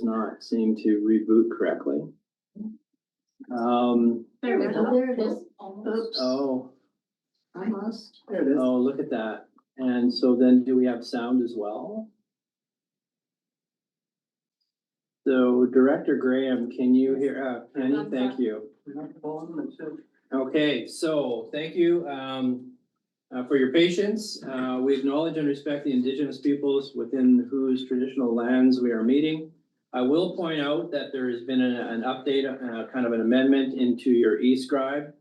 not seem to reboot correctly. There it is. Oops. Oh, Almost. There it is. oh, look at that. And so then do we have sound as well? So Director Graham, can you hear, Penny, thank you. Okay, so thank you for your patience. We acknowledge and respect the Indigenous peoples within whose traditional lands we are meeting. I will point out that there has been an update, kind of an amendment into your e-scribe.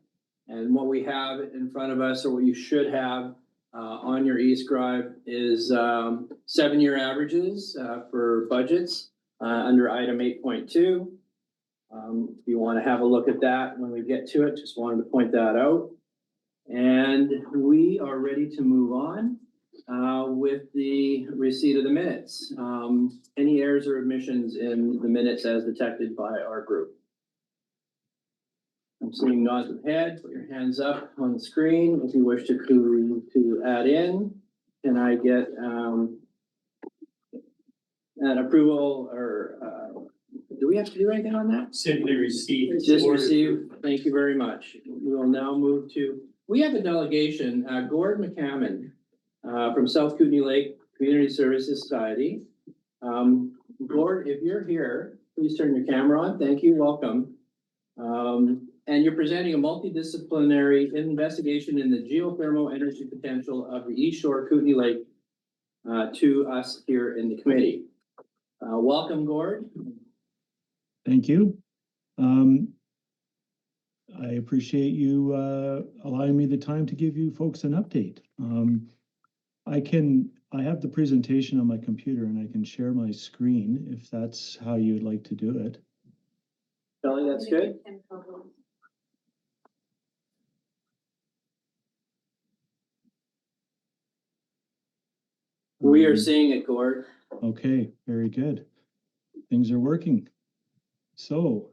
And what we have in front of us, or what you should have on your e-scribe, is 7-year averages for budgets under item 8.2. If you want to have a look at that when we get to it, just wanted to point that out. And we are ready to move on with the receipt of the minutes. Any errors or omissions in the minutes as detected by our group? I'm seeing nods of head. Put your hands up on the screen if you wish to add in. Can I get an approval, or do we have to do anything on that? Simply receive. Just receive. Thank you very much. We will now move to, we have a delegation, Gord McCammon from South Kootenay Lake Community Services Society. Gord, if you're here, please turn your camera on. Thank you. Welcome. And you're presenting a multidisciplinary investigation in the geothermal energy potential of the East Shore Kootenay Lake to us here in the committee. Welcome, Gord. Thank you. I appreciate you allowing me the time to give you folks an update. I have the presentation on my computer and I can share my screen if that's how you'd like to do it. Kelly, that's good. We are seeing it, Gord. Okay, very good. Things are working. So,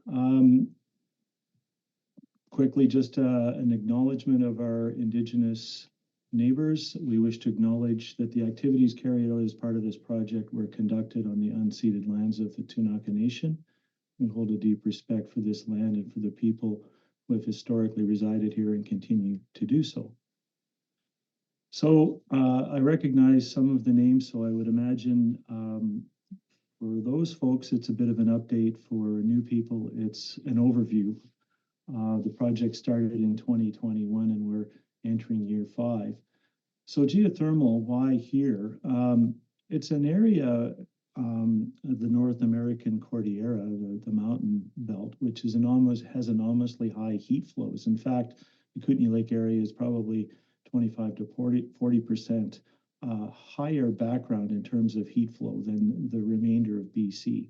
quickly, just an acknowledgement of our Indigenous neighbors. We wish to acknowledge that the activities carried out as part of this project were conducted on the unceded lands of the Tunaka Nation. We hold a deep respect for this land and for the people who have historically resided here and continue to do so. So I recognize some of the names, so I would imagine for those folks, it's a bit of an update. For new people, it's an overview. The project started in 2021 and we're entering year 5. So geothermal, why here? It's an area of the North American Cordillera, the mountain belt, which is has enormously high heat flows. In fact, the Kootenay Lake area is probably 25 to 40% higher background in terms of heat flow than the remainder of BC.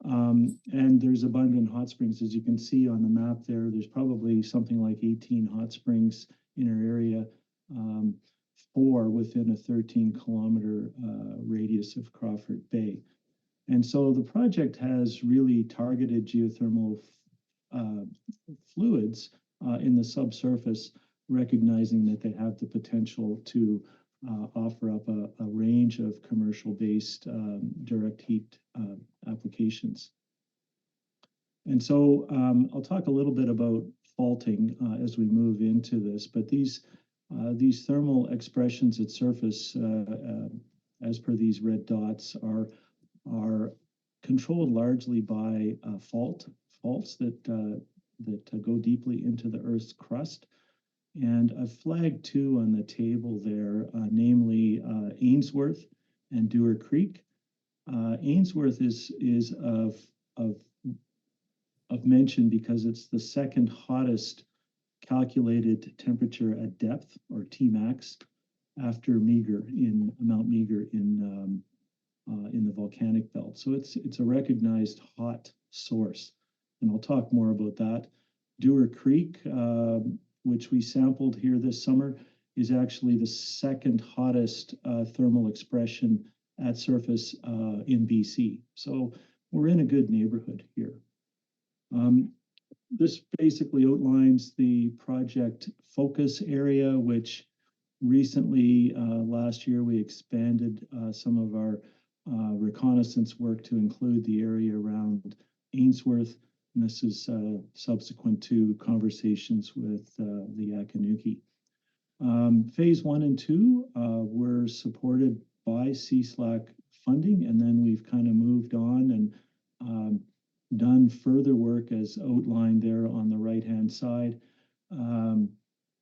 And there's abundant hot springs. As you can see on the map there, there's probably something like 18 hot springs in our area, 4 within a 13-kilometer radius of Crawford Bay. And so the project has really targeted geothermal fluids in the subsurface, recognizing that they have the potential to offer up a range of commercial-based direct heat applications. And so I'll talk a little bit about faulting as we move into this, but these thermal expressions at surface, as per these red dots, are controlled largely by faults that go deeply into the Earth's crust. And I've flagged 2 on the table there, namely Ainsworth and Dewar Creek. Ainsworth is of mention because it's the second hottest calculated temperature at depth, or Tmax, after Mount Meager in the volcanic belt. So it's a recognized hot source, and I'll talk more about that. Dewar Creek, which we sampled here this summer, is actually the second hottest thermal expression at surface in BC. So we're in a good neighborhood here. This basically outlines the project focus area, which recently, last year, we expanded some of our reconnaissance work to include the area around Ainsworth. And this is subsequent to conversations with the Akanuki. Phase 1 and 2 were supported by CSLAC funding, and then we've kind of moved on and done further work as outlined there on the right-hand side,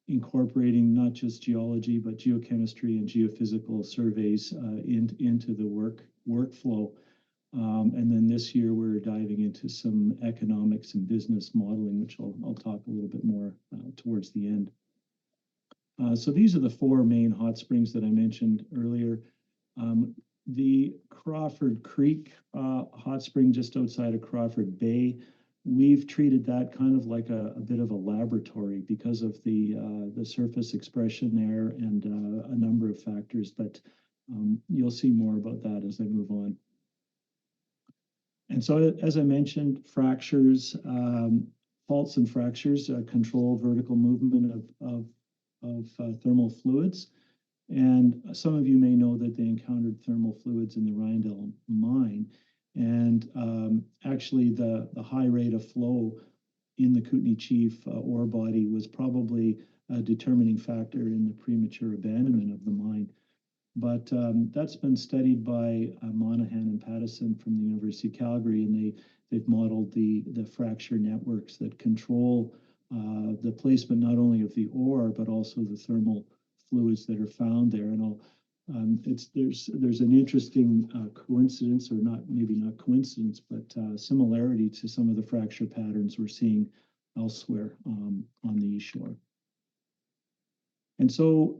incorporating not just geology, but geochemistry and geophysical surveys into the workflow. And then this year we're diving into some economics and business modeling, which I'll talk a little bit more towards the end. So these are the 4 main hot springs that I mentioned earlier. The Crawford Creek hot spring just outside of Crawford Bay, we've treated that kind of like a bit of a laboratory because of the surface expression there and a number of factors, but you'll see more about that as I move on. And so, as I mentioned, fractures, faults and fractures control vertical movement of thermal fluids. And some of you may know that they encountered thermal fluids in the Rindell mine. And actually, the high rate of flow in the Kootenai Chief ore body was probably a determining factor in the premature abandonment of the mine. But that's been studied by Monahan and Pattison from the University of Calgary, and they've modeled the fracture networks that control the placement not only of the ore, but also the thermal fluids that are found there. And there's an interesting coincidence, or maybe not coincidence, but similarity to some of the fracture patterns we're seeing elsewhere on the east shore. And so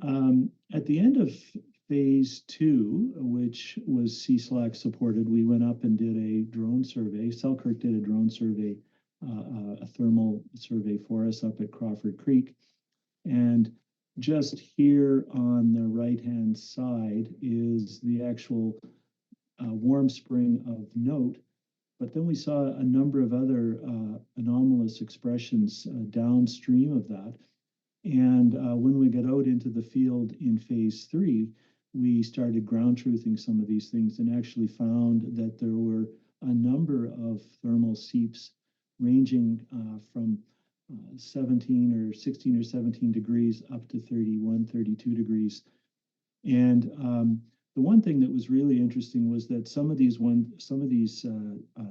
at the end of phase 2, which was CSLAC supported, we went up and did a drone survey. Selkirk did a drone survey, a thermal survey for us up at Crawford Creek. And just here on the right-hand side is the actual warm spring of note. But then we saw a number of other anomalous expressions downstream of that. And when we got out into the field in phase 3, we started ground truthing some of these things and actually found that there were a number of thermal seeps ranging from 16 or 17 degrees up to 31, 32 degrees. And the one thing that was really interesting was that some of these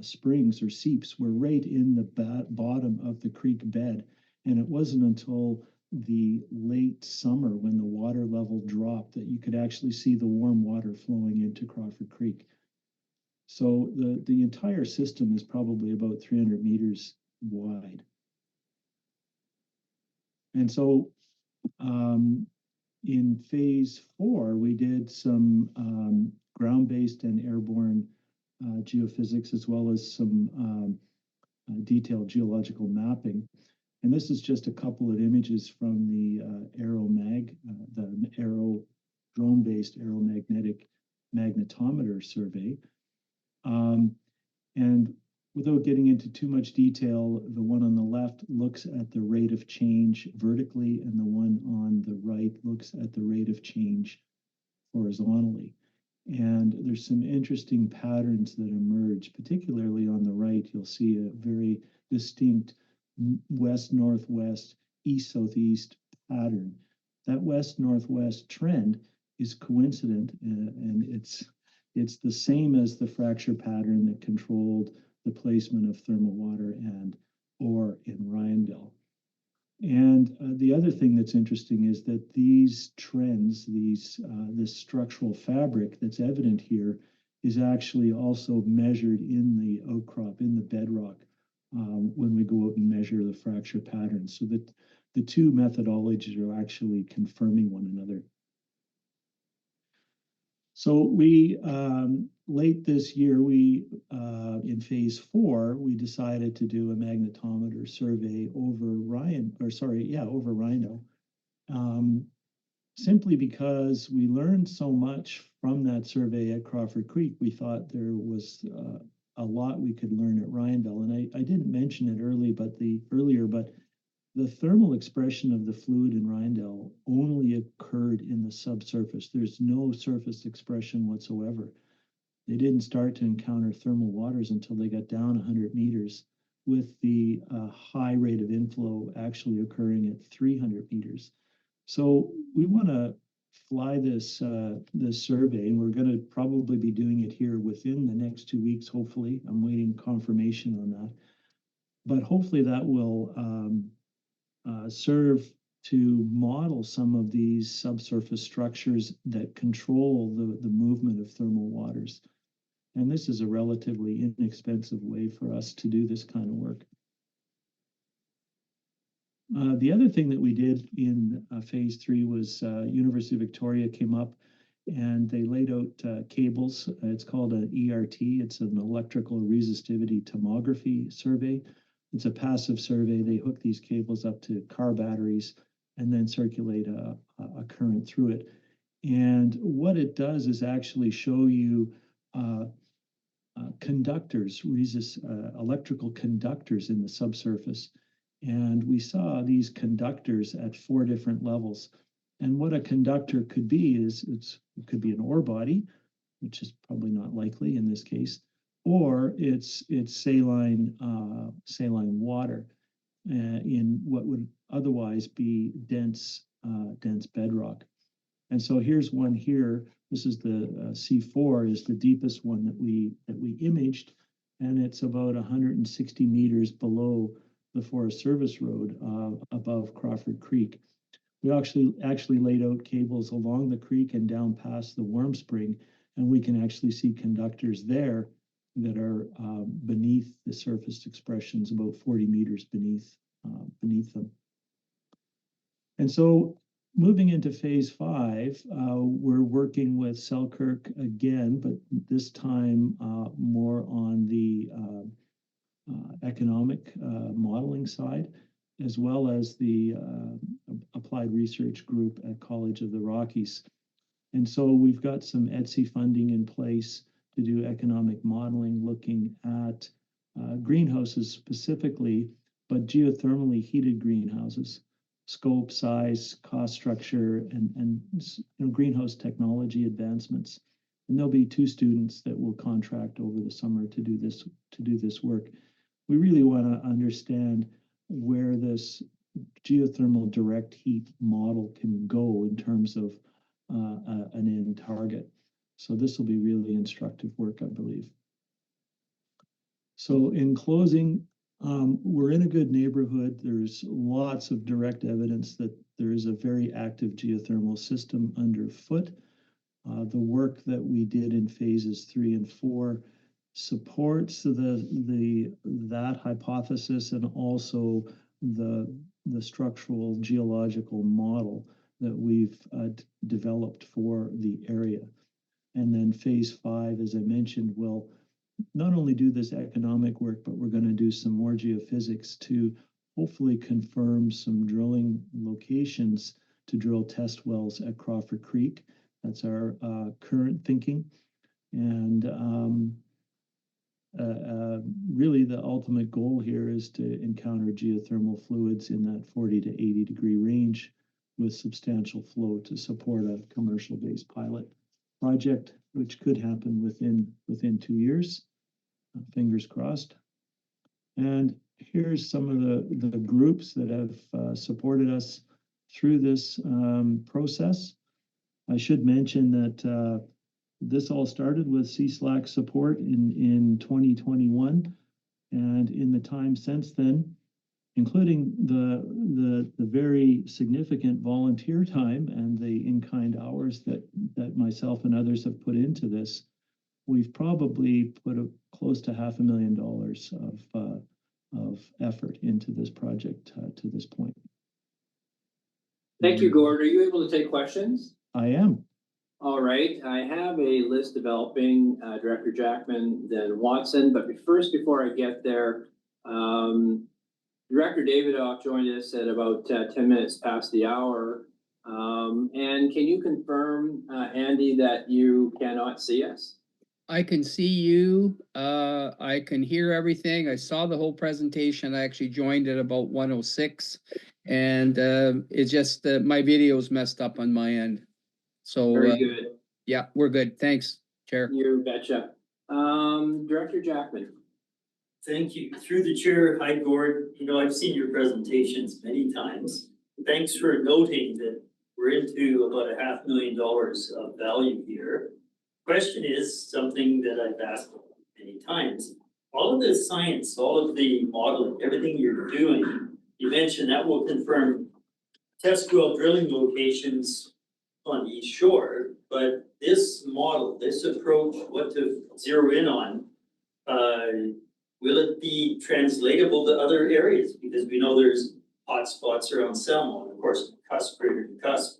springs or seeps were right in the bottom of the creek bed. And it wasn't until the late summer when the water level dropped that you could actually see the warm water flowing into Crawford Creek. So the entire system is probably about 300 meters wide. And so in phase 4, we did some ground-based and airborne geophysics, as well as some detailed geological mapping. And this is just a couple of images from the the drone-based aeromagnetic magnetometer survey. And without getting into too much detail, the one on the left looks at the rate of change vertically, and the one on the right looks at the rate of change horizontally. And there's some interesting patterns that emerge, particularly on the right. You'll see a very distinct west-northwest, east-southeast pattern. That west-northwest trend is coincident, and it's the same as the fracture pattern that controlled the placement of thermal water and ore in Rindell. And the other thing that's interesting is that these trends, this structural fabric that's evident here, is actually also measured in the outcrop, in the bedrock, when we go out and measure the fracture patterns, so that the two methodologies are actually confirming one another. So we, late this year, in phase 4, we decided to do a magnetometer survey over Rindell, simply because we learned so much from that survey at Crawford Creek. We thought there was a lot we could learn at Rindell. And I didn't mention it earlier, but the thermal expression of the fluid in Rindell only occurred in the subsurface. There's no surface expression whatsoever. They didn't start to encounter thermal waters until they got down 100 meters, with the high rate of inflow actually occurring at 300 meters. So we want to fly this survey, and we're going to probably be doing it here within the next 2 weeks. Hopefully, I'm waiting confirmation on that, but hopefully that will serve to model some of these subsurface structures that control the movement of thermal waters. And this is a relatively inexpensive way for us to do this kind of work. The other thing that we did in phase 3 was University of Victoria came up and they laid out cables. It's called an ERT. It's an electrical resistivity tomography survey. It's a passive survey. They hook these cables up to car batteries and then circulate a current through it. And what it does is actually show you conductors, electrical conductors in the subsurface. And we saw these conductors at 4 different levels. And what a conductor could be is it could be an ore body, which is probably not likely in this case, or it's saline water in what would otherwise be dense bedrock. And so here's one here. This is the C4 is the deepest one that we imaged, and it's about 160 meters below the Forest Service Road above Crawford Creek. We actually laid out cables along the creek and down past the Worm Spring, and we can actually see conductors there that are beneath the surface expressions, about 40 meters beneath them. And so moving into phase 5, we're working with Selkirk again, but this time more on the economic modeling side, as well as the applied research group at College of the Rockies. And so we've got some ETSI funding in place to do economic modeling, looking at greenhouses specifically, but geothermally heated greenhouses, scope, size, cost structure, and greenhouse technology advancements. And there'll be 2 students that will contract over the summer to do this work. We really want to understand where this geothermal direct heat model can go in terms of an end target. So this will be really instructive work, I believe. So in closing, we're in a good neighborhood. There's lots of direct evidence that there is a very active geothermal system underfoot. The work that we did in phases 3 and 4 supports that hypothesis, and also the structural geological model that we've developed for the area. And then phase 5, as I mentioned, will not only do this economic work, but we're going to do some more geophysics to hopefully confirm some drilling locations to drill test wells at Crawford Creek. That's our current thinking. And really the ultimate goal here is to encounter geothermal fluids in that 40 to 80 degree range with substantial flow to support a commercial-based pilot project, which could happen within 2 years. Fingers crossed. And here's some of the groups that have supported us through this process. I should mention that this all started with CSLAC support in 2021, and in the time since then, including the very significant volunteer time and the in-kind hours that myself and others have put into this, we've probably put close to $500,000 of effort into this project to this point. Thank you, Gord. Are you able to take questions? I am. All right, I have a list developing, Director Jackman, then Watson, but first, before I get there, Director Davidoff joined us at about 10 minutes past the hour. And can you confirm, Andy, that you cannot see us? I can see you. I can hear everything. I saw the whole presentation. I actually joined at about 1:06, and it's just my video's messed up on my end. So Very good. yeah, we're good. Thanks, Chair. You betcha. Director Jackman. Thank you. Through the chair, hi Gord. You know, I've seen your presentations many times. Thanks for noting that we're into about $500,000 of value here. Question is something that I've asked many times. All of the science, all of the modeling, everything you're doing, you mentioned that will confirm test well drilling locations on the East Shore, but this model, this approach, what to zero in on, will it be translatable to other areas? Because we know there's hot spots around Selma, of course, cusp, greater than cusp.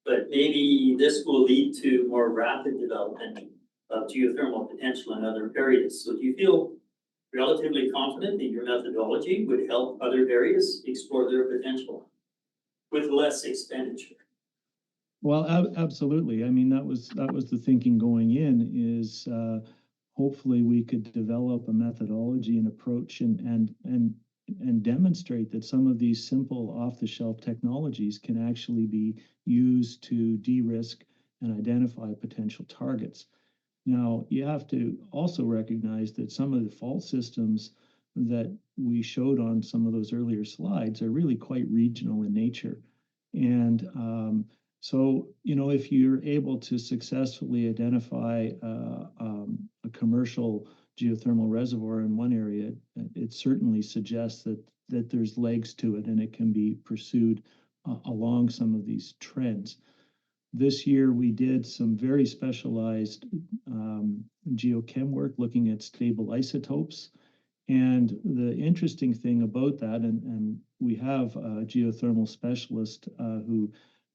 But maybe this will lead to more rapid development of geothermal potential in other areas. So do you feel relatively confident that your methodology would help other areas explore their potential with less expenditure? Well, absolutely. I mean, that was the thinking going in is hopefully we could develop a methodology and approach and demonstrate that some of these simple off-the-shelf technologies can actually be used to de-risk and identify potential targets. Now, you have to also recognize that some of the fault systems that we showed on some of those earlier slides are really quite regional in nature. And so, you know, if you're able to successfully identify a commercial geothermal reservoir in one area, it certainly suggests that there's legs to it and it can be pursued along some of these trends. This year, we did some very specialized geochem work looking at stable isotopes. And the interesting thing about that, and we have a geothermal specialist who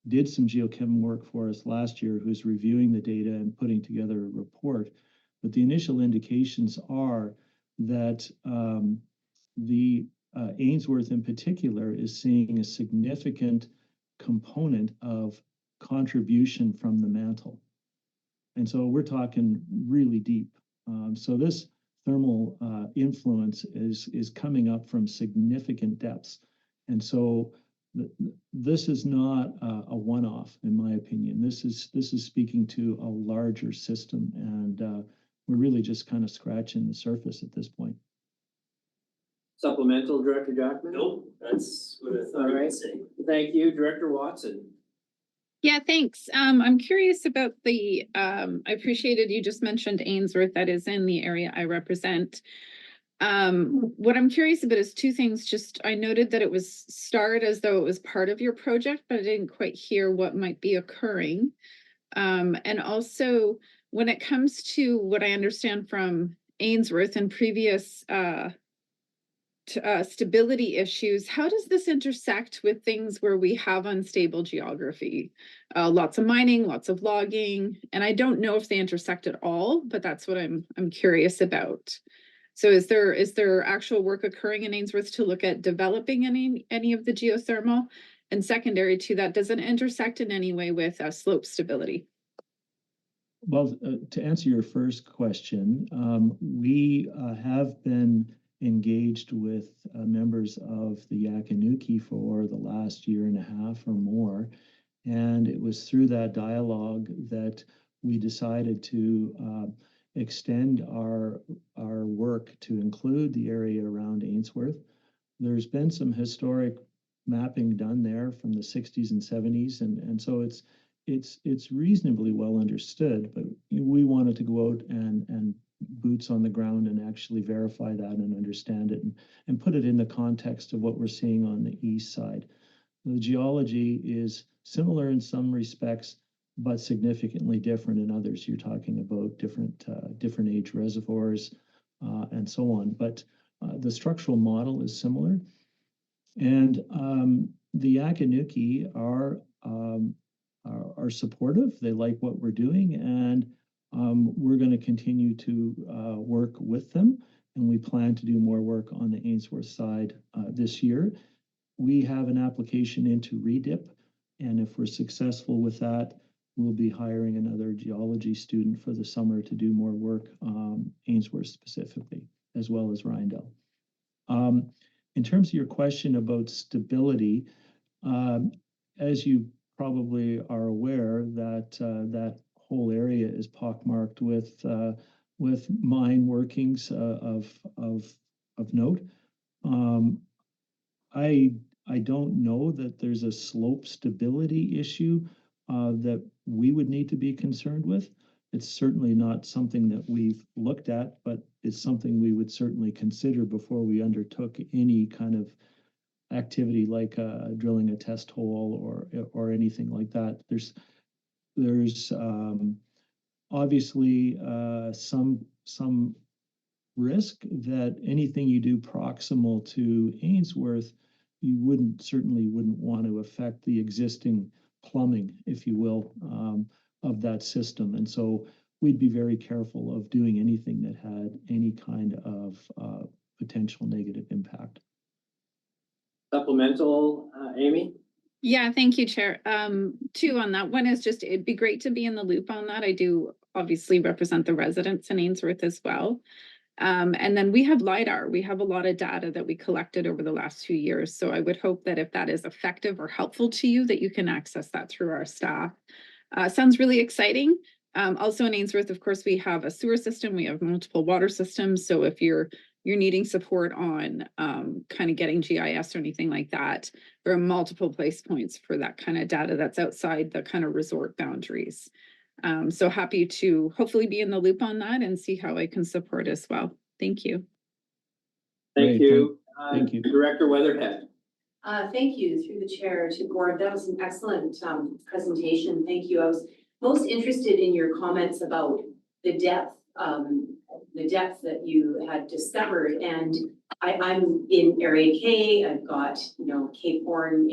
did some geochem work for us last year, who's reviewing the data and putting together a report. But the initial indications are that the Ainsworth in particular is seeing a significant component of contribution from the mantle. And so we're talking really deep. So this thermal influence is coming up from significant depths. And so this is not a one-off, in my opinion. This is speaking to a larger system, and we're really just kind of scratching the surface at this point. Supplemental, Director Jackman? Nope, that's what I thought All you right. would say. Thank you, Director Watson. Yeah, thanks. I'm curious about the, I appreciated you just mentioned Ainsworth, that is in the area I represent. What I'm curious about is two things. Just, I noted that it was starred as though it was part of your project, but I didn't quite hear what might be occurring. And also, when it comes to what I understand from Ainsworth and previous stability issues, how does this intersect with things where we have unstable geography? Lots of mining, lots of logging, and I don't know if they intersect at all, but that's what I'm curious about. So is there actual work occurring in Ainsworth to look at developing any of the geothermal? And secondary to that, does it intersect in any way with slope stability? Well, to answer your first question, we have been engaged with members of the Yakanuki for the last year and a half or more. And it was through that dialogue that we decided to extend our work to include the area around Ainsworth. There's been some historic mapping done there from the 60s and 70s, and so it's reasonably well understood, but we wanted to go out and boots on the ground and actually verify that and understand it and put it in the context of what we're seeing on the east side. The geology is similar in some respects, but significantly different in others. You're talking about different age reservoirs and so on. But the structural model is similar. And the Yakanuki are supportive. They like what we're doing, and we're going to continue to work with them. And we plan to do more work on the Ainsworth side this year. We have an application into REDIP, and if we're successful with that, we'll be hiring another geology student for the summer to do more work, Ainsworth specifically, as well as Rindell. In terms of your question about stability, as you probably are aware, that that whole area is pockmarked with mine workings of note. I don't know that there's a slope stability issue that we would need to be concerned with. It's certainly not something that we've looked at, but it's something we would certainly consider before we undertook any kind of activity like drilling a test hole or anything like that. There's obviously some risk that anything you do proximal to Ainsworth, you certainly wouldn't want to affect the existing plumbing, if you will, of that system. And so we'd be very careful of doing anything that had any kind of potential negative impact. Supplemental, Amy? Yeah, thank you, Chair. Two on that. One is just, it'd be great to be in the loop on that. I do obviously represent the residents in Ainsworth as well. And then we have LiDAR. We have a lot of data that we collected over the last few years. So I would hope that if that is effective or helpful to you, that you can access that through our staff. Sounds really exciting. Also in Ainsworth, of course, we have a sewer system. We have multiple water systems. So if you're needing support on kind of getting GIS or anything like that, there are multiple place points for that kind of data that's outside the kind of resort boundaries. So happy to hopefully be in the loop on that and see how I can support as well. Thank you. Thank Great, you. thank you. Director Weatherhead. Thank you through the chair to Gord. That was an excellent presentation. Thank you. I was most interested in your comments about the depth that you had discovered. And I'm in Area K. I've got, Cape Horn,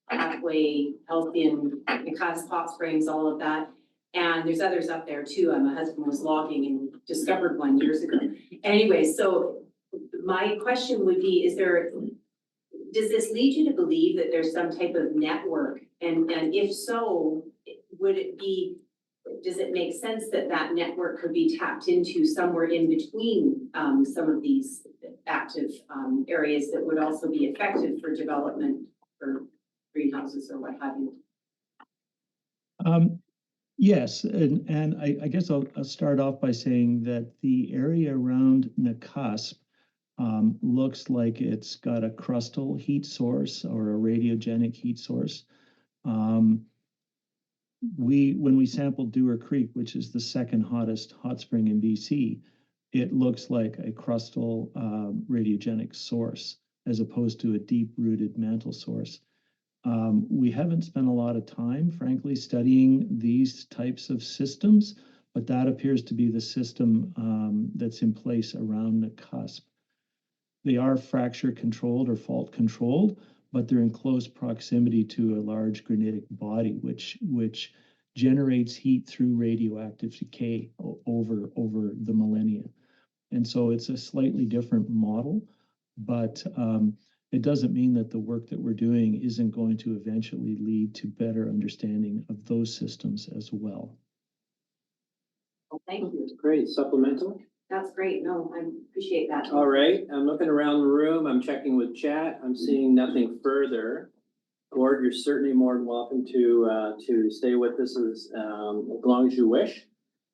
Pathway, Halcyon, Nikas, Hot Springs, all of that. And there's others up there too. My husband was logging and discovered one years ago. Anyway, so my question would be, does this lead you to believe that there's some type of network? And if so, does it make sense that that network could be tapped into somewhere in between some of these active areas that would also be effective for development for greenhouses or what have you? Yes, and I guess I'll start off by saying that the area around Nikas looks like it's got a crustal heat source or a radiogenic heat source. When we sampled Dewar Creek, which is the second hottest hot spring in BC, it looks like a crustal radiogenic source as opposed to a deep-rooted mantle source. We haven't spent a lot of time, frankly, studying these types of systems, but that appears to be the system that's in place around the cusp. They are fracture controlled or fault controlled, but they're in close proximity to a large granitic body, which generates heat through radioactive decay over the millennia. And so it's a slightly different model, but it doesn't mean that the work that we're doing isn't going to eventually lead to better understanding of those systems as well. Well, thank you. Great. Supplemental? That's great. No, I appreciate that. All right. I'm looking around the room. I'm checking with chat. I'm seeing nothing further. Gord, you're certainly more than welcome to stay with us as long as you wish.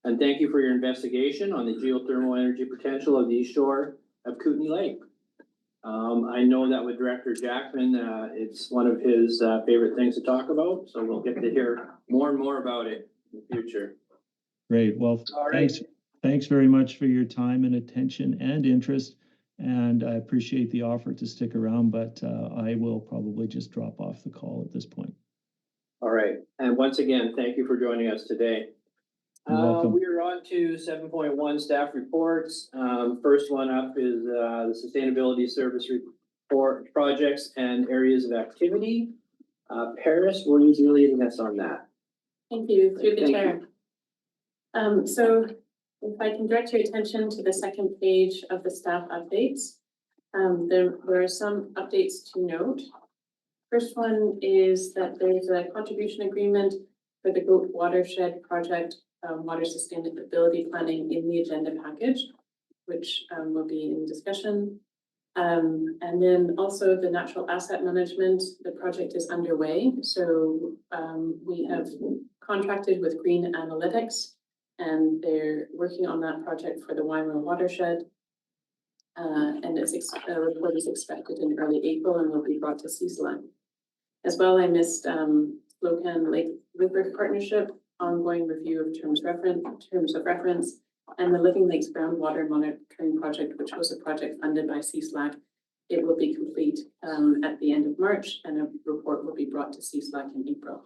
And thank you for your investigation on the geothermal energy potential of the east shore of Kootenay Lake. I know that with Director Jackman, it's one of his favorite things to talk about, so we'll get to hear more and more about it in the future. Great. Well, thanks very much for your time and attention and interest, and I appreciate the offer to stick around, but I will probably just drop off the call at this point. All right. And once again, thank you for joining us today. You're welcome. We're on to 7.1 staff reports. First one up is the sustainability service report projects and areas of activity. Paris, will you be leading us on that? Thank you, through the Thank chair. So if I can direct your attention to the second page of the staff updates, there are some updates to note. First one is that there's a contribution agreement for the Goat Watershed Project water sustainability planning in the agenda package, which will be in discussion. And then also the natural asset management, the project is underway. So we have contracted with Green Analytics And they're working on that project for the Waima watershed. And a report is expected in early April and will be brought to CSLAC. As well, I missed Locan Lake River Partnership, ongoing review of terms of reference, and the Living Lakes Groundwater Monitoring Project, which was a project funded by CSLAC. It will be complete at the end of March, and a report will be brought to CSLAC in April.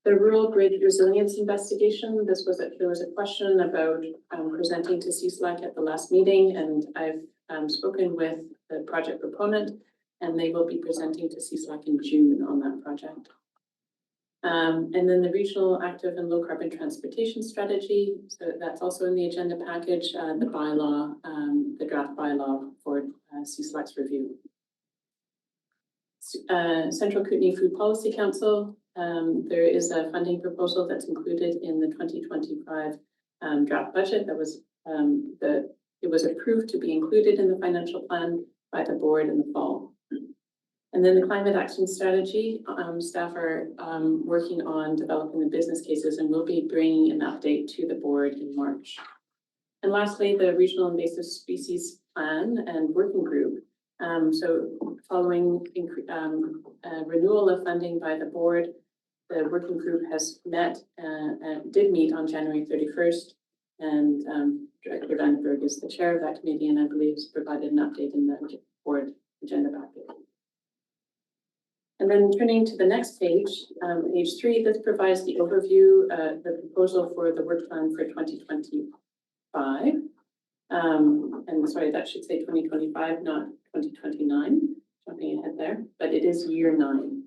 The Rural Grid Resilience Investigation, there was a question about presenting to CSLAC at the last meeting, and I've spoken with the project proponent, and they will be presenting to CSLAC in June on that project. And then the Regional Active and Low Carbon Transportation Strategy, so that's also in the agenda package, the bylaw, the draft bylaw for CSLAC's review. Central Kootenai Food Policy Council, there is a funding proposal that's included in the 2025 draft budget that was it was approved to be included in the financial plan by the board in the fall. And then the climate action strategy, staff are working on developing the business cases, and we'll be bringing an update to the board in March. And lastly, the Regional Invasive Species Plan and Working Group. So following renewal of funding by the board, the working group has met and did meet on January 31st. And Director Vandenberg is the chair of that committee, and I believe has provided an update in the board agenda packet. And then turning to the next page, page 3, this provides the overview, the proposal for the work plan for 2025. And sorry, that should say 2025, not 2029, jumping ahead there, but it is year 9.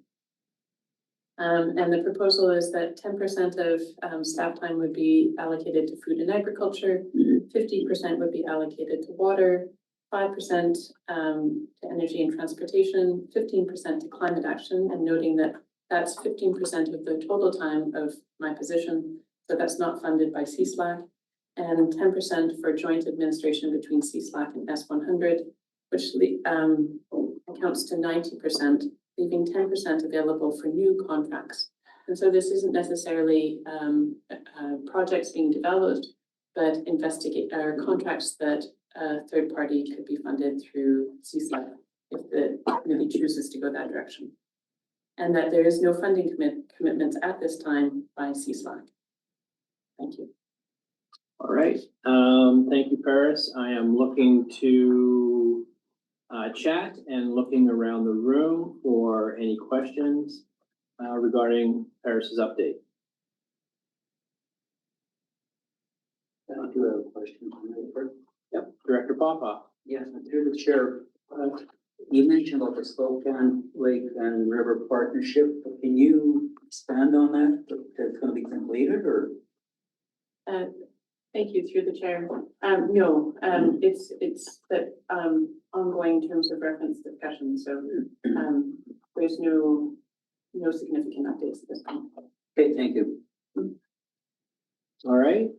And the proposal is that 10% of staff time would be allocated to food and agriculture, 50% would be allocated to water, 5% to energy and transportation, 15% to climate action, and noting that that's 15% of the total time of my position, so that's not funded by CSLAC, and 10% for joint administration between CSLAC and S100, which accounts to 90%, leaving 10% available for new contracts. And so this isn't necessarily projects being developed, but contracts that a third party could be funded through CSLAC if the committee chooses to go that direction. And that there is no funding commitments at this time by CSLAC. Thank you. All right, thank you, Paris. I am looking to chat and looking around the room for any questions regarding Paris's update. I do have a question. Yep, Director Popoff. Yes, through the chair. You mentioned about the Spokane Lake and River Partnership. Can you expand on that? That's going to be completed, or? Thank you, through the chair. No, it's that ongoing terms of reference discussion. So there's no significant updates at this point. Okay, thank you. All right.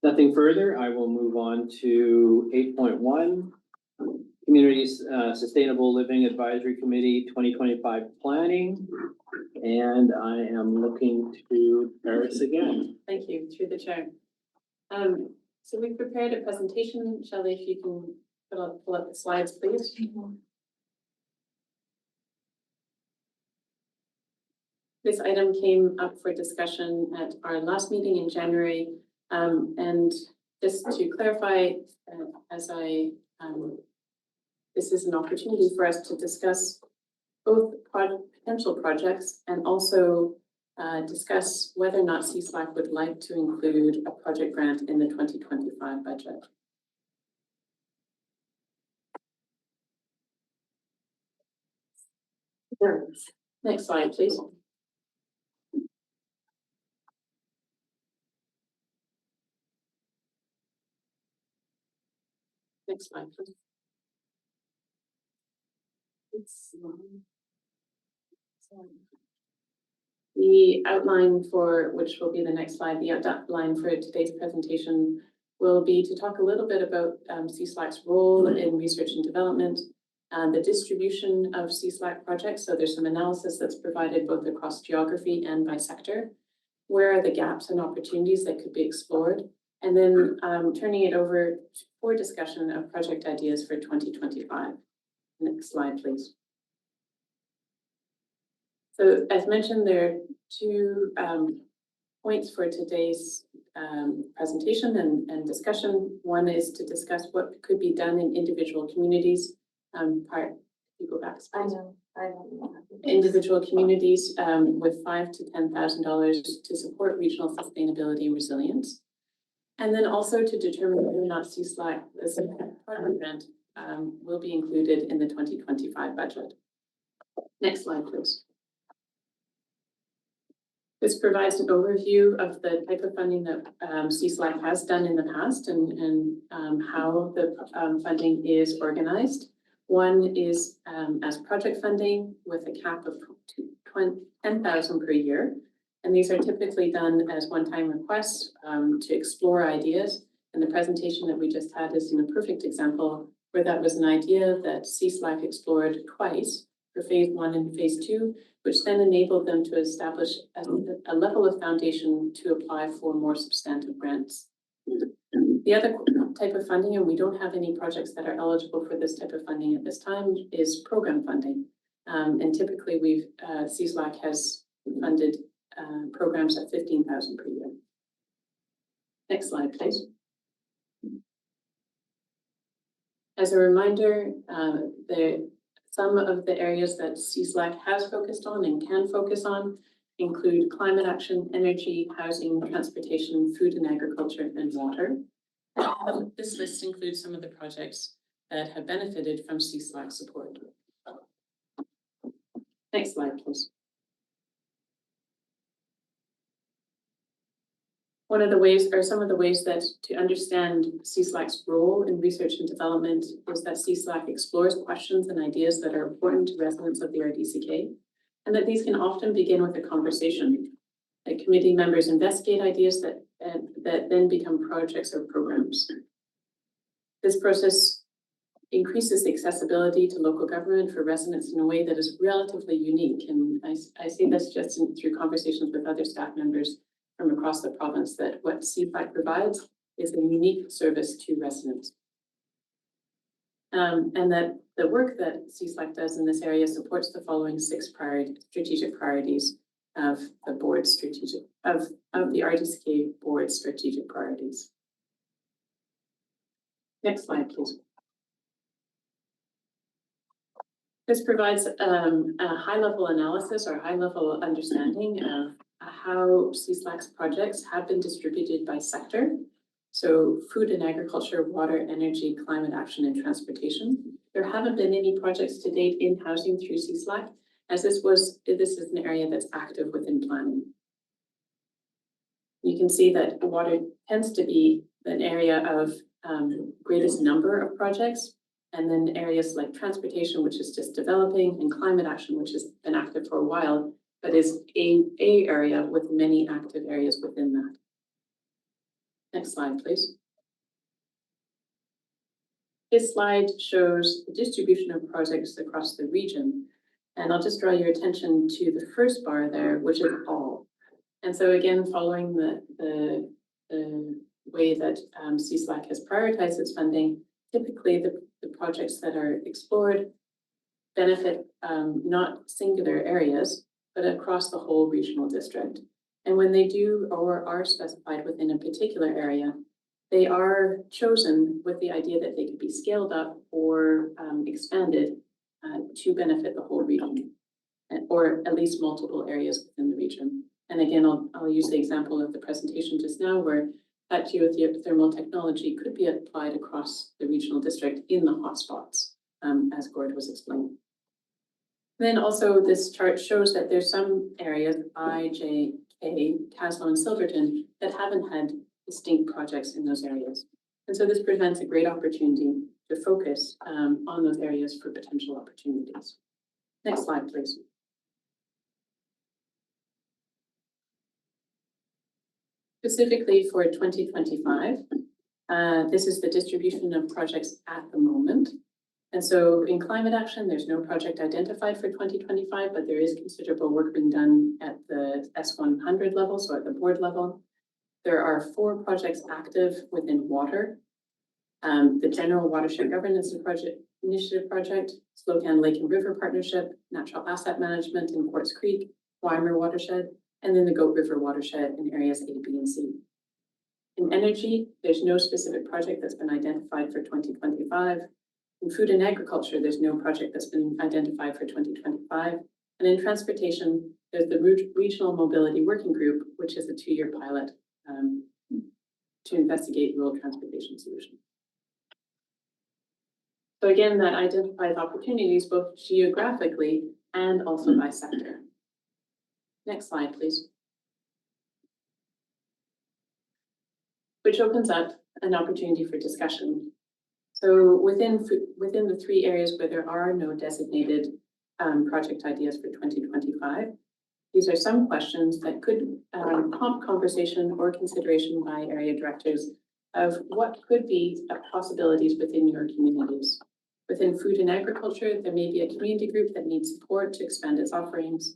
Nothing further. I will move on to 8.1, Communities Sustainable Living Advisory Committee 2025 Planning. And I am looking to Paris again. Thank you, through the chair. So we've prepared a presentation. Shelley, if you can pull up the slides, please. This item came up for discussion at our last meeting in January. And just to clarify, this is an opportunity for us to discuss both potential projects and also discuss whether or not CSLAC would like to include a project grant in the 2025 budget. Next slide, please. Next slide, please. The outline for, which will be the next slide, the outline for today's presentation will be to talk a little bit about CSLAC's role in research and development, and the distribution of CSLAC projects. So there's some analysis that's provided both across geography and by sector. where are the gaps and opportunities that could be explored, and then turning it over for discussion of project ideas for 2025. Next slide, please. So as mentioned, there are two points for today's presentation and discussion. One is to discuss what could be done in individual communities. You go back, please. Individual communities with $5,000 to $10,000 to support regional sustainability and resilience. And then also to determine whether or not CSLAC, as a partner grant, will be included in the 2025 budget. Next slide, please. This provides an overview of the type of funding that CSLAC has done in the past and how the funding is organized. One is as project funding with a cap of $10,000 per year. And these are typically done as one-time requests to explore ideas. And the presentation that we just had is in a perfect example where that was an idea that CSLAC explored twice for phase 1 and phase 2, which then enabled them to establish a level of foundation to apply for more substantive grants. The other type of funding, and we don't have any projects that are eligible for this type of funding at this time, is program funding. And typically CSLAC has funded programs at $15,000 per year. Next slide, please. As a reminder, some of the areas that CSLAC has focused on and can focus on include climate action, energy, housing, transportation, food and agriculture, and water. This list includes some of the projects that have benefited from CSLAC support. Next slide, please. One of the ways, or some of the ways that to understand CSLAC's role in research and development is that CSLAC explores questions and ideas that are important to residents of the RDCK, and that these can often begin with a conversation. Like committee members investigate ideas that then become projects or programs. This process increases the accessibility to local government for residents in a way that is relatively unique. And I see this just through conversations with other staff members from across the province, that what CSLAC provides is a unique service to residents. And that the work that CSLAC does in this area supports the following 6 strategic priorities of the board's of the RDCK board strategic priorities. Next slide, please. This provides a high-level analysis or high-level understanding of how CSLAC's projects have been distributed by sector. So food and agriculture, water, energy, climate action, and transportation. There haven't been any projects to date in housing through CSLAC, as this is an area that's active within planning. You can see that water tends to be an area of greatest number of projects, and then areas like transportation, which is just developing, and climate action, which has been active for a while, but is a area with many active areas within that. Next slide, please. This slide shows the distribution of projects across the region. And I'll just draw your attention to the first bar there, which is all. And so again, following the way that CSLAC has prioritized its funding, typically the projects that are explored benefit not singular areas, but across the whole regional district. And when they do or are specified within a particular area, they are chosen with the idea that they could be scaled up or expanded to benefit the whole region, or at least multiple areas within the region. And again, I'll use the example of the presentation just now where that geothermal technology could be applied across the regional district in the hotspots, as Gord was explaining. Then also this chart shows that there's some areas, I, J, K, Caslow, and Silverton, that haven't had distinct projects in those areas. And so this presents a great opportunity to focus on those areas for potential opportunities. Next slide, please. Specifically for 2025, this is the distribution of projects at the moment. And so in climate action, there's no project identified for 2025, but there is considerable work being done at the S100 level, so at the board level. There are 4 projects active within water. The General Watershed Governance Initiative Project, Slocan Lake and River Partnership, Natural Asset Management in Quartz Creek, Weimer Watershed, and then the Goat River Watershed in areas A, B, and C. In energy, there's no specific project that's been identified for 2025. In food and agriculture, there's no project that's been identified for 2025. And in transportation, there's the Regional Mobility Working Group, which is a 2-year pilot to investigate rural transportation solutions. So again, that identifies opportunities both geographically and also by sector. Next slide, please. Which opens up an opportunity for discussion. So within the 3 areas where there are no designated project ideas for 2025, these are some questions that could prompt conversation or consideration by area directors of what could be possibilities within your communities. Within food and agriculture, there may be a community group that needs support to expand its offerings,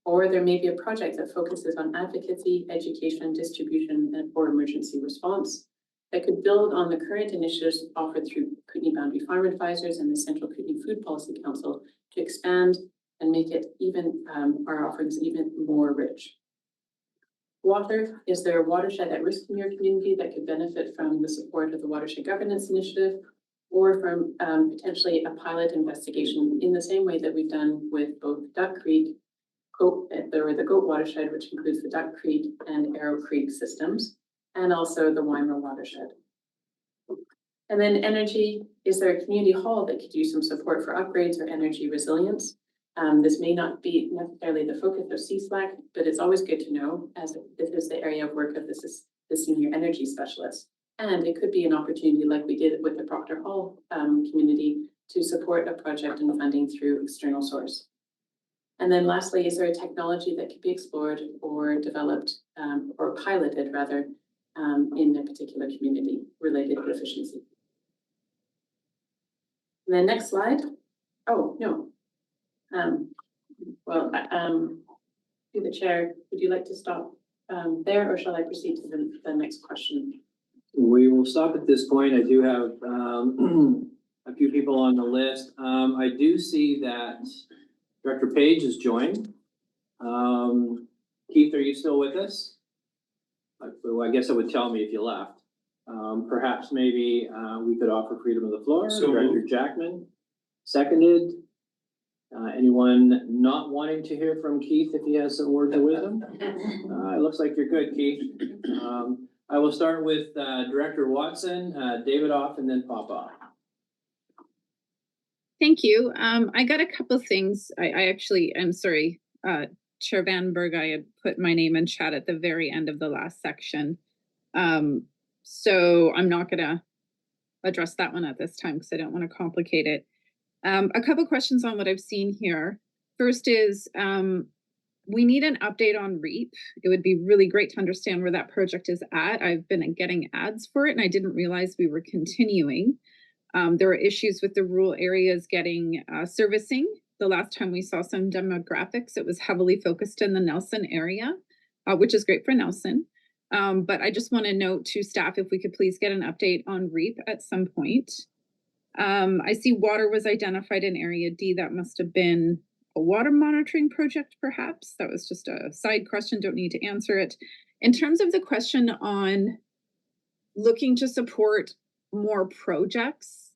or there may be a project that focuses on advocacy, education, distribution, or emergency response that could build on the current initiatives offered through Kootenay Boundary Farm Advisors and the Central Kootenay Food Policy Council to expand and make it even our offerings even more rich. Water, is there a watershed at risk in your community that could benefit from the support of the Watershed Governance Initiative, or from potentially a pilot investigation in the same way that we've done with both Duck Creek, the Goat Watershed, which includes the Duck Creek and Arrow Creek systems, and also the Weimer Watershed. And then energy, is there a community hall that could use some support for upgrades or energy resilience? This may not be necessarily the focus of CSLAC, but it's always good to know, as this is the area of work of the senior energy specialist. And it could be an opportunity like we did with the Proctor Hall community to support a project and funding through external source. And then lastly, is there a technology that could be explored or developed or piloted rather in a particular community related to efficiency? And then next slide. Oh, no. To the chair, would you like to stop there, or shall I proceed to the next question? We will stop at this point. I do have a few people on the list. I do see that Director Page has joined. Keith, are you still with us? Well, I guess it would tell me if you left. Perhaps maybe we could offer freedom of the floor. So Director moved. Jackman, seconded. Anyone not wanting to hear from Keith if he has some words of wisdom? It looks like you're good, Keith. I will start with Director Watson, David off, and then Pop off. Thank you. I got a couple things. I'm sorry, Chair Vanberg, I had put my name in chat at the very end of the last section. So I'm not gonna address that one at this time because I don't want to complicate it. A couple questions on what I've seen here. First is, we need an update on REAP. It would be really great to understand where that project is at. I've been getting ads for it and I didn't realize we were continuing. There were issues with the rural areas getting servicing. The last time we saw some demographics, it was heavily focused in the Nelson area, which is great for Nelson. But I just want to note to staff if we could please get an update on REAP at some point. I see water was identified in Area D. That must have been a water monitoring project, perhaps. That was just a side question, don't need to answer it. In terms of the question on looking to support more projects,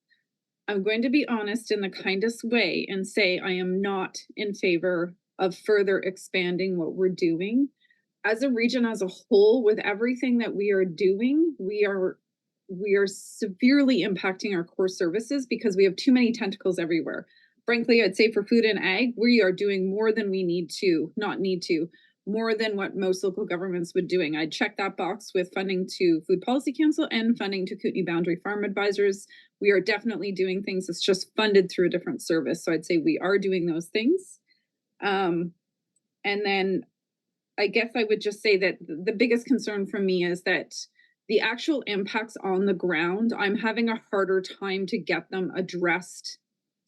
I'm going to be honest in the kindest way and say I am not in favor of further expanding what we're doing. As a region as a whole, with everything that we are doing, we are severely impacting our core services because we have too many tentacles everywhere. Frankly, I'd say for food and ag, we are doing more than we need to, more than what most local governments would doing. I'd check that box with funding to Food Policy Council and funding to Kootenay Boundary Farm Advisors. We are definitely doing things. It's just funded through a different service. So I'd say we are doing those things. And then I guess I would just say that the biggest concern for me is that the actual impacts on the ground, I'm having a harder time to get them addressed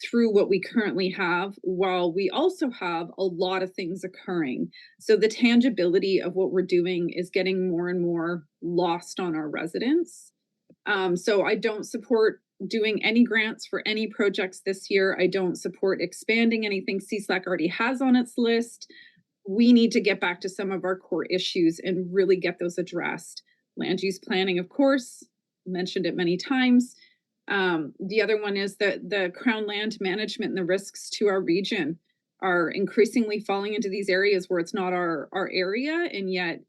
through what we currently have, while we also have a lot of things occurring. So the tangibility of what we're doing is getting more and more lost on our residents. So I don't support doing any grants for any projects this year. I don't support expanding anything CSLAC already has on its list. We need to get back to some of our core issues and really get those addressed. Land use planning, of course, mentioned it many times. The other one is that the Crown land management and the risks to our region are increasingly falling into these areas where it's not our area, and yet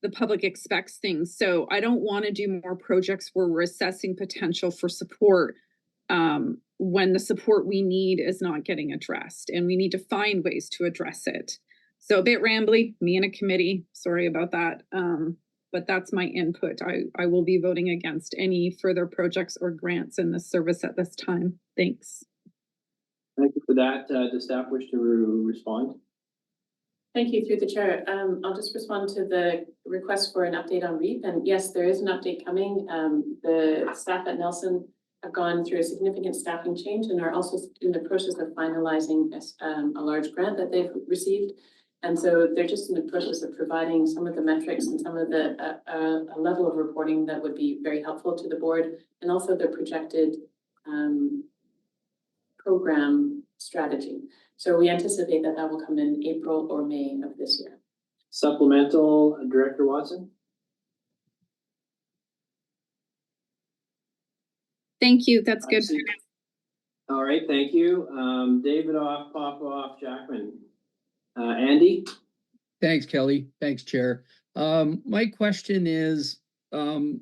the public expects things. So I don't want to do more projects where we're assessing potential for support when the support we need is not getting addressed, and we need to find ways to address it. So a bit rambly, me and a committee, sorry about that. But that's my input. I will be voting against any further projects or grants in this service at this time. Thanks. Thank you for that. Does staff wish to respond? Thank you, through the chair. I'll just respond to the request for an update on REAP. And yes, there is an update coming. The staff at Nelson have gone through a significant staffing change and are also in the process of finalizing a large grant that they've received. And so they're just in the process of providing some of the metrics and some of the a level of reporting that would be very helpful to the board, and also the projected program strategy. So we anticipate that will come in April or May of this year. Supplemental, Director Watson? Thank you. That's good. All right, thank you. David off, Popoff, Jackman. Andy? Thanks, Kelly. Thanks, Chair. My question is, I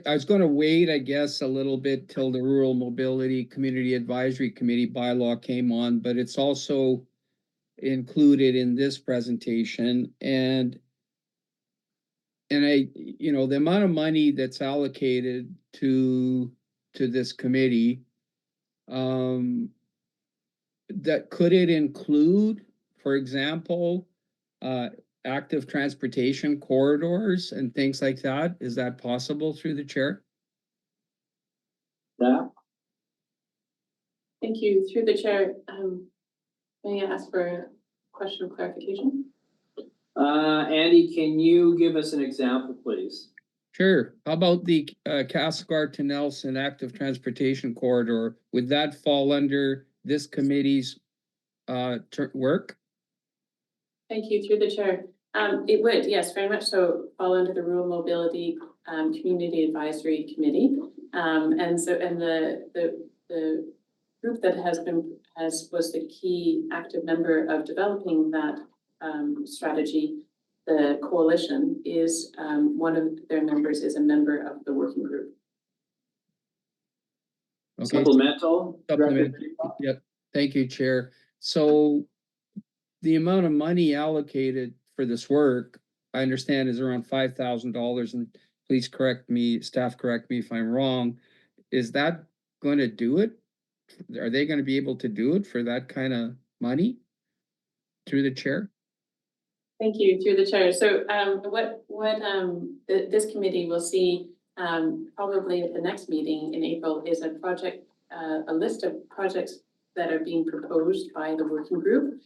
was gonna wait, I guess, a little bit till the Rural Mobility Community Advisory Committee bylaw came on, but it's also included in this presentation. And the amount of money that's allocated to this committee, that could it include, for example, active transportation corridors and things like that? Is that possible through the chair? Yeah. Thank you. Through the chair, may I ask for a question of clarification? Andy, can you give us an example, please? Sure. How about the Castlegar to Nelson active transportation corridor? Would that fall under this committee's work? Thank you. Through the chair. It would, yes, very much so, fall under the Rural Mobility Community Advisory Committee. And the group that was the key active member of developing that strategy, the coalition, is one of their members is a member of the working group. Okay. Supplemental? Yep. Thank you, Chair. So the amount of money allocated for this work, I understand, is around $5,000, and please correct me, staff correct me if I'm wrong. Is that going to do it? Are they going to be able to do it for that kind of money? Through the chair? Thank you. Through the chair. So this committee will see probably at the next meeting in April is a list of projects that are being proposed by the working group.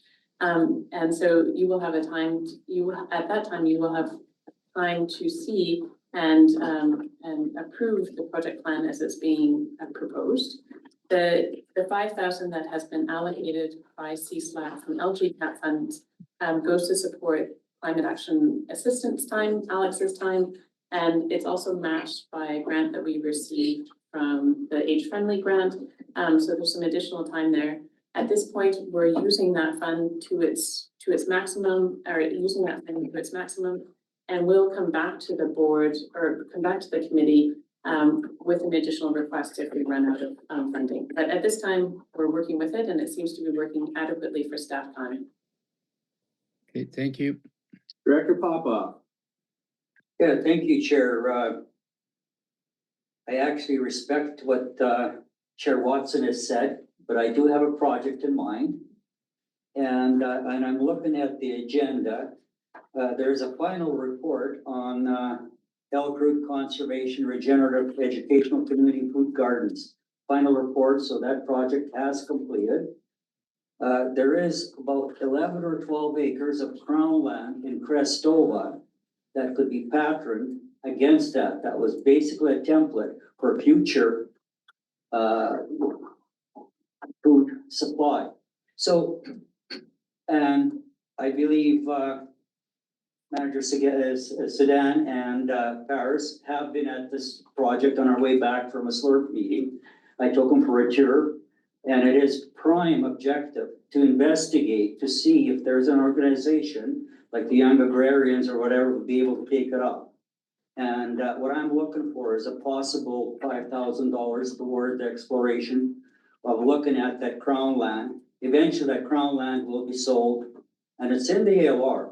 And so you will have at that time you will have time to see and approve the project plan as it's being proposed. The 5,000 that has been allocated by CSLAC from LGCAP funds goes to support climate action assistance time, Alex's time, and it's also matched by a grant that we received from the Age Friendly grant. So there's some additional time there. At this point, we're using that fund to its maximum, and we'll come back to the board or come back to the committee with an additional request if we run out of funding. But at this time, we're working with it, and it seems to be working adequately for staff time. Okay, thank you. Director Popoff. Yeah, thank you, Chair. I actually respect what Chair Watson has said, but I do have a project in mind. And I'm looking at the agenda. There's a final report on elk root conservation, regenerative educational community food gardens, final report, so that project has completed. There is about 11 or 12 acres of crown land in Crestova that could be patterned against that. That was basically a template for future food supply. So, and I believe Manager Sedan and Paris have been at this project on our way back from a slurp meeting. I took them for a tour, and it is prime objective to investigate, to see if there's an organization like the Young Agrarians or whatever would be able to take it up. And what I'm looking for is a possible $5,000 toward the exploration of looking at that crown land. Eventually, that crown land will be sold, and it's in the ALR.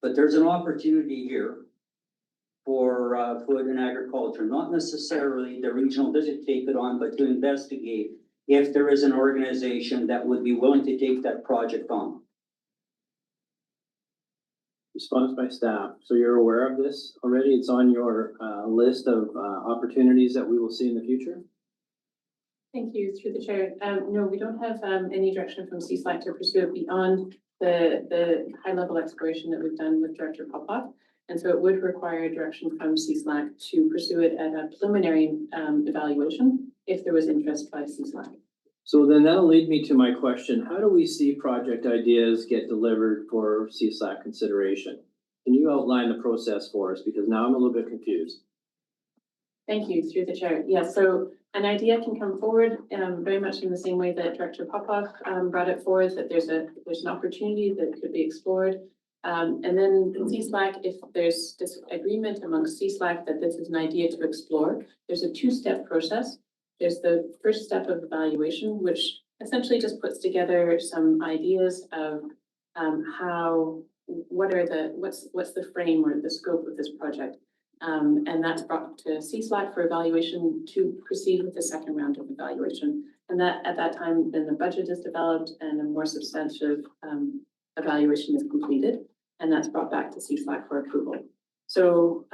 But there's an opportunity here for food and agriculture, not necessarily the regional district take it on, but to investigate if there is an organization that would be willing to take that project on. Response by staff. So you're aware of this already? It's on your list of opportunities that we will see in the future? Thank you, through the chair. No, we don't have any direction from CSLAC to pursue it beyond the high level exploration that we've done with Director Popoff. And so it would require direction from CSLAC to pursue it at a preliminary evaluation if there was interest by CSLAC. So then that'll lead me to my question. How do we see project ideas get delivered for CSLAC consideration? Can you outline the process for us? Because now I'm a little bit confused. Thank you, through the chair. Yeah, so an idea can come forward very much in the same way that Director Popoff brought it forward, that there's an opportunity that could be explored. And then CSLAC, if there's disagreement amongst CSLAC that this is an idea to explore, there's a two-step process. There's the first step of evaluation, which essentially just puts together some ideas of what's the frame or the scope of this project. And that's brought to CSLAC for evaluation to proceed with the second round of evaluation. And that at that time, then the budget is developed and a more substantive evaluation is completed. And that's brought back to CSLAC for approval. So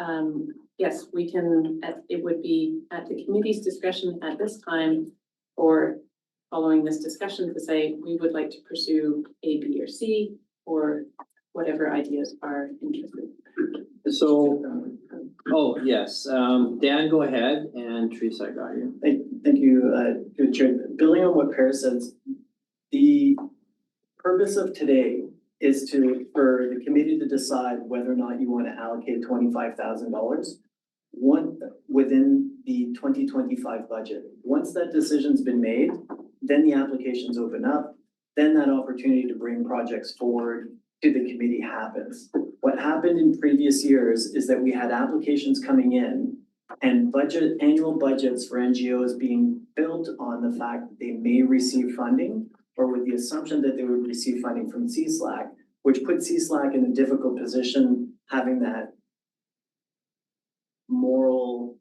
yes, we can, it would be at the committee's discretion at this time or following this discussion to say, we would like to pursue A, B, or C, or whatever ideas are interested. So, oh, yes, Dan, go ahead, and Teresa, I got you. Thank you, good chair. Building on what Paris says, the purpose of today is for the committee to decide whether or not you want to allocate $25,000 within the 2025 budget. Once that decision's been made, then the applications open up, then that opportunity to bring projects forward to the committee happens. What happened in previous years is that we had applications coming in and annual budgets for NGOs being built on the fact that they may receive funding or with the assumption that they would receive funding from CSLAC, which put CSLAC in a difficult position, having that moral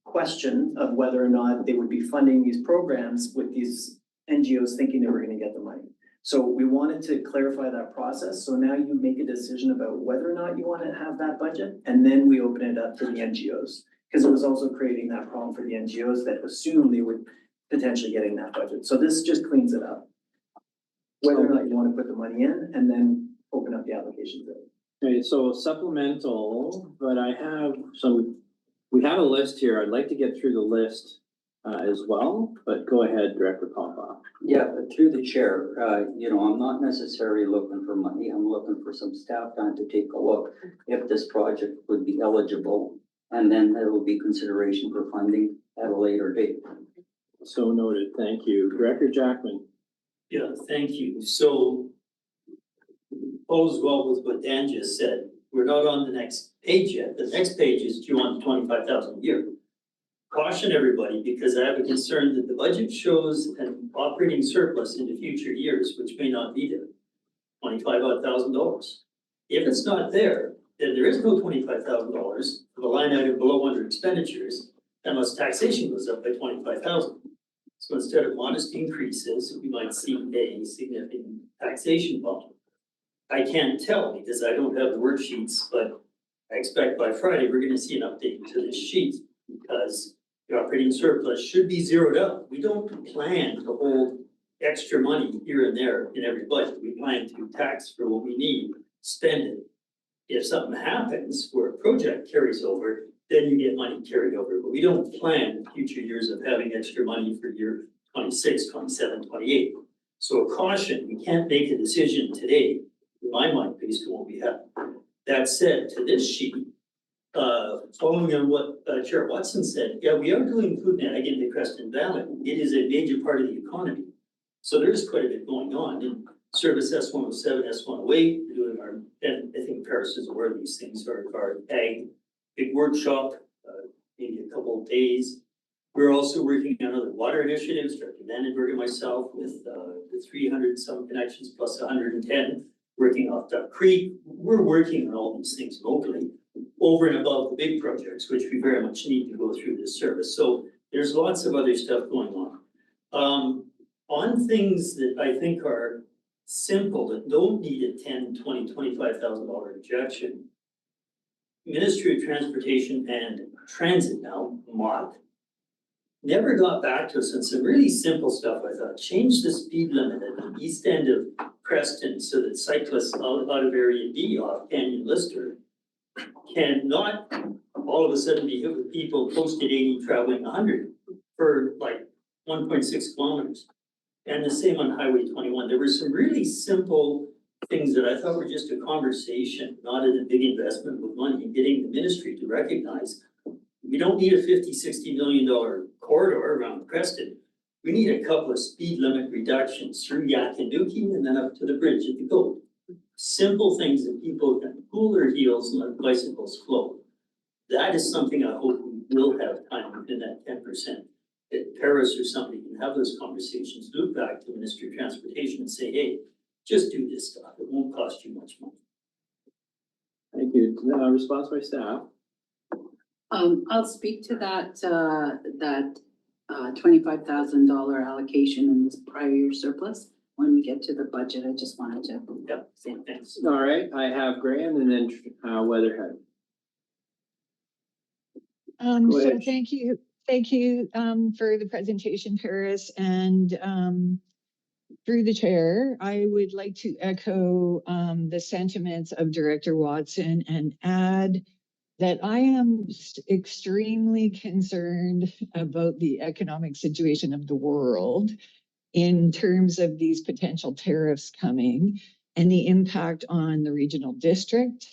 question of whether or not they would be funding these programs with these NGOs thinking they were going to get the money. So we wanted to clarify that process. So now you make a decision about whether or not you want to have that budget, and then we open it up to the NGOs. Because it was also creating that problem for the NGOs that assumed they would potentially getting that budget. So this just cleans it up. Whether or not you want to put the money in and then open up the application. Okay, so supplemental, but we have a list here. I'd like to get through the list as well, but go ahead, Director Popoff. Yeah, through the chair, I'm not necessarily looking for money. I'm looking for some staff time to take a look if this project would be eligible. And then there will be consideration for funding at a later date. So noted, thank you. Director Jackman. Yeah, thank you. So goes well with what Dan just said. We're not on the next page yet. The next page is due on 25,000 a year. Caution everybody, because I have a concern that the budget shows an operating surplus into future years, which may not be there. $25,000. If it's not there, then there is no $25,000 for the line item below under expenditures, unless taxation goes up by 25,000. So instead of modest increases, we might see a significant taxation bump. I can't tell because I don't have the worksheets, but I expect by Friday, we're gonna see an update to this sheet because the operating surplus should be zeroed out. We don't plan to hold extra money here and there in every budget. We plan to tax for what we need, spend it. If something happens where a project carries over, then you get money carried over, but we don't plan future years of having extra money for year 26, 27, 28. So a caution, we can't make a decision today, in my mind, based on what we have. That said, to this sheet, following on what Chair Watson said, yeah, we are doing food and ag in the Creston Valley. It is a major part of the economy. So there's quite a bit going on in Service S107, S108, we're doing our, and I think Paris is aware of these things, our ag big workshop, maybe a couple of days. We're also working on other water initiatives, Director Vandenberg and myself, with the 300 some connections plus 110, working off Duck Creek. We're working on all these things locally, over and above the big projects, which we very much need to go through this service. So there's lots of other stuff going on. On things that I think are simple, that don't need a $10,000, $20,000, $25,000 injection. Ministry of Transportation and Transit now, MOT, never got back to us on some really simple stuff. I thought, change the speed limit at the east end of Creston so that cyclists out of area B off Canyon Lister cannot all of a sudden be hit with people posted 80 traveling 100 for like 1.6 kilometers. And the same on Highway 21. There were some really simple things that I thought were just a conversation, not a big investment with money, and getting the ministry to recognize we don't need a $50-60 million corridor around Creston. We need a couple of speed limit reductions through Yakanduki and then up to the bridge at the Goat. Simple things that people can cool their heels and let bicycles flow. That is something I hope we will have time within that 10%. That Paris or somebody can have those conversations, look back to the Ministry of Transportation and say, hey, just do this stuff. It won't cost you much money. Thank you. Response by staff. I'll speak to that $25,000 allocation in this prior year surplus. When we get to the budget, I just wanted to say thanks. All right, I have Graham and then Weatherhead. Go So ahead. thank you for the presentation, Paris, and through the chair, I would like to echo the sentiments of Director Watson and add that I am extremely concerned about the economic situation of the world in terms of these potential tariffs coming and the impact on the regional district,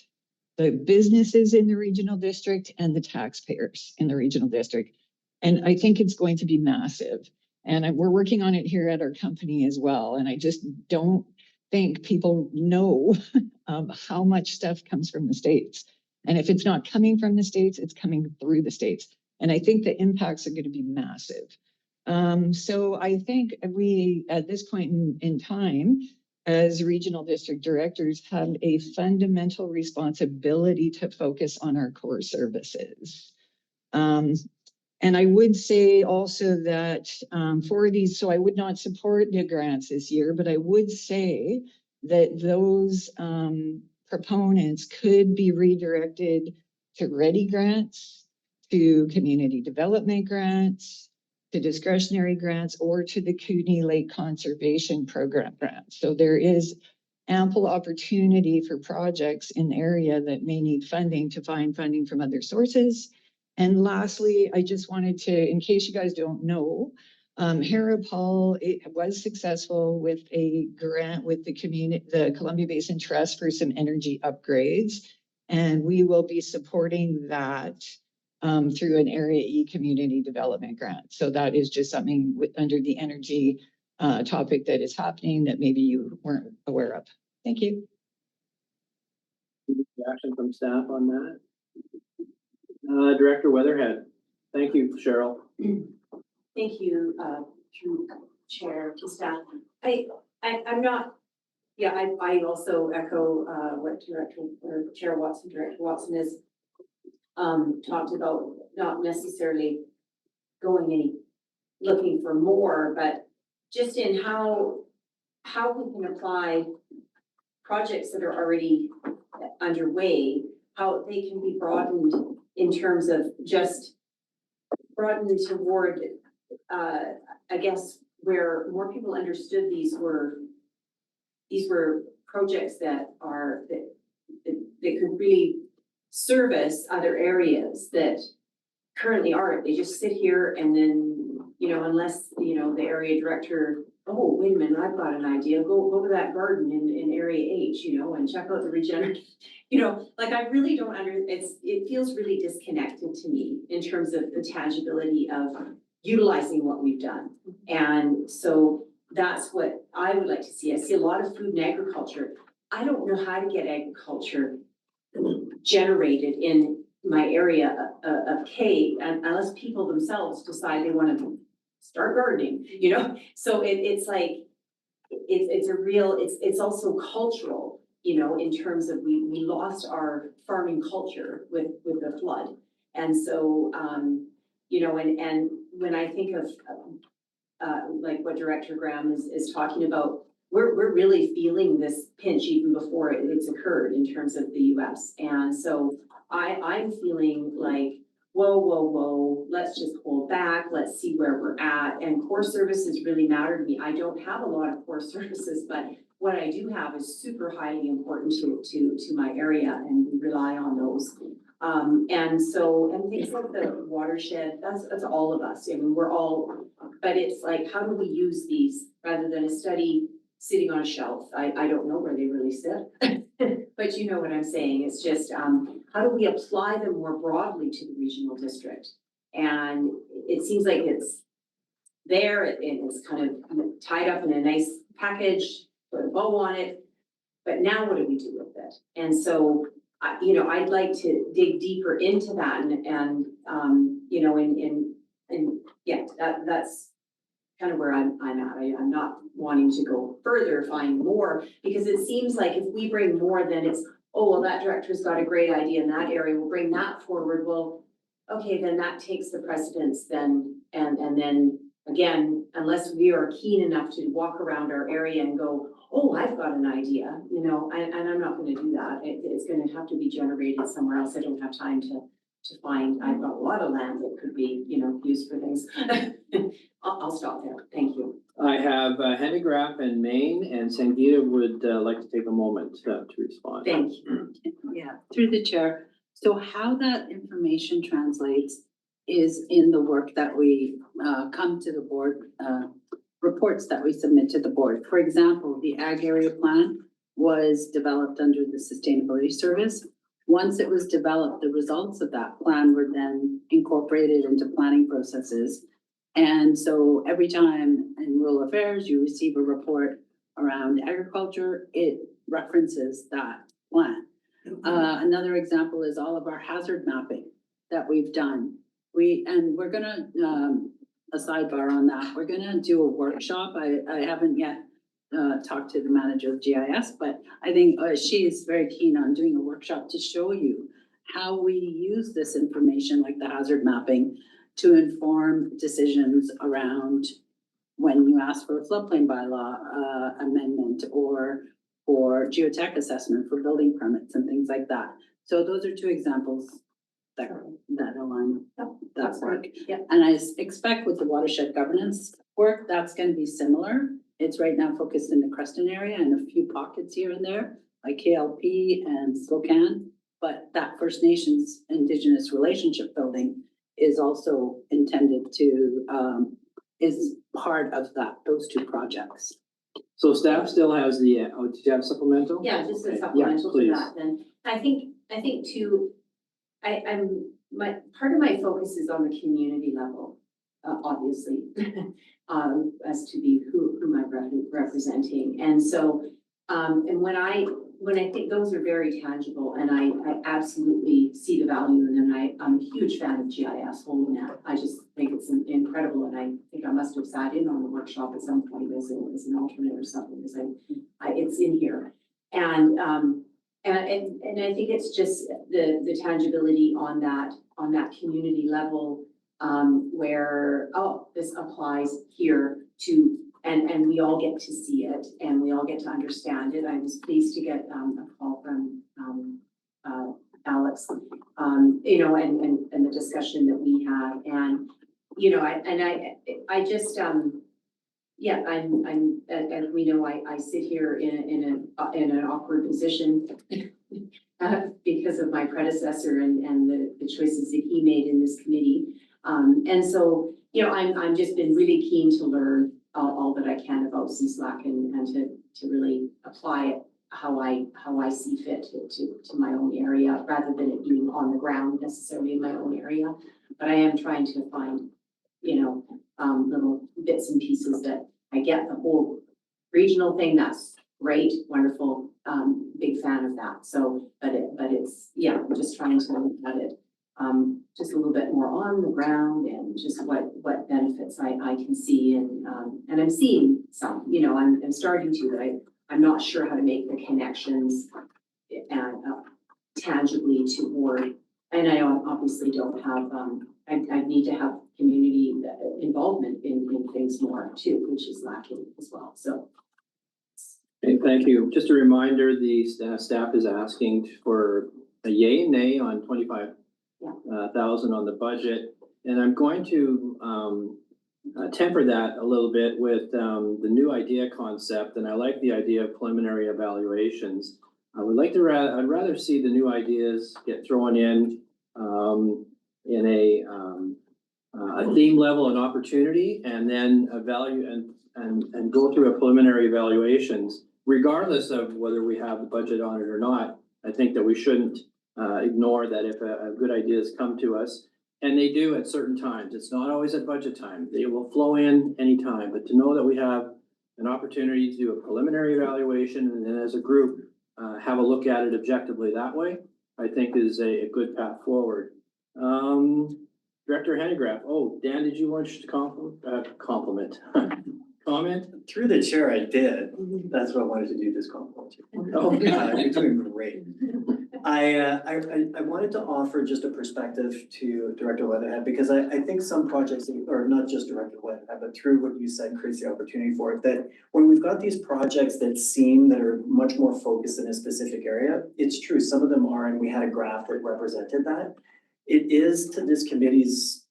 the businesses in the regional district, and the taxpayers in the regional district. And I think it's going to be massive. And we're working on it here at our company as well. And I just don't think people know how much stuff comes from the States. And if it's not coming from the States, it's coming through the States. And I think the impacts are going to be massive. So I think we, at this point in time, as regional district directors, have a fundamental responsibility to focus on our core services. And I would say also that for these, so I would not support the grants this year, but I would say that those proponents could be redirected to READY grants, to community development grants, to discretionary grants, or to the Kootenay Lake Conservation Program grants. So there is ample opportunity for projects in the area that may need funding to find funding from other sources. And lastly, I just wanted to, in case you guys don't know, Harapal was successful with a grant with the Columbia Basin Trust for some energy upgrades. And we will be supporting that through an Area E community development grant. So that is just something under the energy topic that is happening that maybe you weren't aware of. Thank you. Reaction from staff on that? Director Weatherhead. Thank you, Cheryl. Thank you, through chair to staff. I'm not, yeah, I also echo what Chair Watson, Director Watson has talked about, not necessarily looking for more, but just in how we can apply projects that are already underway, how they can be broadened in terms of just broadened toward, I guess, where more people understood these were projects that could really service other areas that currently aren't. They just sit here and then, unless, the area director, oh, wait a minute, I've got an idea, go to that garden in area H, and check out the regeneration. I really don't it feels really disconnected to me in terms of the tangibility of utilizing what we've done. And so that's what I would like to see. I see a lot of food and agriculture. I don't know how to get agriculture generated in my area of K unless people themselves decide they want to start gardening, So it's like, it's also cultural, in terms of we lost our farming culture with the flood. And so, and when I think of, like what Director Graham is talking about, we're really feeling this pinch even before it's occurred in terms of the US. And so I'm feeling like, whoa, let's just hold back. Let's see where we're at. And core services really matter to me. I don't have a lot of core services, but what I do have is super highly important to my area, and we rely on those. And things like the watershed, that's all of us. I mean, we're all, but it's like, how do we use these rather than a study sitting on a shelf? I don't know where they really sit, but you know what I'm saying. It's just, how do we apply them more broadly to the regional district? And it seems like it's there, and it's kind of tied up in a nice package, put a bow on it, but now what do we do with it? And so, I'd like to dig deeper into that and that's kind of where I'm at. I'm not wanting to go further, find more, because it seems like if we bring more, then it's, oh, well, that director's got a great idea in that area, we'll bring that forward. Well, okay, then that takes the precedence then, and then again, unless we are keen enough to walk around our area and go, oh, I've got an idea, and I'm not gonna do that. It's gonna have to be generated somewhere else. I don't have time to find. I've got a lot of land that could be, used for things. I'll stop there. Thank you. I have Henry Graff and Maine, and Sangeeta would like to take a moment to respond. Thank you. Yeah, through the chair. So how that information translates is in the work that we come to the board, reports that we submit to the board. For example, the Ag Area Plan was developed under the Sustainability Service. Once it was developed, the results of that plan were then incorporated into planning processes. And so every time in rural affairs, you receive a report around agriculture, it references that plan. Another example is all of our hazard mapping that we've done. We're gonna, a sidebar on that, we're gonna do a workshop. I haven't yet talked to the manager of GIS, but I think she is very keen on doing a workshop to show you how we use this information, like the hazard mapping, to inform decisions around when you ask for a floodplain bylaw amendment or for geotech assessment for building permits and things like that. So those are two examples that align that work. Yeah. And I expect with the watershed governance work, that's going to be similar. It's right now focused in the Creston area and a few pockets here and there, like KLP and Spokane. But that First Nations Indigenous relationship building is also intended to, is part of those two projects. So staff still has the, did you have supplemental? Yeah, just a Okay. supplemental to please. that then. I think too, part of my focus is on the community level, obviously, as to be who I'm representing. And so, and when I think those are very tangible, and I absolutely see the value in them. I'm a huge fan of GIS holding that. I just think it's incredible, and I think I must have sat in on the workshop at some point as an alternate or something, because it's in here. And I think it's just the tangibility on that community level, where, oh, this applies here to, and we all get to see it and we all get to understand it. I was pleased to get a call from Alex, and the discussion that we had. And you know, I just, yeah, as we know, I sit here in an awkward position because of my predecessor and the choices that he made in this committee. And so, you know, I'm just been really keen to learn all that I can about CSLAC and to really apply it how I see fit to my own area, rather than it being on the ground necessarily in my own area. But I am trying to find, you know, little bits and pieces that I get the whole regional thing. That's great, wonderful, big fan of that. So, but it's, yeah, I'm just trying to look at it, just a little bit more on the ground and just what benefits I can see. And I'm seeing some, you know, I'm starting to, but I'm not sure how to make the connections and tangibly toward, and I obviously don't have, I need to have community involvement in things more too, which is lacking as well, so. Okay, thank you. Just a reminder, the staff is asking for a yay and nay on 25,000 on the budget. And I'm going to temper that a little bit with the new idea concept. And I like the idea of preliminary evaluations. I would like to, I'd rather see the new ideas get thrown in a theme level and opportunity, and then and go through a preliminary evaluations, regardless of whether we have the budget on it or not. I think that we shouldn't ignore that if a good ideas come to us, and they do at certain times. It's not always at budget time. They will flow in anytime, but to know that we have an opportunity to do a preliminary evaluation and then as a group have a look at it objectively that way, I think is a good path forward. Director Hennegraff. Oh, Dan, did you want to compliment? Comment? Through the chair, I did. That's what I wanted to do this compliment. Oh, You're doing great. I wanted to offer just a perspective to Director Weatherhead, because I think some projects, or not just Director Weatherhead, but through what you said creates the opportunity for it, that when we've got these projects that are much more focused in a specific area, it's true, some of them are, and we had a graph that represented that. It is to this committee's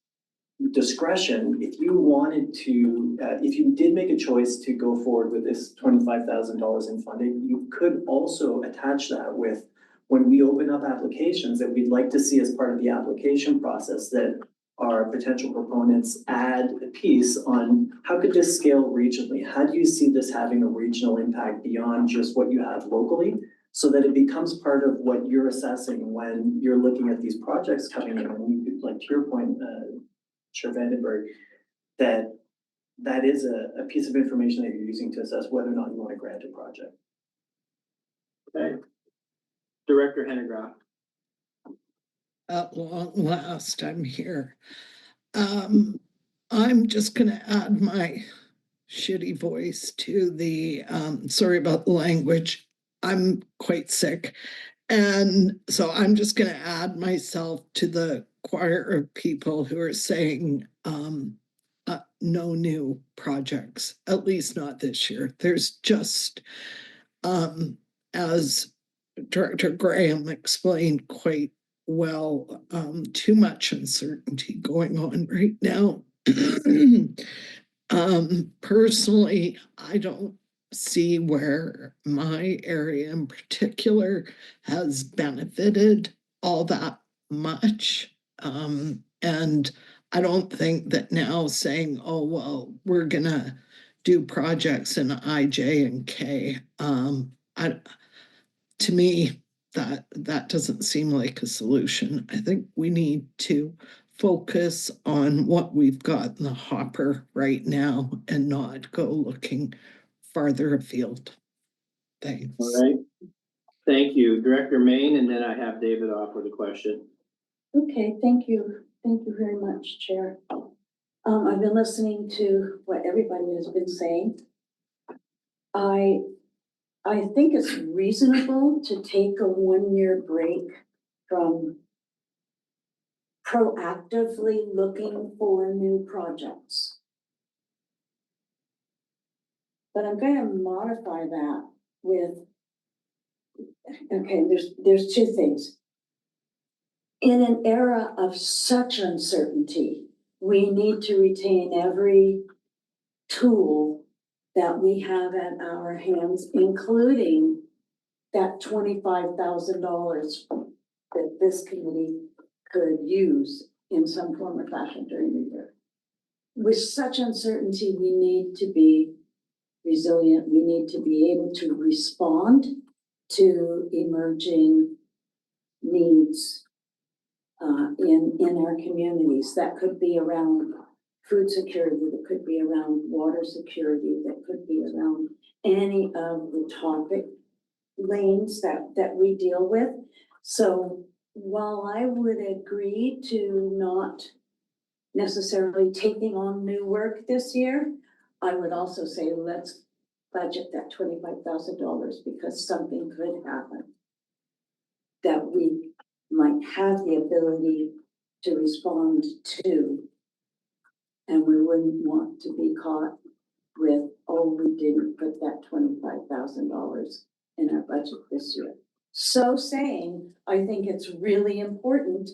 discretion, if you wanted to, if you did make a choice to go forward with this $25,000 in funding, you could also attach that with, when we open up applications, that we'd like to see as part of the application process, that our potential proponents add a piece on how could this scale regionally? How do you see this having a regional impact beyond just what you have locally? So that it becomes part of what you're assessing when you're looking at these projects coming in. And you, like to your point, Chair Vandenberg, that is a piece of information that you're using to assess whether or not you want to grant a project. okay. Director Hennegraff. At long last, I'm here. I'm just gonna add my shitty voice to the, sorry about the language. I'm quite sick. And so I'm just gonna add myself to the choir of people who are saying, no new projects, at least not this year. There's just, as Director Graham explained quite well, too much uncertainty going on right now. Personally, I don't see where my area in particular has benefited all that much. And I don't think that now saying, oh, well, we're gonna do projects in I, J, and K. To me, that doesn't seem like a solution. I think we need to focus on what we've got in the hopper right now and not go looking farther afield. Thanks. All right. Thank you, Director Main, and then I have David off with a question. Okay, thank you. Thank you very much, Chair. I've been listening to what everybody has been saying. I think it's reasonable to take a 1-year break from proactively looking for new projects. But I'm going to modify that with, okay, there's two things. In an era of such uncertainty, we need to retain every tool that we have at our hands, including that $25,000 that this committee could use in some form or fashion during the year. With such uncertainty, we need to be resilient. We need to be able to respond to emerging needs in our communities. That could be around food security, that could be around water security, that could be around any of the topic lanes that we deal with. So while I would agree to not necessarily taking on new work this year, I would also say let's budget that $25,000 because something could happen that we might have the ability to respond to. And we wouldn't want to be caught with, oh, we didn't put that $25,000 in our budget this year. So saying, I think it's really important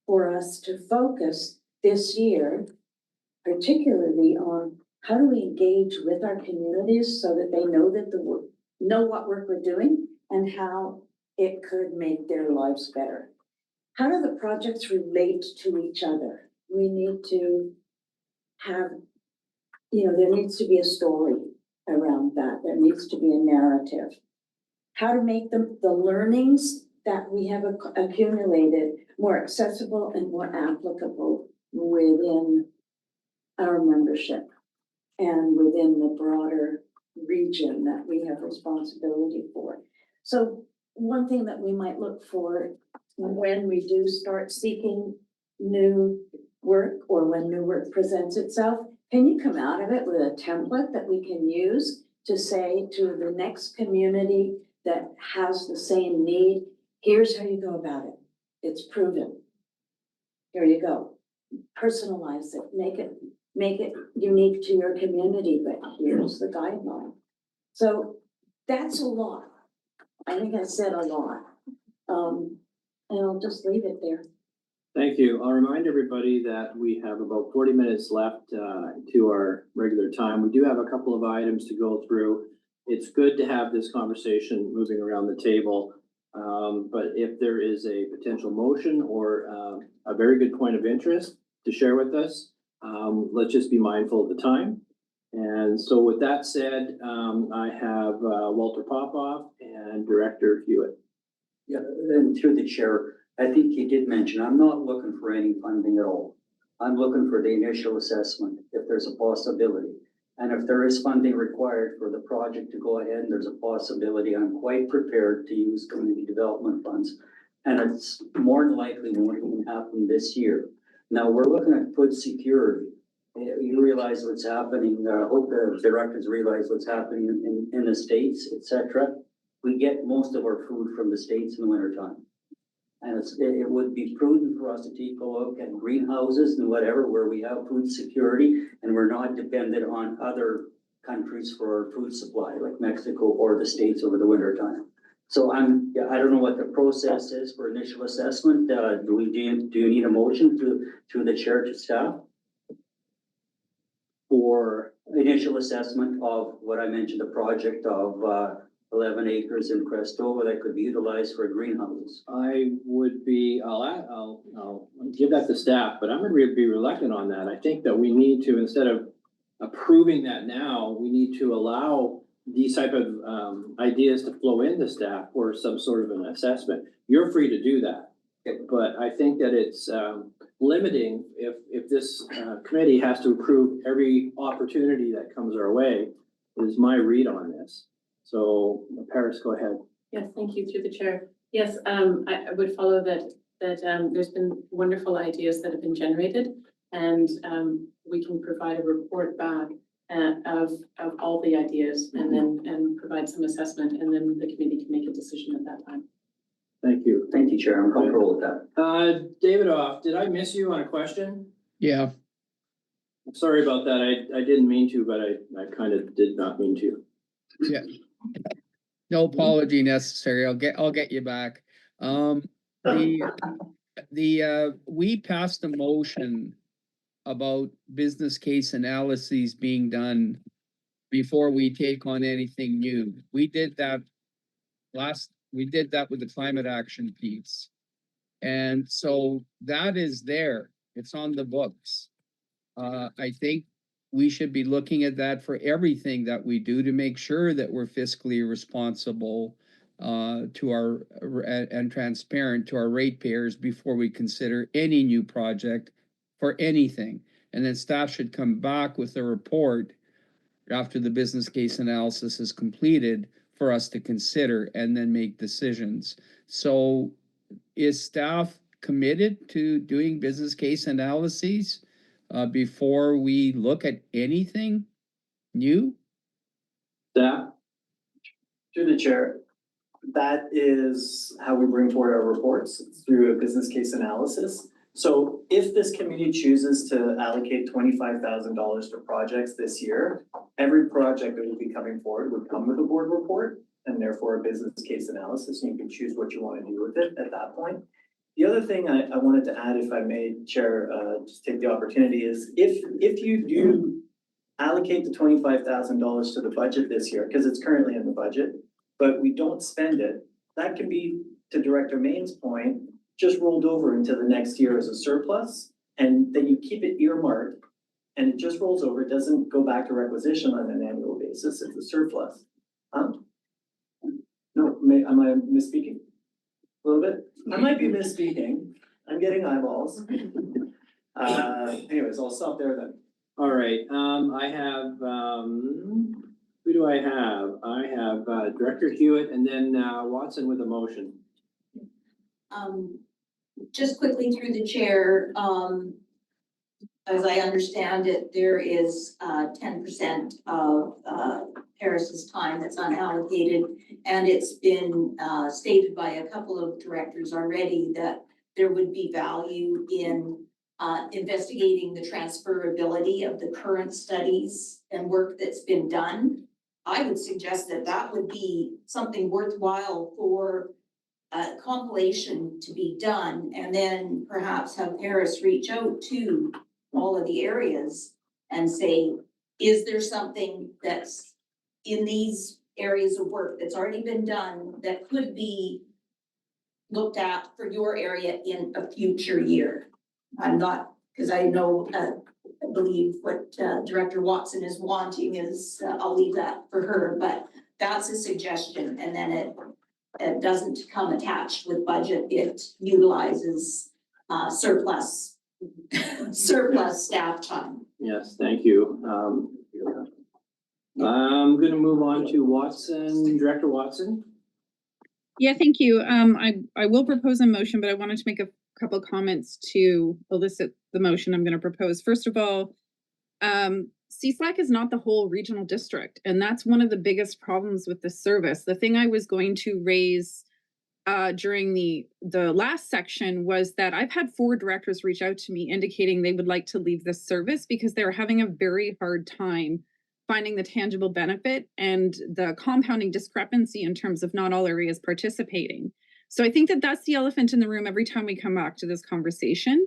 for us to focus this year, particularly on how do we engage with our communities so that they know that know what work we're doing and how it could make their lives better. How do the projects relate to each other? We need to have, there needs to be a story around that. There needs to be a narrative. How to make the learnings that we have accumulated more accessible and more applicable within our membership and within the broader region that we have responsibility for. So one thing that we might look for when we do start seeking new work or when new work presents itself, can you come out of it with a template that we can use to say to the next community that has the same need, here's how you go about it. It's proven. Here you go. Personalize it, make it unique to your community, but here's the guideline. So that's a lot. I think I said a lot. And I'll just leave it there. Thank you. I'll remind everybody that we have about 40 minutes left to our regular time. We do have a couple of items to go through. It's good to have this conversation moving around the table. But if there is a potential motion or a very good point of interest to share with us, let's just be mindful of the time. And so with that said, I have Walter Popoff and Director Hewitt. Yeah, and through the chair, I think you did mention, I'm not looking for any funding at all. I'm looking for the initial assessment, if there's a possibility. And if there is funding required for the project to go ahead, there's a possibility, I'm quite prepared to use community development funds. And it's more than likely won't even happen this year. Now, we're looking at food security. You realize what's happening, I hope the directors realize what's happening in the States, etc. We get most of our food from the States in the wintertime. And it would be prudent for us to take a look at greenhouses and whatever, where we have food security and we're not dependent on other countries for our food supply, like Mexico or the States over the wintertime. So I don't know what the process is for initial assessment. Do you need a motion through the chair to staff? For initial assessment of what I mentioned, the project of 11 acres in Crestova that could be utilized for greenhouses. I would be, I'll give that to staff, but I'm gonna be reluctant on that. I think that we need to, instead of approving that now, we need to allow these type of ideas to flow into staff for some sort of an assessment. You're free to do that. But I think that it's limiting if this committee has to approve every opportunity that comes our way, is my read on this. So Paris, go ahead. Yes, thank you through the chair. Yes, I would follow that there's been wonderful ideas that have been generated and we can provide a report back of all the ideas and provide some assessment and then the committee can make a decision at that time. Thank you. Thank you, Chair. I'm comfortable with that. David Off, did I miss you on a question? Yeah, Sorry about that. I didn't mean to, but I kind of did not mean to. yeah. No apology necessary. I'll get you back. We passed a motion about business case analyses being done before we take on anything new. We did that with the climate action piece. And so that is there, it's on the books. I think we should be looking at that for everything that we do to make sure that we're fiscally responsible to our and transparent to our ratepayers before we consider any new project for anything. And then staff should come back with a report after the business case analysis is completed for us to consider and then make decisions. So is staff committed to doing business case analyses before we look at anything new? Staff? Through the chair, that is how we bring forward our reports through a business case analysis. So if this committee chooses to allocate $25,000 to projects this year, every project that would be coming forward would come with a board report and therefore a business case analysis, and you can choose what you want to do with it at that point. The other thing I wanted to add, if I may, Chair, just take the opportunity, is if you do allocate the $25,000 to the budget this year, because it's currently in the budget, but we don't spend it, that can be, to Director Main's point, just rolled over into the next year as a surplus, and then you keep it earmarked, and it just rolls over. It doesn't go back to requisition on an annual basis. It's a surplus. No, am I misspeaking? A little bit? I might be misspeaking. I'm getting eyeballs. Anyways, I'll stop there then. All right, I have, who do I have? I have Director Hewitt and then Watson with a motion. Just quickly through the chair, as I understand it, there is 10% of Paris's time that's unallocated. And it's been stated by a couple of directors already that there would be value in investigating the transferability of the current studies and work that's been done. I would suggest that that would be something worthwhile for a compilation to be done, and then perhaps have Paris reach out to all of the areas and say, is there something that's in these areas of work that's already been done that could be looked at for your area in a future year? I'm not, because I know, I believe what Director Watson is wanting is, I'll leave that for her, but that's a suggestion. And then it doesn't come attached with budget. It utilizes surplus staff time. Yes, thank you. I'm gonna move on to Watson, Director Watson. Yeah, thank you. I will propose a motion, but I wanted to make a couple comments to elicit the motion I'm going to propose. First of all, CSLAC is not the whole regional district, and that's one of the biggest problems with the service. The thing I was going to raise during the last section was that I've had 4 directors reach out to me indicating they would like to leave this service because they're having a very hard time finding the tangible benefit and the compounding discrepancy in terms of not all areas participating. So I think that that's the elephant in the room every time we come back to this conversation.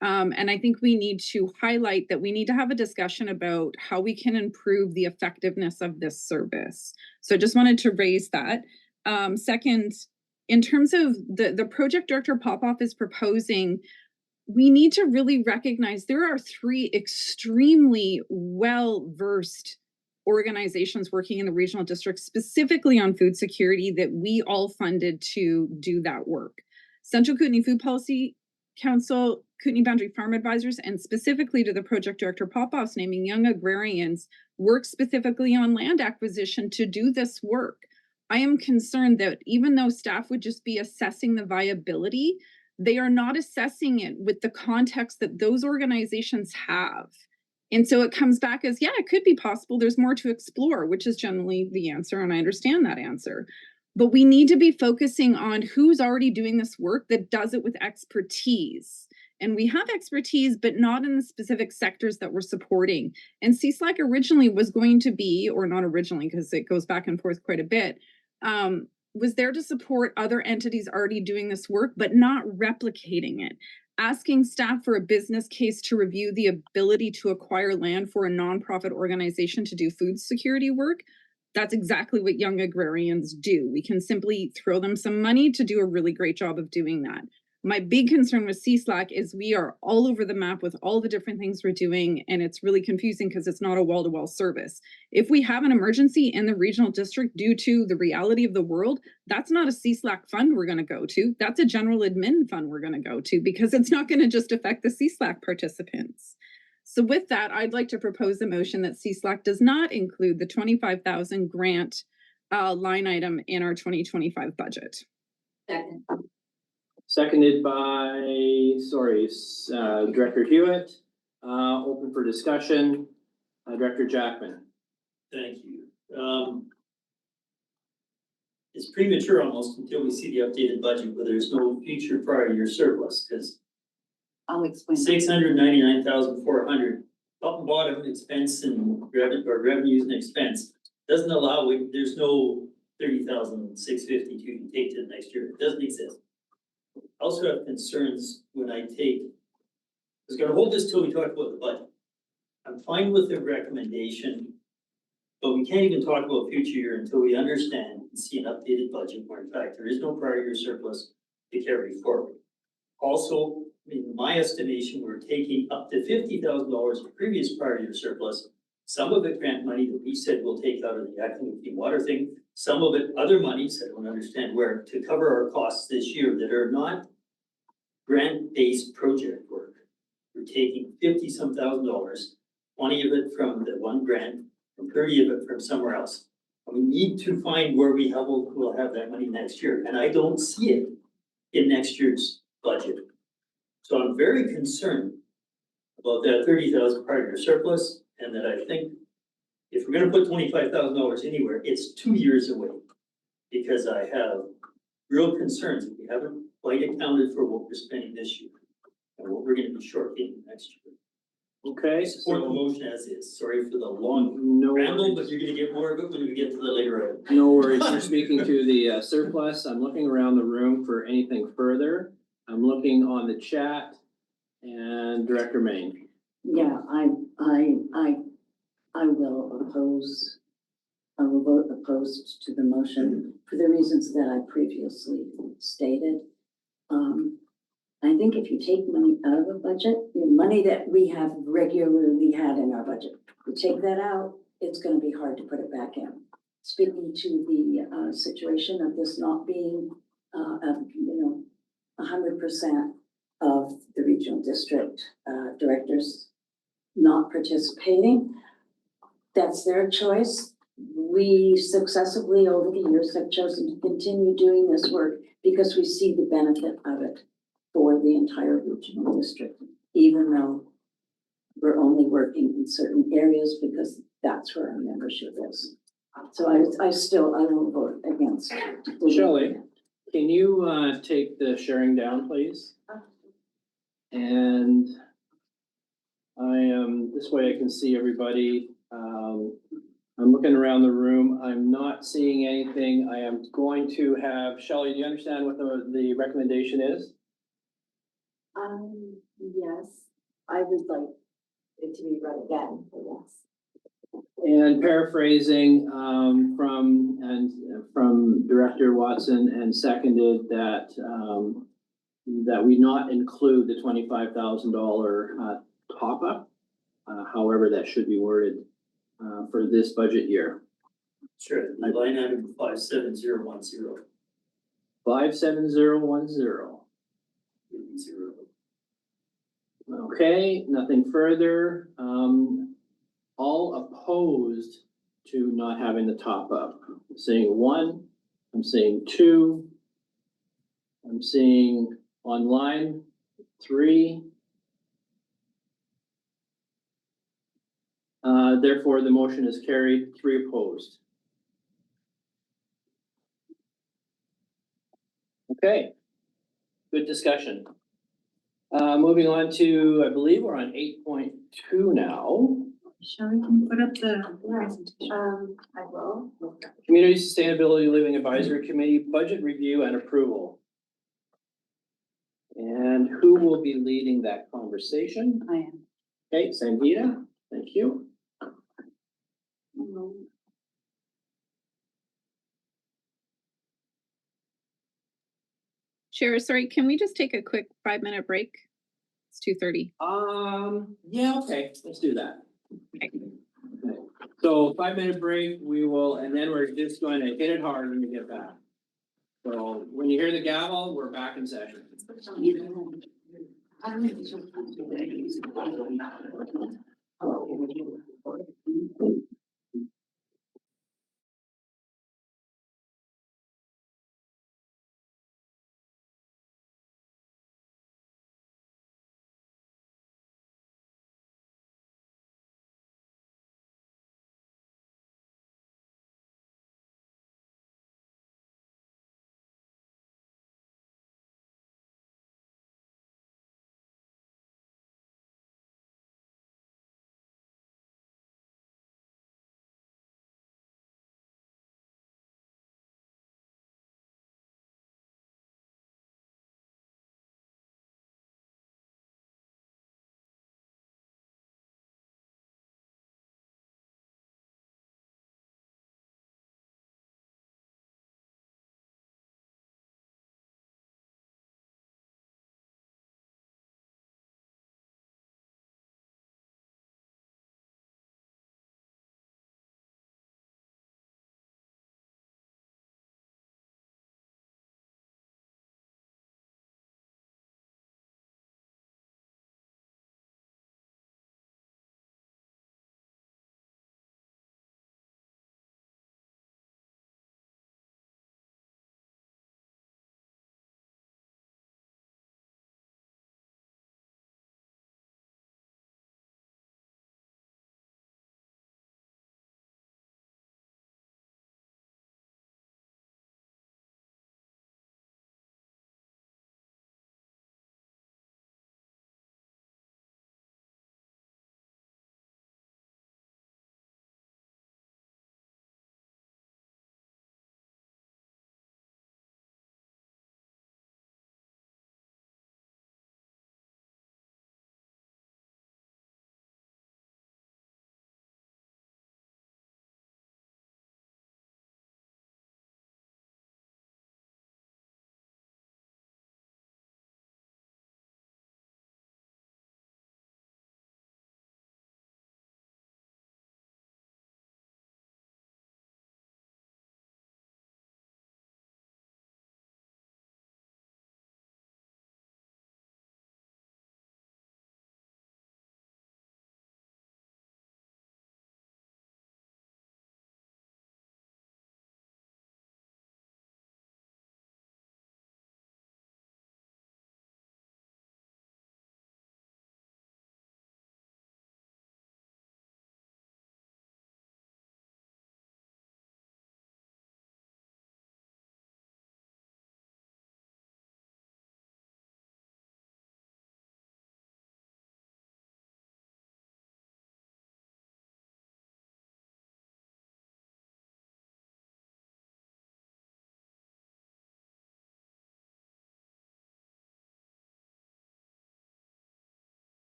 And I think we need to highlight that we need to have a discussion about how we can improve the effectiveness of this service. So I just wanted to raise that. Second, in terms of the project Director Popoff is proposing, we need to really recognize there are 3 extremely well-versed organizations working in the regional district, specifically on food security, that we all funded to do that work. Central Kootenai Food Policy Council, Kootenai Boundary Farm Advisors, and specifically to the project Director Popoff's naming Young Agrarians, work specifically on land acquisition to do this work. I am concerned that even though staff would just be assessing the viability, they are not assessing it with the context that those organizations have. And so it comes back as, yeah, it could be possible. There's more to explore, which is generally the answer. And I understand that answer. But we need to be focusing on who's already doing this work that does it with expertise. And we have expertise, but not in the specific sectors that we're supporting. And CSLAC originally was going to be, or not originally, because it goes back and forth quite a bit, was there to support other entities already doing this work, but not replicating it. asking staff for a business case to review the ability to acquire land for a nonprofit organization to do food security work. That's exactly what young agrarians do. We can simply throw them some money to do a really great job of doing that. My big concern with CSLAC is we are all over the map with all the different things we're doing, and it's really confusing because it's not a wall-to-wall service. If we have an emergency in the regional district due to the reality of the world, that's not a CSLAC fund we're going to go to. That's a general admin fund we're going to go to because it's not going to just affect the CSLAC participants. So with that, I'd like to propose a motion that CSLAC does not include the 25,000 grant line item in our 2025 budget. Second. Seconded by, Director Hewitt. Open for discussion. Director Jackman. Thank you. It's premature almost until we see the updated budget, but there's no future prior year surplus, because I'll explain. 699,400, top and bottom expense and revenues and expense doesn't allow, there's no 30,652 to take to the next year. It doesn't exist. I also have concerns when I was gonna hold this till we talk about the budget. I'm fine with the recommendation, but we can't even talk about future year until we understand and see an updated budget where in fact there is no prior year surplus to carry forward. Also, in my estimation, we're taking up to $50,000 of previous prior year surplus. Some of it grant money that we said we'll take out of the acting clean water thing. Some of it other monies, I don't understand where, to cover our costs this year that are not grant-based project work. We're taking $50-some thousand, 20 of it from the one grant, and 30 of it from somewhere else. And we need to find where we'll have that money next year, and I don't see it in next year's budget. So I'm very concerned about that 30,000 prior year surplus, and that I think if we're gonna put $25,000 anywhere, it's 2 years away. Because I have real concerns that we haven't quite accounted for what we're spending this year and what we're gonna be short in next year. Okay. Support the motion as is. Sorry for the long No ramble, but worries. you're gonna get more of it when we get to the later item. No worries. You're speaking to the surplus. I'm looking around the room for anything further. I'm looking on the chat and Director Main. Yeah, I will oppose. I will vote opposed to the motion for the reasons that I previously stated. I think if you take money out of a budget, the money that we have regularly had in our budget, you take that out, it's gonna be hard to put it back in. Speaking to the situation of this not being, 100% of the regional district directors not participating, that's their choice. We successively over the years have chosen to continue doing this work because we see the benefit of it for the entire regional district, even though we're only working in certain areas because that's where our membership is. So I will vote against. Shelley, can you take the sharing down, please? And this way I can see everybody. I'm looking around the room. I'm not seeing anything. I am going to have, Shelley, do you understand what the recommendation is? Yes, I would like it to be read again, yes. And paraphrasing from Director Watson and seconded that that we not include the $25,000 top up. However, that should be worded for this budget year. Sure, line item 57010. 57010. Zero. Okay, nothing further. All opposed to not having the top up. I'm seeing 1, I'm seeing 2, I'm seeing online 3. Therefore, the motion is carried, 3 opposed. Okay, good discussion. Moving on to, I believe we're on 8.2 now. Shelley, can you put up the presentation? I will. Community Sustainability Living Advisory Committee Budget Review and Approval. And who will be leading that conversation? I am. Okay, Sangeeta, thank you. Chair, sorry, can we just take a quick 5-minute break? It's 2:30. Yeah, okay, let's do that. Okay. Okay. So 5-minute break, we will, and then we're just going to hit it hard when we get back. So when you hear the gavel, we're back in session.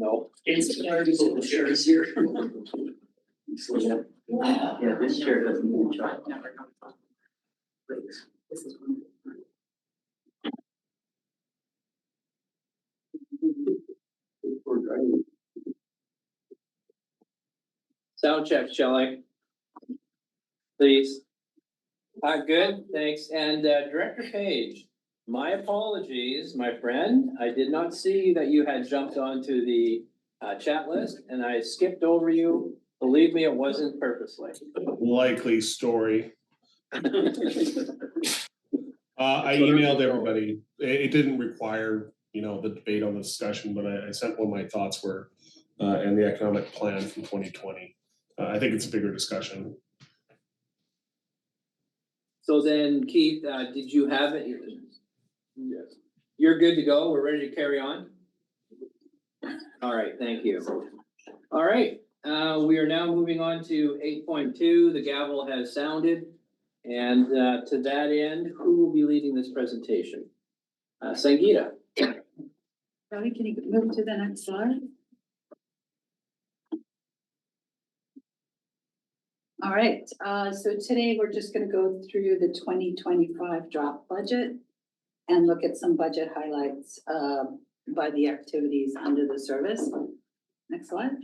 No. It's the chairs here. Yeah, this chair doesn't even try. This is one. Sound check, Shelley. Please. Good, thanks. And Director Page, my apologies, my friend. I did not see that you had jumped onto the chat list and I skipped over you. Believe me, it wasn't purposely. Likely story. I emailed everybody. It didn't require, the debate on the discussion, but I sent what my thoughts were and the economic plan from 2020. I think it's a bigger discussion. So then Keith, did you have it? Yes. You're good to go. We're ready to carry on. All right, thank you. All right, we are now moving on to 8.2. The gavel has sounded. And to that end, who will be leading this presentation? Sangeeta. Kelly, can you move to the next slide? All right, so today we're just gonna go through the 2025 draft budget and look at some budget highlights by the activities under the service. Next slide.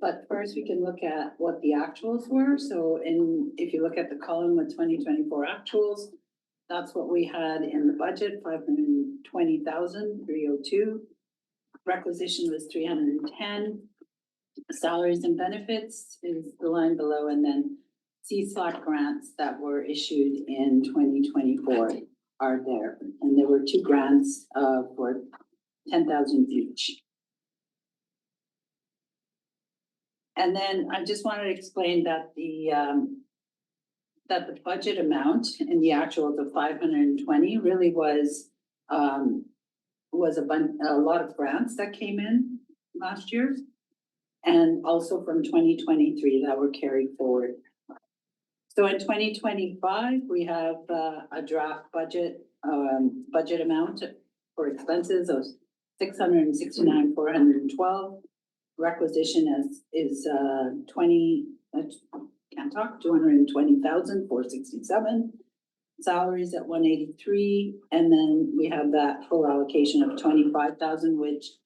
But first we can look at what the actuals were. So if you look at the column with 2024 actuals, that's what we had in the budget, 520,302. Requisition was 310. Salaries and benefits is the line below, and then CSLAC grants that were issued in 2024 are there. And there were 2 grants for 10,000 each. And then I just wanted to explain that the budget amount in the actual of 520 really was a lot of grants that came in last year. And also from 2023 that were carried forward. So in 2025, we have a draft budget amount for expenses of 669,412. Requisition is 220,467. Salaries at 183, and then we have that full allocation of 25,000, which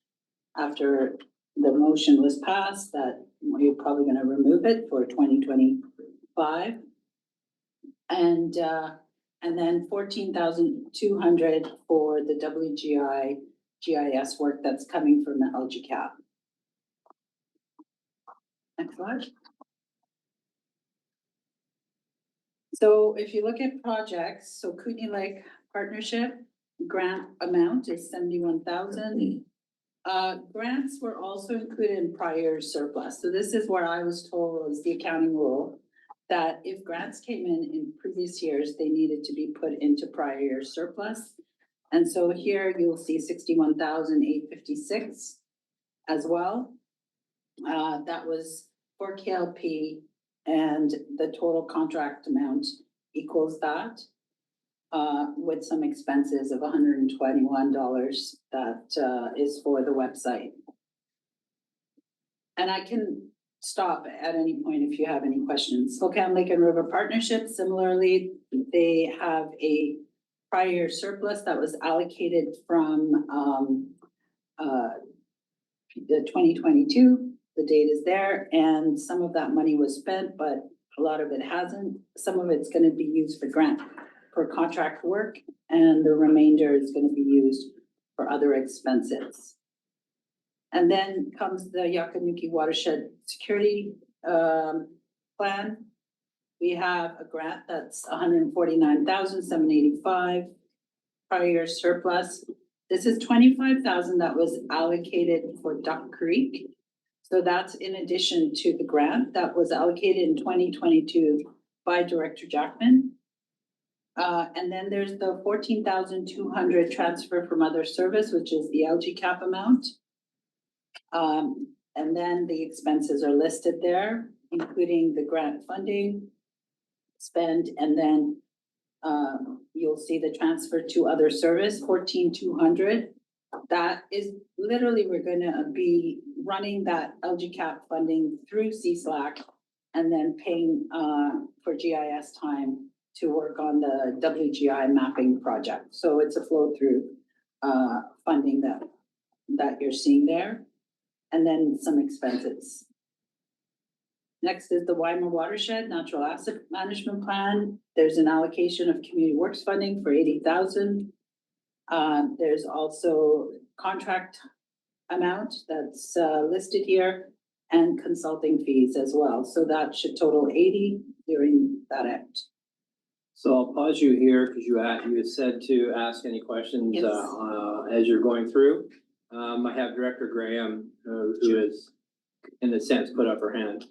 after the motion was passed that we're probably going to remove it for 2025. And then 14,200 for the WGI GIS work that's coming from the LGCAP. Next slide. So if you look at projects, so Kootenay Lake Partnership grant amount is 71,000. Grants were also included in prior surplus. So this is what I was told was the accounting rule, that if grants came in previous years, they needed to be put into prior year surplus. And so here you'll see 61,856 as well. That was for KLP, and the total contract amount equals that. With some expenses of $121 that is for the website. And I can stop at any point if you have any questions. Spokane Lake and River Partnership, similarly, they have a prior surplus that was allocated from the 2022. The date is there, and some of that money was spent, but a lot of it hasn't. Some of it's going to be used for contract work, and the remainder is going to be used for other expenses. And then comes the Yakanuki Watershed Security Plan. We have a grant that's 149,785 prior year surplus. This is 25,000 that was allocated for Duck Creek. So that's in addition to the grant that was allocated in 2022 by Director Jackman. And then there's the 14,200 transfer from other service, which is the LGCAP amount. And then the expenses are listed there, including the grant funding spend, and then you'll see the transfer to other service, 14,200. That is literally, we're gonna be running that LGCAP funding through CSLAC and then paying for GIS time to work on the WGI mapping project. So it's a flow through funding that you're seeing there. And then some expenses. Next is the Weimar Watershed Natural Asset Management Plan. There's an allocation of community works funding for 80,000. There's also contract amount that's listed here and consulting fees as well. So that should total 80 during that end. So I'll pause you here because you had said to ask any questions Yes. As you're going through. I have Director Graham, who is in a sense put up her hand.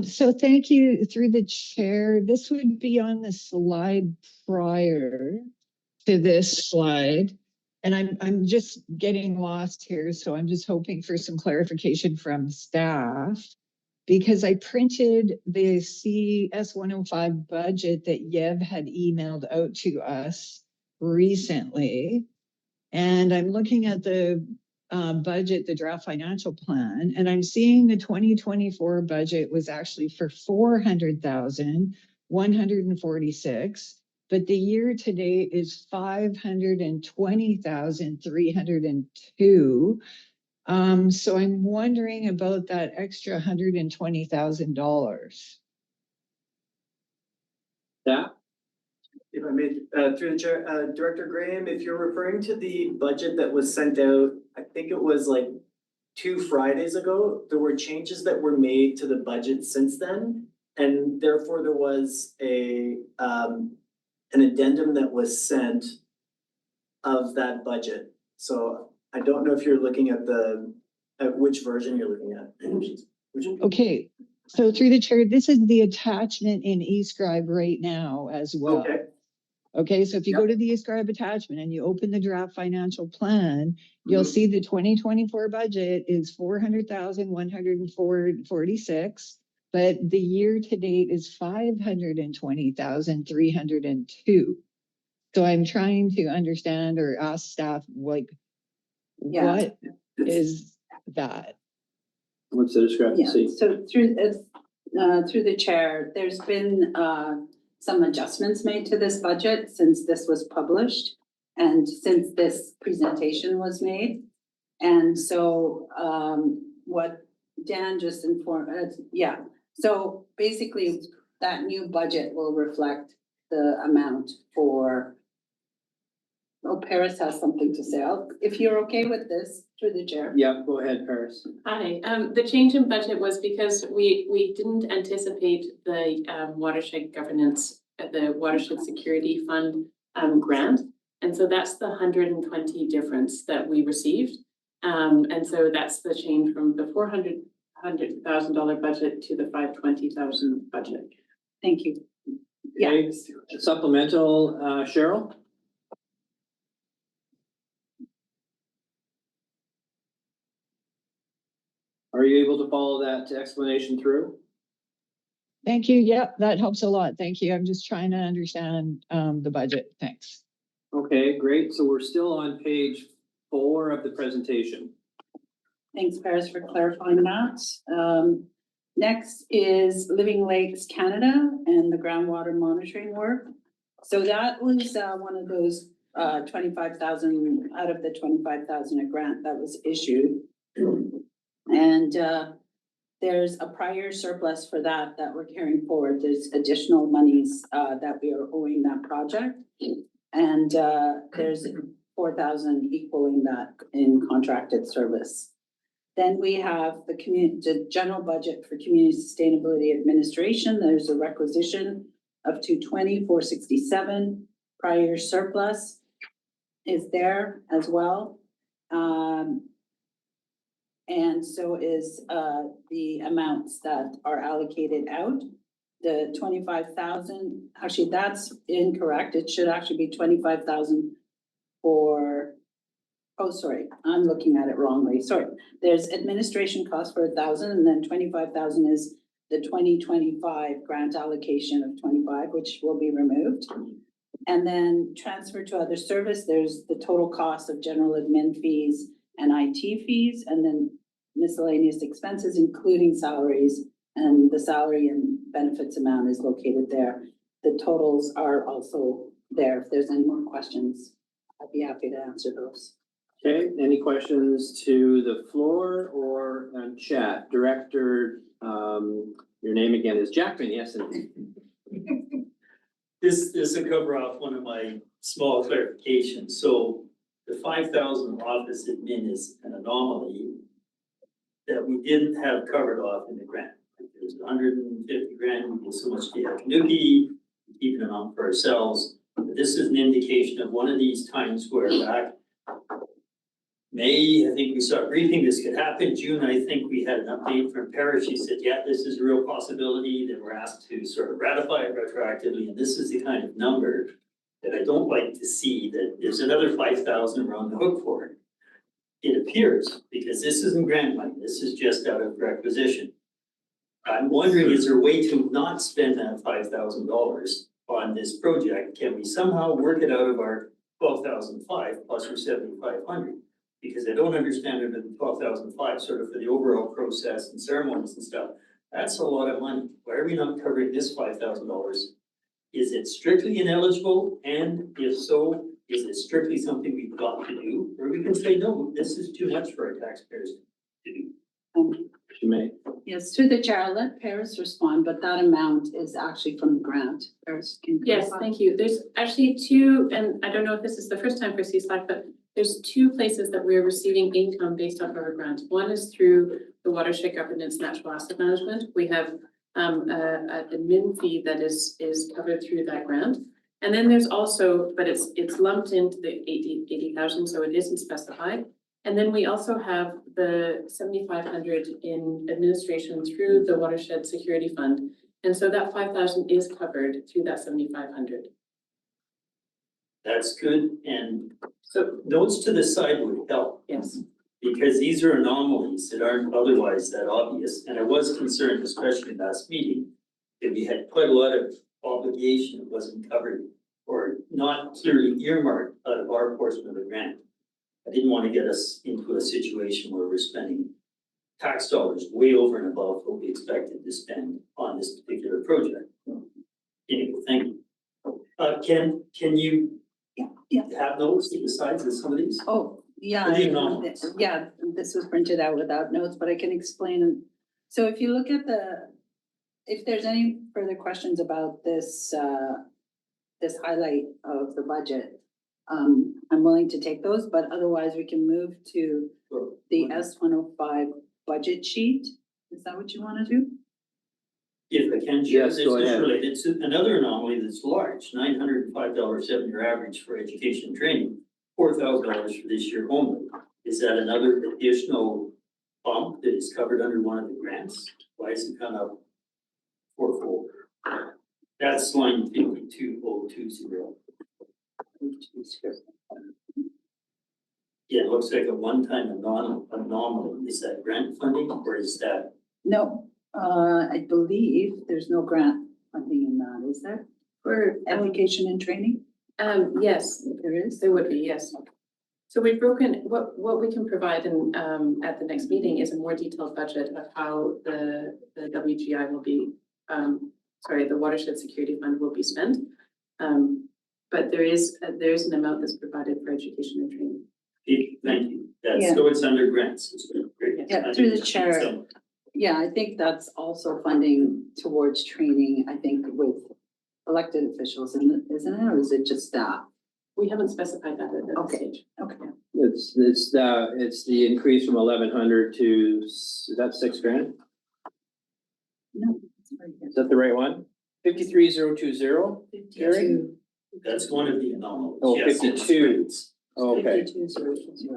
So thank you through the chair. This would be on the slide prior to this slide. And I'm just getting lost here. So I'm just hoping for some clarification from staff because I printed the CS 105 budget that Yev had emailed out to us recently. And I'm looking at the budget, the draft financial plan, and I'm seeing the 2024 budget was actually for 400,146, but the year to date is 520,302. So I'm wondering about that extra $120,000. Yeah. If I may, through the chair, Director Graham, if you're referring to the budget that was sent out, I think it was like 2 Fridays ago, there were changes that were made to the budget since then. And therefore there was an addendum that was sent of that budget. So I don't know if you're looking at which version you're looking at. Okay, so through the chair, this is the attachment in eScribe right now as well. Okay. Okay, so if you go to the eScribe attachment and you open the draft financial plan, you'll see the 2024 budget is 400,146, but the year to date is 520,302. So I'm trying to understand or ask staff, like, what is that? What's the discrepancy? So through the chair, there's been some adjustments made to this budget since this was published and since this presentation was made. And so what Dan just informed us, so basically that new budget will reflect the amount for. Oh, Paris has something to say. If you're okay with this, through the chair. Yep, go ahead, Paris. Hi, the change in budget was because we didn't anticipate the watershed governance, the watershed security fund grant. And so that's the 120 difference that we received. And so that's the change from the $400,000 budget to the 520,000 budget. Thank you. Okay. Supplemental, Cheryl? Are you able to follow that explanation through? Thank you. Yep, that helps a lot. Thank you. I'm just trying to understand the budget. Thanks. Okay, great. So we're still on page 4 of the presentation. Thanks, Paris, for clarifying that. Next is Living Lakes Canada and the groundwater monitoring work. So that was one of those 25,000 out of the 25,000 a grant that was issued. And there's a prior surplus for that we're carrying forward. There's additional monies that we are owing that project. And there's 4,000 equaling that in contracted service. Then we have the general budget for community sustainability administration. There's a requisition of 220,467. Prior surplus is there as well. And so is the amounts that are allocated out. The 25,000, actually that's incorrect. It should actually be 25,000 for, oh, sorry, I'm looking at it wrongly. Sorry, there's administration costs for 1,000 and then 25,000 is the 2025 grant allocation of 25, which will be removed. And then transfer to other service, there's the total cost of general admin fees and IT fees, and then miscellaneous expenses, including salaries. And the salary and benefits amount is located there. The totals are also there. If there's any more questions, I'd be happy to answer those. Okay, any questions to the floor or chat? Director, your name again is Jackman, yes, and This will cover off one of my small clarifications. So the 5,000 office admin is an anomaly that we didn't have covered off in the grant. There's 150 grand, we give so much to Akanuki, keep an amount for ourselves. But this is an indication of one of these times where back May, I think we saw a briefing, this could happen. June, I think we had an update from Paris. She said, yeah, this is a real possibility. That we're asked to sort of ratify it retroactively. And this is the kind of number that I don't like to see, that there's another 5,000 we're on the hook for. It appears, because this isn't grant money, this is just out of requisition. I'm wondering, is there a way to not spend that $5,000 on this project? Can we somehow work it out of our 12,005 plus our 7,500? Because I don't understand it in 12,005, sort of for the overall process and ceremonies and stuff. That's a lot of money. Why are we not covering this $5,000? Is it strictly ineligible? And if so, is it strictly something we've got to do? Or we can say, no, this is too much for our taxpayers to do. you may. Yes, through the chair, I'll let Paris respond, but that amount is actually from the grant. Paris, can you Yes, clarify? thank you. There's actually two, and I don't know if this is the first time for CSLAC, but there's two places that we're receiving income based off our grant. One is through the watershed governance natural asset management. We have an admin fee that is covered through that grant. And then there's also, but it's lumped into the 80,000, so it isn't specified. And then we also have the 7,500 in administration through the watershed security fund. And so that 5,000 is covered through that 7,500. That's good. And so notes to the side would help. Yes. Because these are anomalies that aren't otherwise that obvious. And I was concerned, especially last meeting, that we had quite a lot of obligation that wasn't covered or not clearly earmarked out of our portion of the grant. I didn't want to get us into a situation where we're spending tax dollars way over and above what we expected to spend on this particular project. Anyway, thank you. Can you have notes to the sides of some of these? Oh, yeah, What do you know? yeah, this was printed out without notes, but I can explain. So if you look at if there's any further questions about this, this highlight of the budget, I'm willing to take those, but otherwise we can move to the S-105 budget sheet. Is that what you want to do? If I can, Yes, this go is ahead. related to another anomaly that's large, $905 7-year average for education and training, $4,000 for this year only. Is that another additional bump that is covered under one of the grants? Why is it gone up fourfold? That's line 52020. Yeah, it looks like a one-time anomaly. Is that grant funding or is that? No, I believe there's no grant funding in that, is there? For education and training? Yes, There is? there would be, yes. So we've broken, what we can provide in, at the next meeting is a more detailed budget of how the WGI will be, the watershed security fund will be spent. But there is an amount that's provided for education and training. Thank you. Yeah. So it's under grants. It's great. Yeah, through the chair. Yeah, I think that's also funding towards training, I think, with elected officials, isn't it, or is it just staff? We haven't specified that at this Okay. stage. Okay. It's the increase from 1,100 to, is that $6,000? No. it's very good. Is that the right one? 53,020, Gary? That's one of the anomalies. Oh, Yes, 52. Okay. 52,020.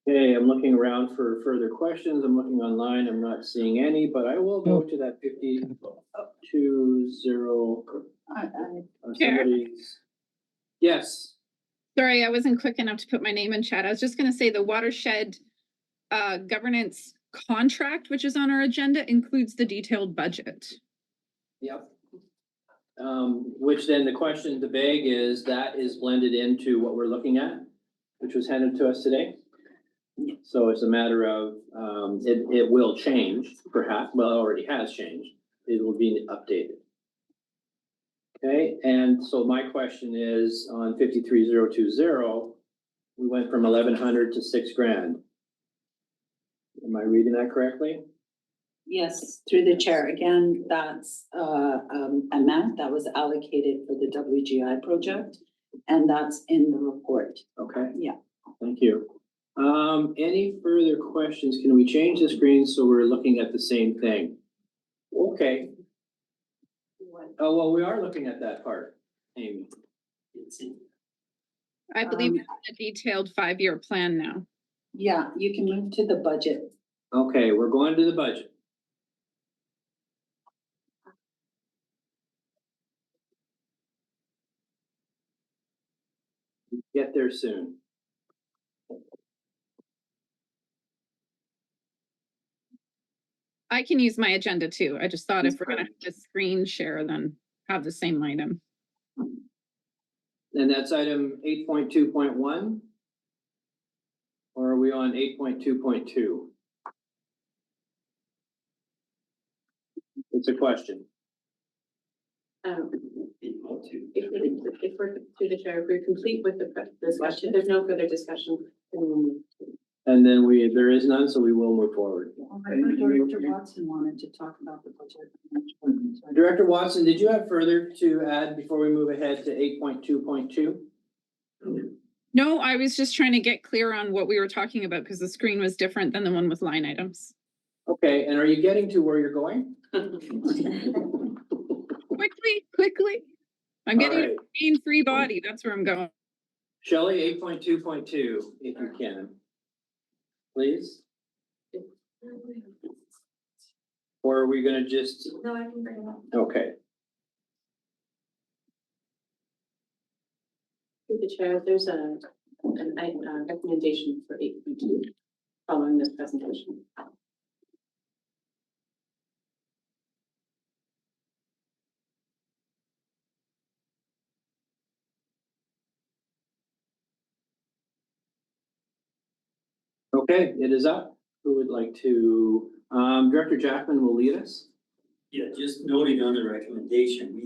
Okay, I'm looking around for further questions. I'm looking online. I'm not seeing any, but I will go to that 52,020. Chair. Somebody's. Yes. Sorry, I wasn't quick enough to put my name in chat. I was just gonna say the watershed governance contract, which is on our agenda, includes the detailed budget. Yep. Which then the question to beg is, that is blended into what we're looking at, which was handed to us today. So it's a matter of, it will change, perhaps, well, it already has changed. It will be updated. Okay, and so my question is, on 53020, we went from 1,100 to $6,000. Am I reading that correctly? Yes, through the chair. Again, that's amount that was allocated for the WGI project, and that's in the report. Okay. Yeah. Thank you. Any further questions? Can we change the screen so we're looking at the same thing? Okay. Oh, well, we are looking at that part, Amy. I believe it's a detailed 5-year plan now. Yeah, you can move to the budget. Okay, we're going to the budget. Get there soon. I can use my agenda too. I just thought if we're gonna have to screen share, then have the same item. And that's item 8.2.1? Or are we on 8.2.2? It's a question. If we're to the chair, if we're complete with the discussion, there's no further discussion. And then there is none, so we will move forward. Director Watson wanted to talk about the budget. Director Watson, did you have further to add before we move ahead to 8.2.2? No, I was just trying to get clear on what we were talking about because the screen was different than the one with line items. Okay, and are you getting to where you're going? Quickly. I'm getting All right. a pain-free body. That's where I'm going. Shelley, 8.2.2, if you can. Please? Or are we gonna just? No, I can bring it up. Okay. Through the chair, there's a recommendation for 8.2 following this presentation. Okay, it is up. Who would like to, Director Jackman will lead us. Yeah, just noting on the recommendation,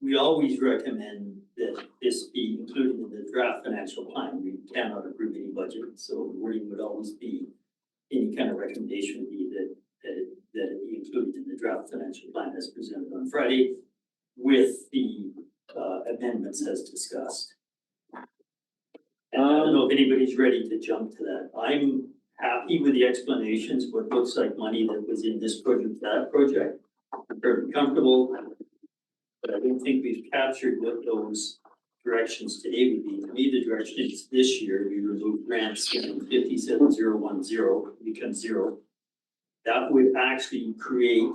we always recommend that this be included in the draft financial plan. We cannot approve any budget, so the wording would always be, any kind of recommendation would be that it be included in the draft financial plan as presented on Friday with the amendments as discussed. And I don't know if anybody's ready to jump to that. I'm happy with the explanations, what looks like money that was in this project, that project. I'm very comfortable, but I don't think we've captured what those directions today would be. To me, the direction is this year, we remove grants from 57010, becomes 0. That would actually create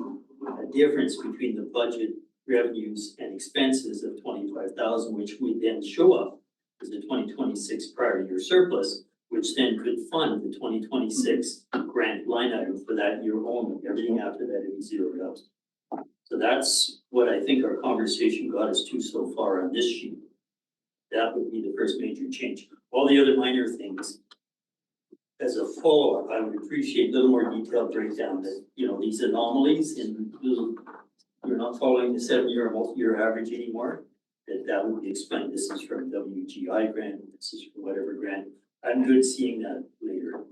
a difference between the budget revenues and expenses of 25,000, which would then show up as the 2026 prior year surplus, which then could fund the 2026 grant line item for that year only. Everything after that would be zeroed out. So that's what I think our conversation got us to so far on this sheet. That would be the first major change. All the other minor things, as a follow-up, I would appreciate a little more detailed breakdown that, these anomalies and you're not following the 7-year or multi-year average anymore. That would be explained. This is from WGI grant, this is from whatever grant. I'm good seeing that later.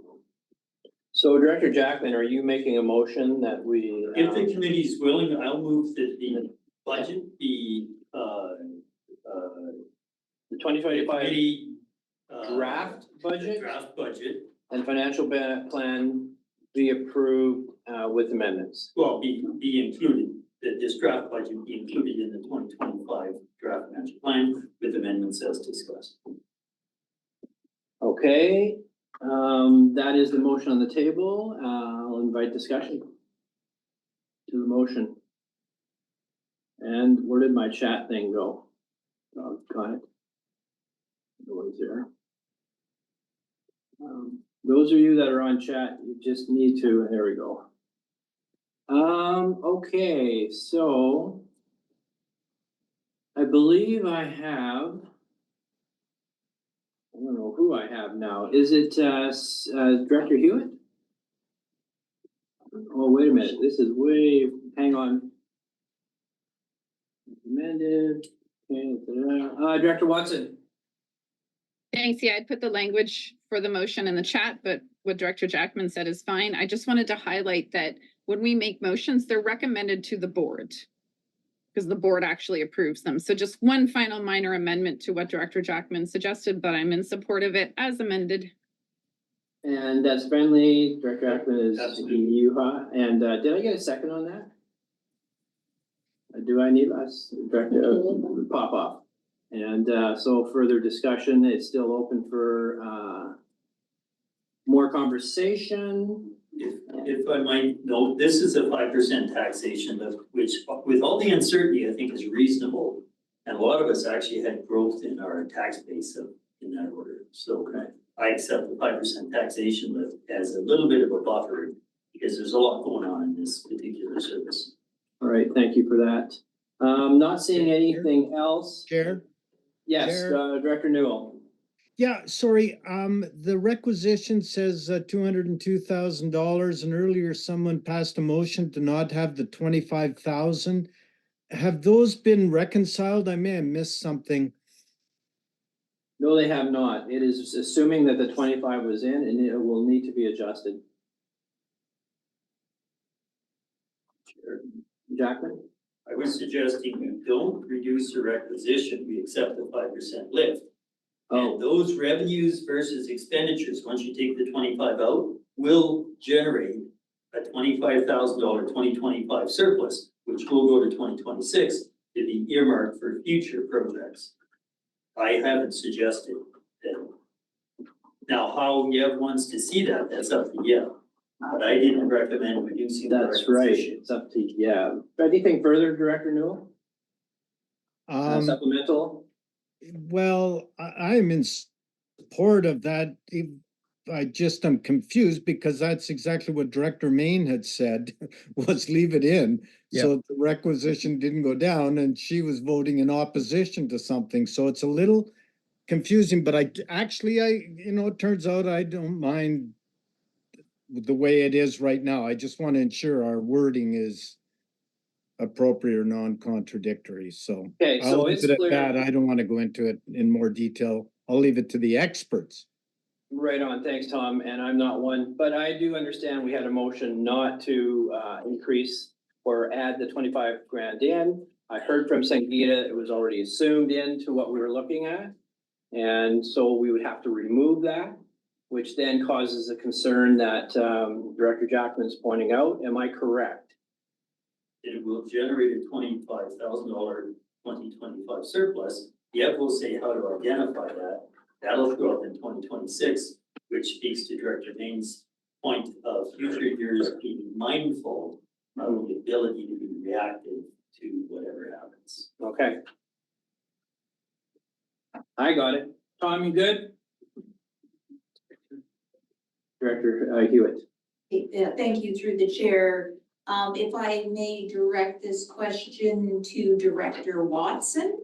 So Director Jackman, are you making a motion that we? If the committee is willing, I'll move that the budget be, The 2025 committee, draft budget draft budget, and financial plan be approved with amendments. well, be included, that this draft budget be included in the 2025 draft financial plan with amendments as discussed. Okay, that is the motion on the table. I'll invite discussion to the motion. And where did my chat thing go? Oh, got it. No one's there. Those of you that are on chat, you just need to, there we go. Okay, so I believe I have. I don't know who I have now. Is it Director Hewitt? Oh, wait a minute. This is way, hang on. Amended. Okay, Director Watson. Thanks. Yeah, I'd put the language for the motion in the chat, but what Director Jackman said is fine. I just wanted to highlight that when we make motions, they're recommended to the board because the board actually approves them. So just one final minor amendment to what Director Jackman suggested, but I'm in support of it as amended. And that's friendly. Director Jackman is Absolutely. Yuha. And did I get a second on that? Do I need us, Director, pop off? And so further discussion, it's still open for more conversation. If I might note, this is a 5% taxation of which, with all the uncertainty, I think is reasonable. And a lot of us actually had growth in our tax base in that order. So I accept the 5% taxation lift as a little bit of a buffer because there's a lot going on in this particular service. All right, thank you for that. Not seeing anything else. Chair? Yes, Chair? Director Newell. Yeah, sorry, the requisition says $202,000 and earlier someone passed a motion to not have the 25,000. Have those been reconciled? I may have missed something. No, they have not. It is assuming that the 25 was in and it will need to be adjusted. Chair Jackman? I was suggesting we don't reduce the requisition, we accept the 5% lift. And those revenues versus expenditures, once you take the 25 out, will generate a $25,000 2025 surplus, which will go to 2026 to be earmarked for future projects. I haven't suggested that. Now, how Yev wants to see that, that's up to Yev. But I didn't recommend reducing the That's right. requisition. It's up to, yeah. Anything further, Director Newell? Supplemental? Well, I'm in support of that. I just am confused because that's exactly what Director Main had said, was leave it in. So the requisition didn't go down and she was voting in opposition to something. So it's a little confusing, but it turns out I don't mind the way it is right now. I just want to ensure our wording is appropriate or non-contradictory. So Okay, I'll so leave it's it at clear. that. I don't want to go into it in more detail. I'll leave it to the experts. Right on, thanks, Tom, and I'm not one, but I do understand we had a motion not to increase or add the 25 grand in. I heard from Sangeeta, it was already assumed into what we were looking at. And so we would have to remove that, which then causes a concern that Director Jackman's pointing out. Am I correct? It will generate a $25,000 2025 surplus. Yev will say how to identify that. That'll show up in 2026, which speaks to Director Main's point of future years being mindful of the ability to be reactive to whatever happens. Okay. I got it. Tom, you good? Director Hewitt. Thank you through the chair. If I may direct this question to Director Watson.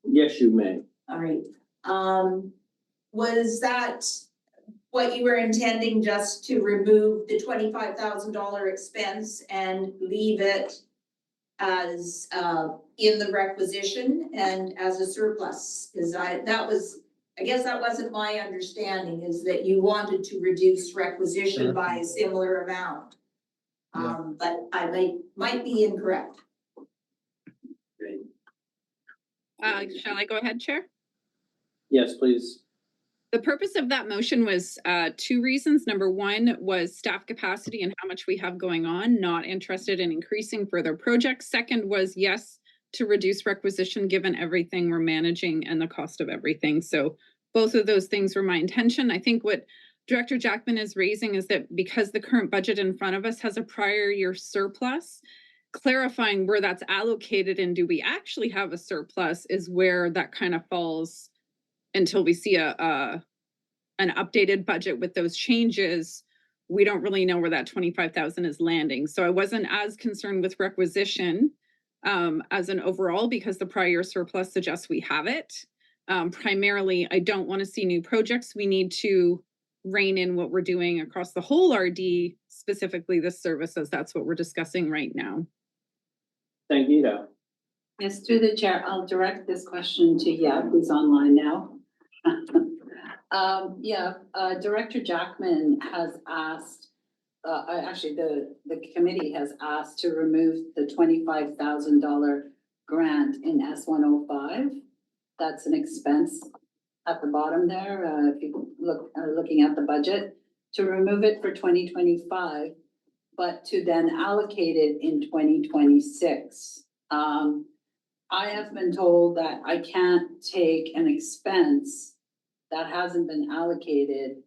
Yes, you may. All right. Was that what you were intending, just to remove the $25,000 expense and leave it as in the requisition and as a surplus? Because I guess that wasn't my understanding, is that you wanted to reduce requisition by a similar amount. But I might be incorrect. Great. Shall I go ahead, Chair? Yes, please. The purpose of that motion was two reasons. Number one was staff capacity and how much we have going on, not interested in increasing further projects. Second was yes, to reduce requisition given everything we're managing and the cost of everything. So both of those things were my intention. I think what Director Jackman is raising is that because the current budget in front of us has a prior year surplus, clarifying where that's allocated and do we actually have a surplus is where that kind of falls until we see an updated budget with those changes, we don't really know where that 25,000 is landing. So I wasn't as concerned with requisition as an overall, because the prior surplus suggests we have it. Primarily, I don't want to see new projects. We need to rein in what we're doing across the whole RD, specifically this services. That's what we're discussing right now. Thank you, Ida. Yes, through the chair, I'll direct this question to Yeb, who's online now. Director Jackman has asked, actually, the committee has asked to remove the $25,000 grant in S-105. That's an expense at the bottom there, if you are looking at the budget, to remove it for 2025, but to then allocate it in 2026. I have been told that I can't take an expense that hasn't been allocated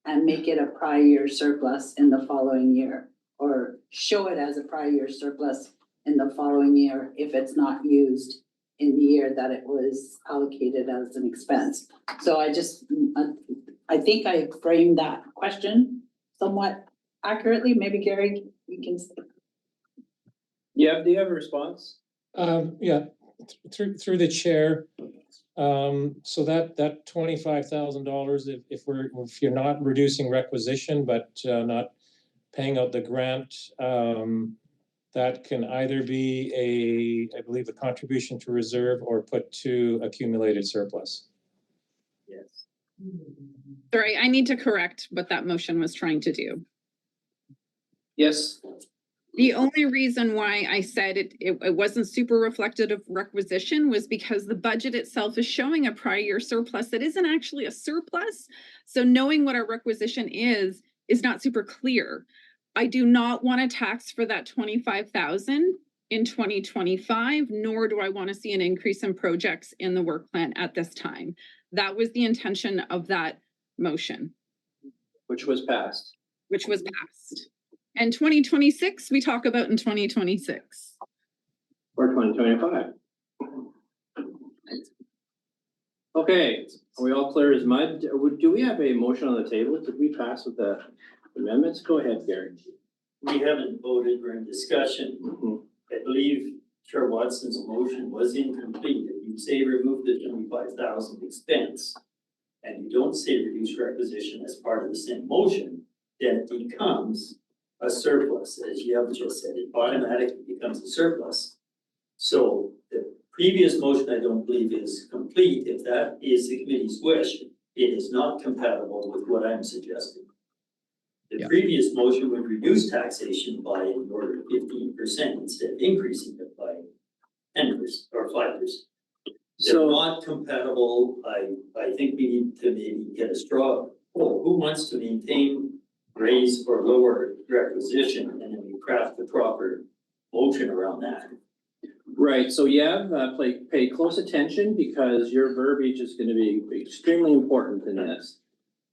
and make it a prior year surplus in the following year, or show it as a prior year surplus in the following year if it's not used in the year that it was allocated as an expense. So I think I framed that question somewhat accurately. Maybe Gary, you can. Yeah, do you have a response? Yeah, through the chair. So that $25,000, if you're not reducing requisition, but not paying out the grant, that can either be I believe a contribution to reserve or put to accumulated surplus. Yes. Sorry, I need to correct what that motion was trying to do. Yes. The only reason why I said it wasn't super reflective of requisition was because the budget itself is showing a prior year surplus that isn't actually a surplus. So knowing what our requisition is not super clear. I do not want to tax for that 25,000 in 2025, nor do I want to see an increase in projects in the work plan at this time. That was the intention of that motion. Which was passed. And 2026, we talk about in 2026. Or 2025. Okay, are we all clear as mud? Do we have a motion on the table? Did we pass with the amendments? Go ahead, Gary. We haven't voted, we're in discussion. I believe Chair Watson's motion was incomplete. If you say remove the 25,000 expense, and you don't say reduce requisition as part of the same motion, then it becomes a surplus. As you have just said, it automatically becomes a surplus. So the previous motion, I don't believe is complete. If that is the committee's wish, it is not compatible with what I'm suggesting. The previous motion would reduce taxation by in the order of 15% instead of increasing it by 10% or 5%. So not compatible. I think we need to maybe get a straw poll. Who wants to maintain, raise, or lower requisition, and then we craft the proper motion around that. Right, so pay close attention because your verbiage is going to be extremely important in this.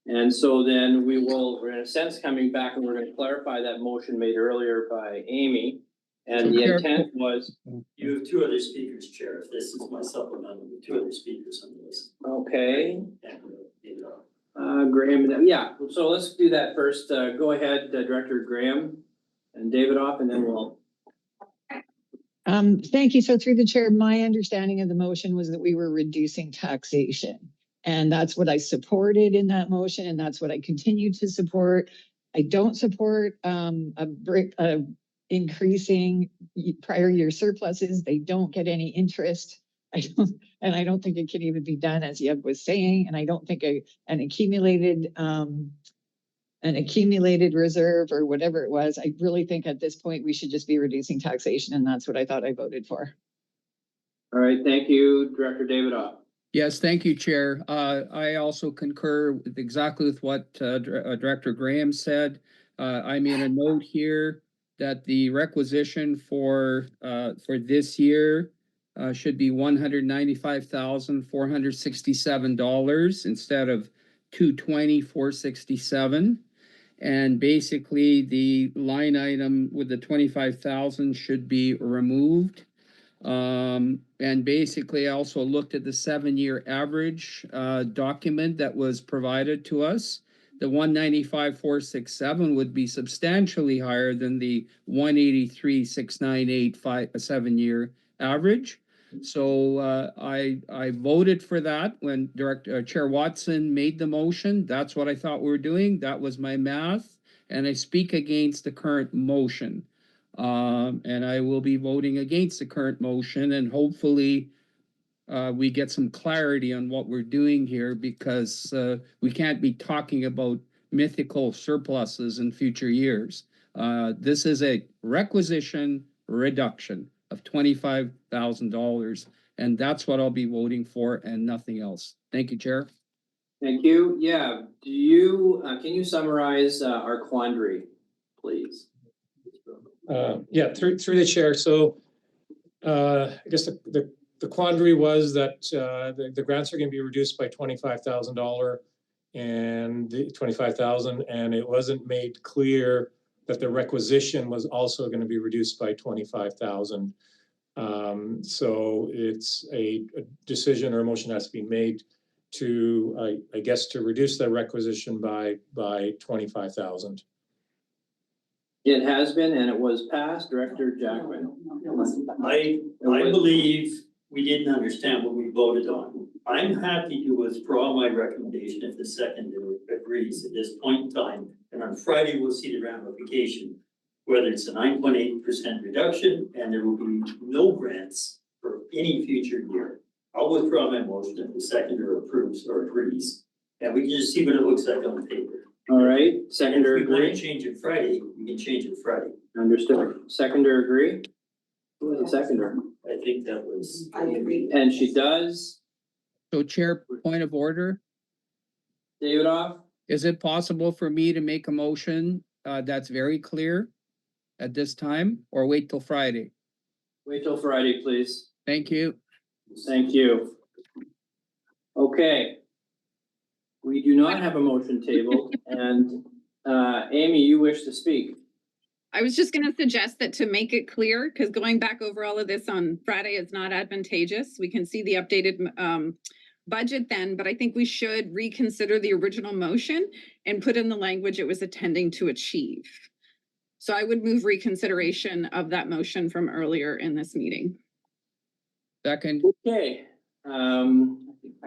And so then we're in a sense coming back and we're going to clarify that motion made earlier by Amy. And the intent was. You have two other speakers, Chair. If this is my supplemental, two other speakers on this. Okay. Graham, yeah, so let's do that first. Go ahead, Director Graham and Davidoff, and then we'll. Thank you. So through the chair, my understanding of the motion was that we were reducing taxation. And that's what I supported in that motion, and that's what I continue to support. I don't support increasing prior year surpluses. They don't get any interest. I don't think it can even be done, as Yeb was saying, and I don't think an accumulated reserve or whatever it was. I really think at this point we should just be reducing taxation, and that's what I thought I voted for. All right, thank you, Director Davidoff. Yes, thank you, Chair. I also concur with what Director Graham said. I made a note here that the requisition for this year should be $195,467 instead of $220,467. And basically the line item with the 25,000 should be removed. And basically I also looked at the 7-year average document that was provided to us. the 195,467 would be substantially higher than the 183,698 7-year average. So I voted for that when Chair Watson made the motion. That's what I thought we were doing. That was my math, and I speak against the current motion. And I will be voting against the current motion, and hopefully we get some clarity on what we're doing here, because we can't be talking about mythical surpluses in future years. This is a requisition reduction of $25,000, and that's what I'll be voting for and nothing else. Thank you, Chair. Thank you. Yeah, do you, can you summarize our quandary, please? Yeah, through the chair. So I guess the quandary was that the grants are going to be reduced by $25,000 and the 25,000, and it wasn't made clear that the requisition was also going to be reduced by 25,000. So it's a decision or a motion has to be made to, I guess, to reduce the requisition by 25,000. It has been, and it was passed. Director Jackman. I believe we didn't understand what we voted on. I'm happy to withdraw my recommendation if the seconder agrees at this point in time. And on Friday, we'll see the ramification, whether it's a 9.8% reduction and there will be no grants for any future year. I'll withdraw my motion if the seconder approves or agrees. And we can just see what it looks like on paper. All right, seconder If we want agree. to change it Friday, we can change it Friday. Understood. Seconder agree? Who was the seconder? I think that was. I agree. And she does. So, Chair, point of order. Davidoff? Is it possible for me to make a motion that's very clear at this time, or wait till Friday? Wait till Friday, please. Thank you. Thank you. Okay. We do not have a motion tabled, and Amy, you wish to speak. I was just gonna suggest that to make it clear, because going back over all of this on Friday is not advantageous. We can see the updated budget then, but I think we should reconsider the original motion and put in the language it was intending to achieve. So I would move reconsideration of that motion from earlier in this meeting. Second. Okay.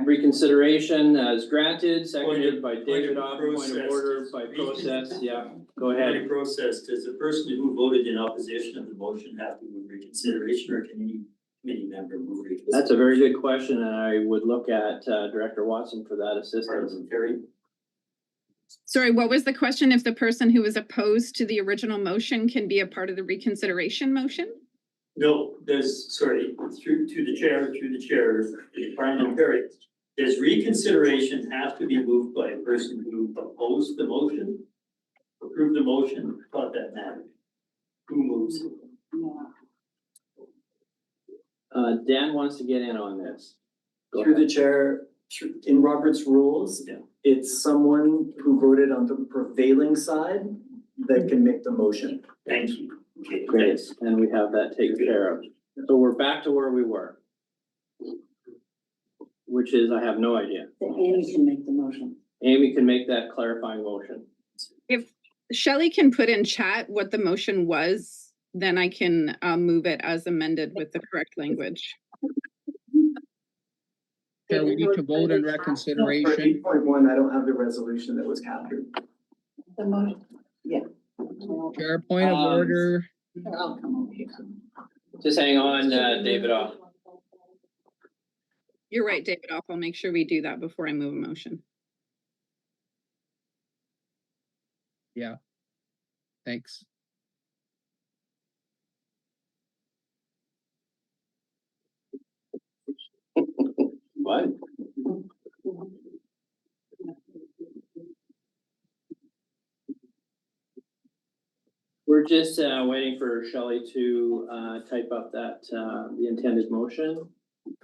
Reconsideration as granted, seconded by Davidoff. Point of order by process. Yeah, go ahead. By process, does the person who voted in opposition of the motion have to move reconsideration, or can any committee member move reconsideration? That's a very good question, and I would look at Director Watson for that assistance. Terry? Sorry, what was the question? If the person who was opposed to the original motion can be a part of the reconsideration motion? No, sorry, through the chair, parliamentary. Does reconsideration have to be moved by a person who opposed the motion? Approved the motion? Thought that mattered. Who moves it? Dan wants to get in on this. Go Through ahead. the chair, in Robert's rules, Yeah. it's someone who voted on the prevailing side that can make the motion. Thank you. Okay, Great, and we have that taken care of. So we're back to where we were. Which is, I have no idea. That Amy can make the motion. Amy can make that clarifying motion. If Shelley can put in chat what the motion was, then I can move it as amended with the correct language. Chair, we need to vote on For reconsideration. 8.1, I don't have the resolution that was captured. The motion, Chair, point of order. I'll come over here. Just hang on, Davidoff. You're right, David. I'll make sure we do that before I move a motion. Yeah. Thanks. What? We're just waiting for Shelley to type up that the intended motion.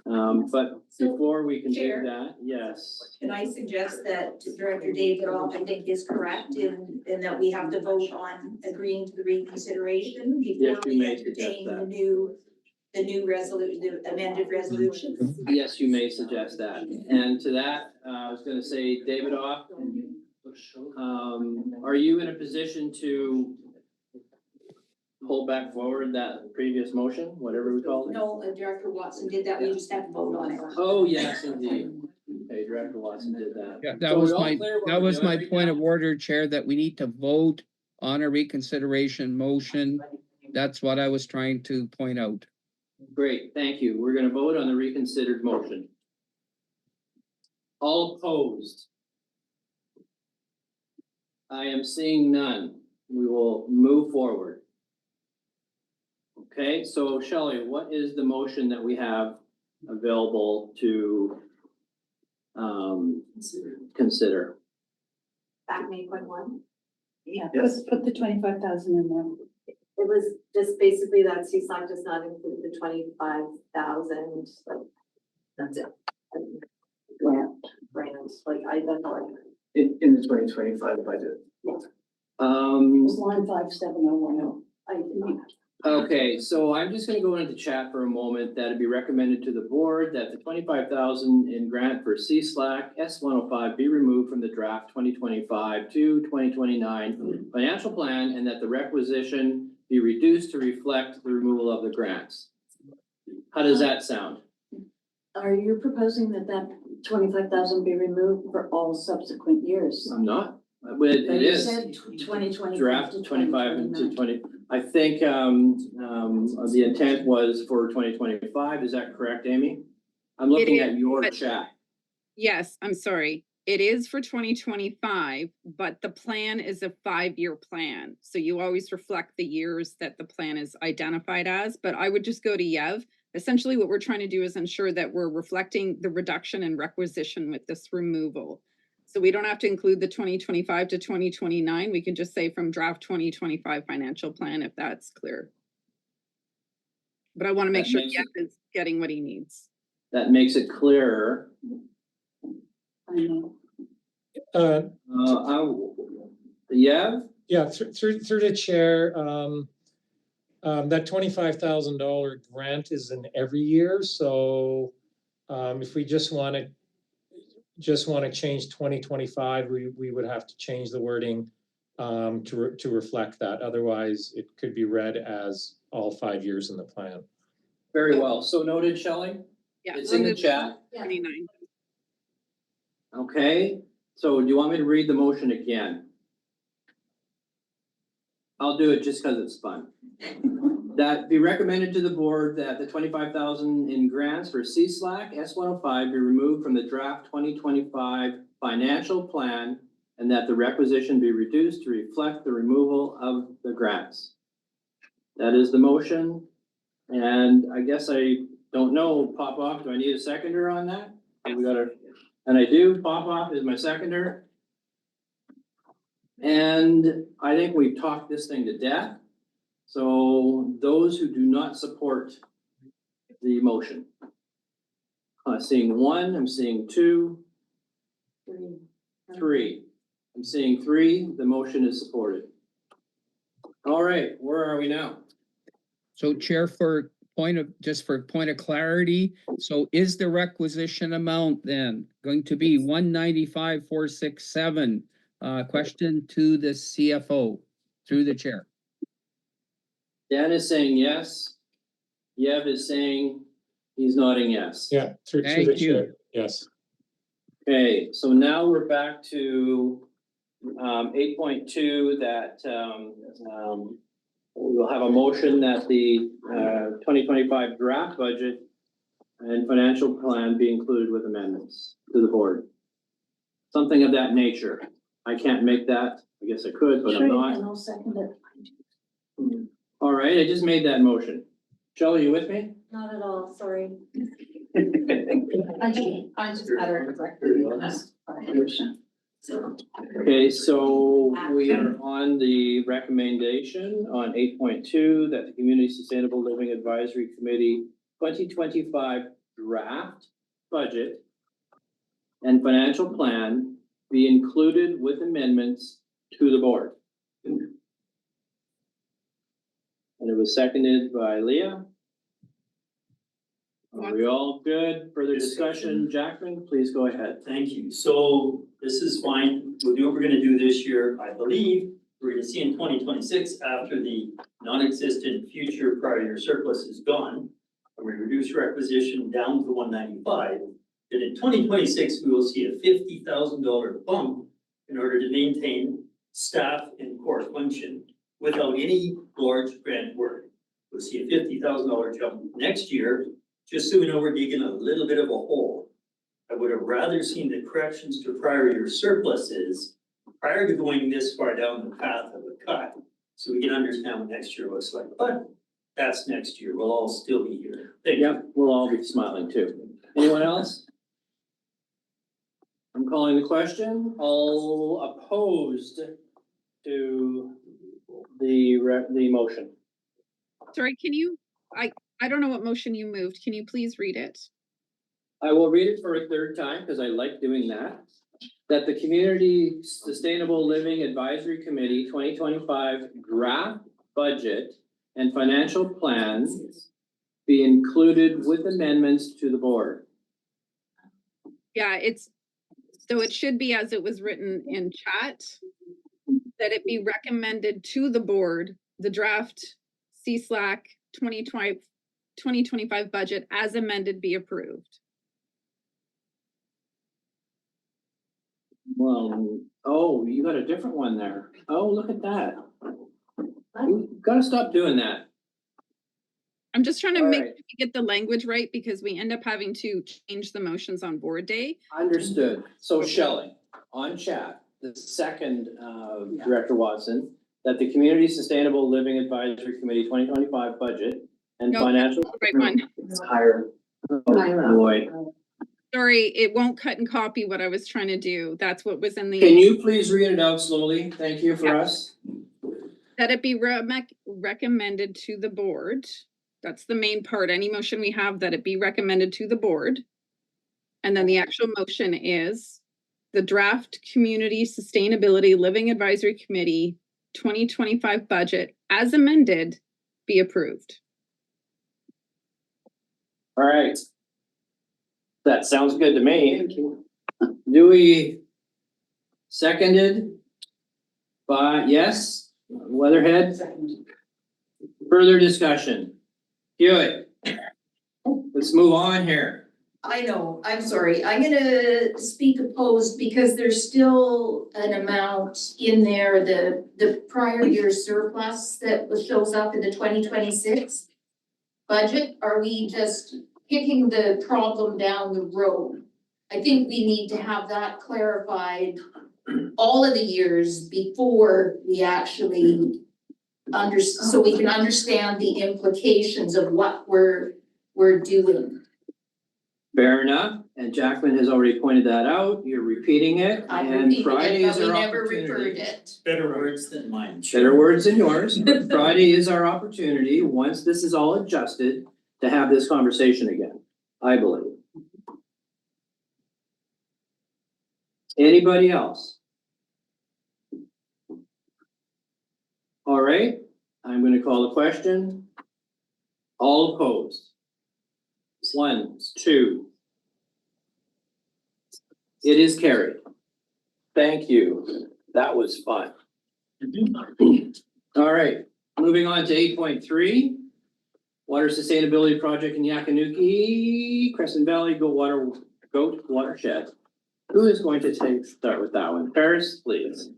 But before we can do Chair? that, yes. Can I suggest that Director Davidoff, I think, is correct in that we have to vote on agreeing to the reconsideration Yes, before you we may suggest entertain that. the new resolution, the amended resolution? Yes, you may suggest that. And to that, I was gonna say, Davidoff, are you in a position to pull back forward that previous motion, whatever we call it? No, Director Watson did that, we just have to vote on it. Oh, yes, indeed. Okay, Director Watson did that. Yeah, So that was we're all my, clear what that we're was doing my right point now? of order, Chair, that we need to vote on a reconsideration motion. That's what I was trying to point out. Great, thank you. We're gonna vote on the reconsidered motion. All opposed? I am seeing none. We will move forward. Okay, so Shelley, what is the motion that we have available to consider? Back May 1. Yeah, Yes. put the 25,000 in there. It was just basically that CSLAC does not include the 25,000, like, that's it. Grants, like, that's all I. In the 2025 budget. Line 5701. Okay, so I'm just gonna go into chat for a moment. That'd be recommended to the board that the 25,000 in grant for CSLAC S105 be removed from the draft 2025 to 2029 financial plan, and that the requisition be reduced to reflect the removal of the grants. How does that sound? Are you proposing that 25,000 be removed for all subsequent years? I'm not, but But it you is. said 2025 Draft to 25 to 2029. 20, I think, the intent was for 2025, is that correct, Amy? I'm looking is, at your but- chat. Yes, I'm sorry. It is for 2025, but the plan is a 5-year plan. So you always reflect the years that the plan is identified as, but I would just go to Yev. Essentially, what we're trying to do is ensure that we're reflecting the reduction in requisition with this removal. So we don't have to include the 2025 to 2029. We can just say from draft 2025 financial plan, if that's clear. But I want to make That sure makes Yev is getting what he needs. That makes it clearer. I know. Yeah, Yeah, through the chair, that $25,000 grant is in every year, so if we just want to change 2025, we would have to change the wording to reflect that. Otherwise, it could be read as all 5 years in the plan. very well. So noted, Shelley? Yeah. It's in the remove chat. 29. Okay, so do you want me to read the motion again? I'll do it just because it's fun. That be recommended to the board that the 25,000 in grants for CSLAC S105 be removed from the draft 2025 financial plan, and that the requisition be reduced to reflect the removal of the grants. That is the motion. And I guess I don't know, Popoff, do I need a seconder on that? And I do, Popoff is my seconder. And I think we've talked this thing to death. So those who do not support the motion. Seeing one, I'm seeing two, three. I'm seeing three, the motion is supported. All right, where are we now? So Chair, for point of clarity, so is the requisition amount then going to be 195,467? Question to the CFO through the chair. Dan is saying yes. Yev is saying he's nodding yes. Yeah, through the Thank you. chair, yes. Okay, so now we're back to 8.2 that we'll have a motion that the 2025 draft budget and financial plan be included with amendments to the board. Something of that nature. I can't make that. I guess I could, but I'm not. And I'll second it. All right, I just made that motion. Shelley, you with me? Not at all, sorry. I just better correctly on this. Okay, so we are on the recommendation on 8.2 that the Community Sustainable Living Advisory Committee 2025 draft budget and financial plan be included with amendments to the board. And it was seconded by Leah. Are we all good? Further discussion? Jackman, please go ahead. Thank you. So this is fine. We'll do what we're gonna do this year. I believe we're gonna see in 2026 after the non-existent future prior year surplus is gone, and we reduce requisition down to 195, then in 2026, we will see a $50,000 bump in order to maintain staff and core function without any large grant work. We'll see a $50,000 jump next year, just so we know we're digging a little bit of a hole. I would have rather seen the corrections to prior year surpluses prior to going this far down the path of a cut, so we can understand what next year looks like. But that's next year. We'll all still be here. Thank you. Yep, we'll all be smiling too. Anyone else? I'm calling the question. All opposed to the motion? Sorry, can you, I don't know what motion you moved. Can you please read it? I will read it for a third time because I like doing that. That the Community Sustainable Living Advisory Committee 2025 draft budget and financial plans be included with amendments to the board. Yeah, so it should be as it was written in chat, that it be recommended to the board, the draft CSLAC 2025 budget as amended be approved. Well, oh, you got a different one there. Oh, look at that. You gotta stop doing that. I'm just trying to All make right. sure we get the language right because we end up having to change the motions on board day. Understood. So Shelley, on chat, the second, Director Watson, that the Community Sustainable Living Advisory Committee 2025 budget and No, financial. that's the right one. It's higher. Oh, boy. Sorry, it won't cut and copy what I was trying to do. That's what was in the. Can you please read it out slowly? Thank you for Yeah. us. That it be recommended to the board. That's the main part. Any motion we have, that it be recommended to the board. And then the actual motion is the draft Community Sustainability Living Advisory Committee 2025 budget as amended be approved. All right. That sounds good to me. Thank you. Dewey seconded by, yes, Weatherhead. Further discussion. Hewitt. Let's move on here. I know, I'm sorry, I'm gonna speak opposed because there's still an amount in there, the prior year surplus that shows up in the 2026 budget. Are we just kicking the problem down the road? I think we need to have that clarified all of the years before we actually so we can understand the implications of what we're doing. Fair enough. And Jackman has already pointed that out. You're repeating it. I'm And repeating Friday it, is but we our never referred opportunity. it. Better words than mine. Better words than yours. But Friday is our opportunity, once this is all adjusted, to have this conversation again, I believe. Anybody else? All right, I'm gonna call the question. All opposed? 1, 2. It is carried. Thank you. That was fun. All right, moving on to 8.3. Water Sustainability Project in Yakanuki, Crescent Valley Goat Watershed. Who is going to start with that one? Paris, please.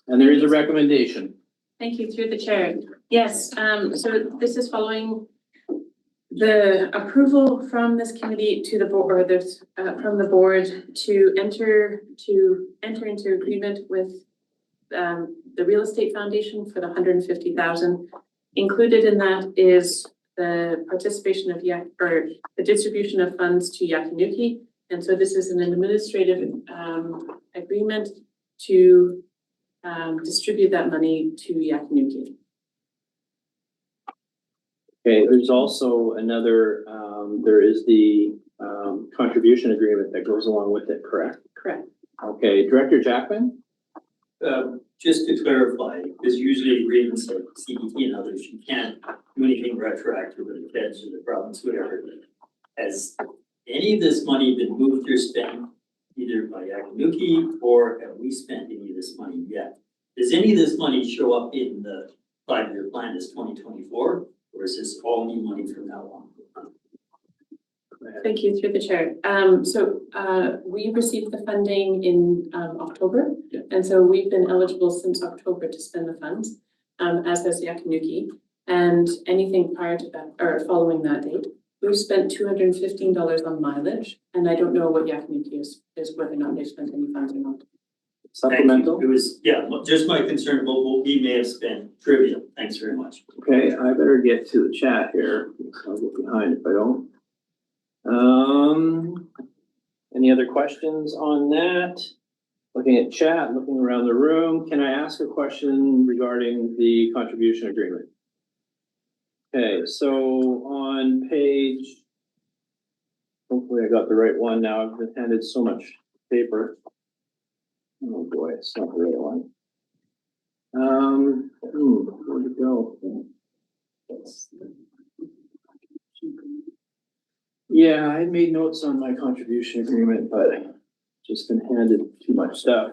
And there is a recommendation. Thank you, through the chair. Yes, so this is following the approval from this committee to the board, or this, from the board to enter into agreement with the Real Estate Foundation for the 150,000. Included in that is the participation of the distribution of funds to Yakanuki. And so this is an administrative agreement to distribute that money to Yakanuki. Okay, there's also another, there is the contribution agreement that goes along with it, correct? Correct. Okay, Director Jackman? Just to clarify, because usually agreements like CDT and others, you can't do anything retroactive with the feds or the province, whatever. has any of this money been moved or spent either by Yakanuki, or have we spent any of this money yet? Does any of this money show up in the 5-year plan as 2024, or is this all new money from now on? Thank you, through the chair. We received the funding in October. Yeah. And so we've been eligible since October to spend the funds, as has Yakanuki. And anything prior to that, or following that date, we've spent $215 on mileage. And I don't know what Yakanuki is whether or not they've spent any funds or not. Supplemental? It was, yeah, just my concern about what we may have spent. Trivia. Thanks very much. Okay, I better get to the chat here. I'll get behind if I don't. Any other questions on that? Looking at chat, looking around the room, can I ask a question regarding the contribution agreement? Okay, so on page, hopefully I got the right one now. I've been handed so much paper. Oh boy, it's not the right one. Where'd it go? Yeah, I made notes on my contribution agreement, but just been handed too much stuff.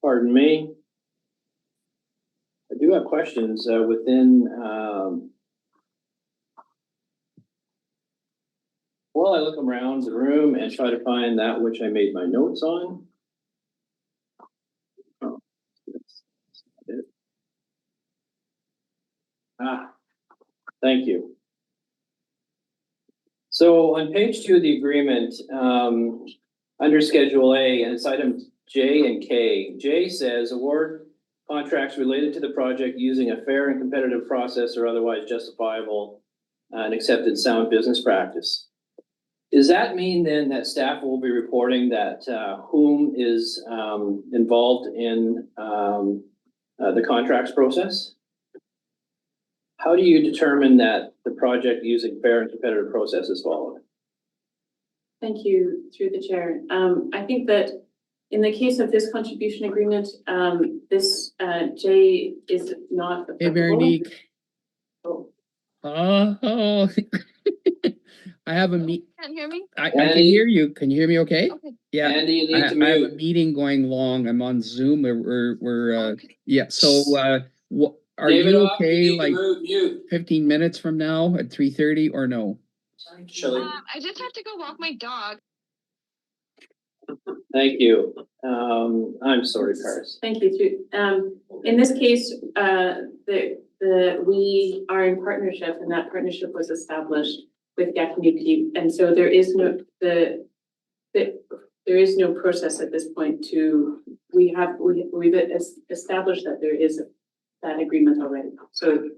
Pardon me. I do have questions within, well, I look around the room and try to find that which I made my notes on. Oh, that's not it. Thank you. So on page 2 of the agreement, under Schedule A, and it's items J and K. J says award contracts related to the project using a fair and competitive process or otherwise justifiable and accepted sound business practice. Does that mean then that staff will be reporting that whom is involved in the contracts process? How do you determine that the project using fair and competitive process is followed? Thank you, through the chair. I think that in the case of this contribution agreement, this J is not Hey, applicable. Veronique. Oh. Oh, I have a Can't hear me? I can Andy? hear you. Can you hear me okay? Okay. Yeah. Andy, you need to I have a mute. meeting going long. I'm on Zoom. We're Okay. yeah. So are David you off, you okay? need to Like mute. 15 minutes from now at 3:30 or no? I just have to go walk my dog. Thank you. I'm sorry, Paris. Thank you, through, in this case, we are in partnership, and that partnership was established with Yakanuki, and so there is no process at this point we've established that there is that agreement already. So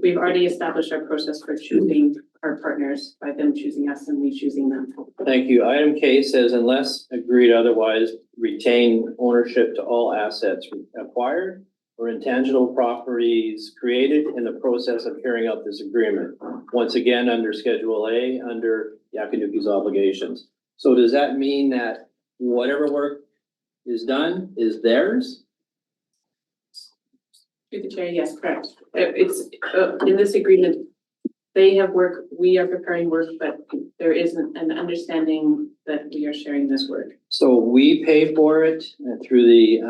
we've already established our process for choosing our partners by them choosing us and we choosing them. Thank you. Item K says unless agreed otherwise, retain ownership to all assets acquired or intangible properties created in the process of carrying out this agreement. Once again, under Schedule A, under Yakanuki's obligations. So does that mean that whatever work is done is theirs? Through the chair, yes, correct. It's in this agreement, they have work, we are preparing work, but there isn't an understanding that we are sharing this work. So we pay for it through the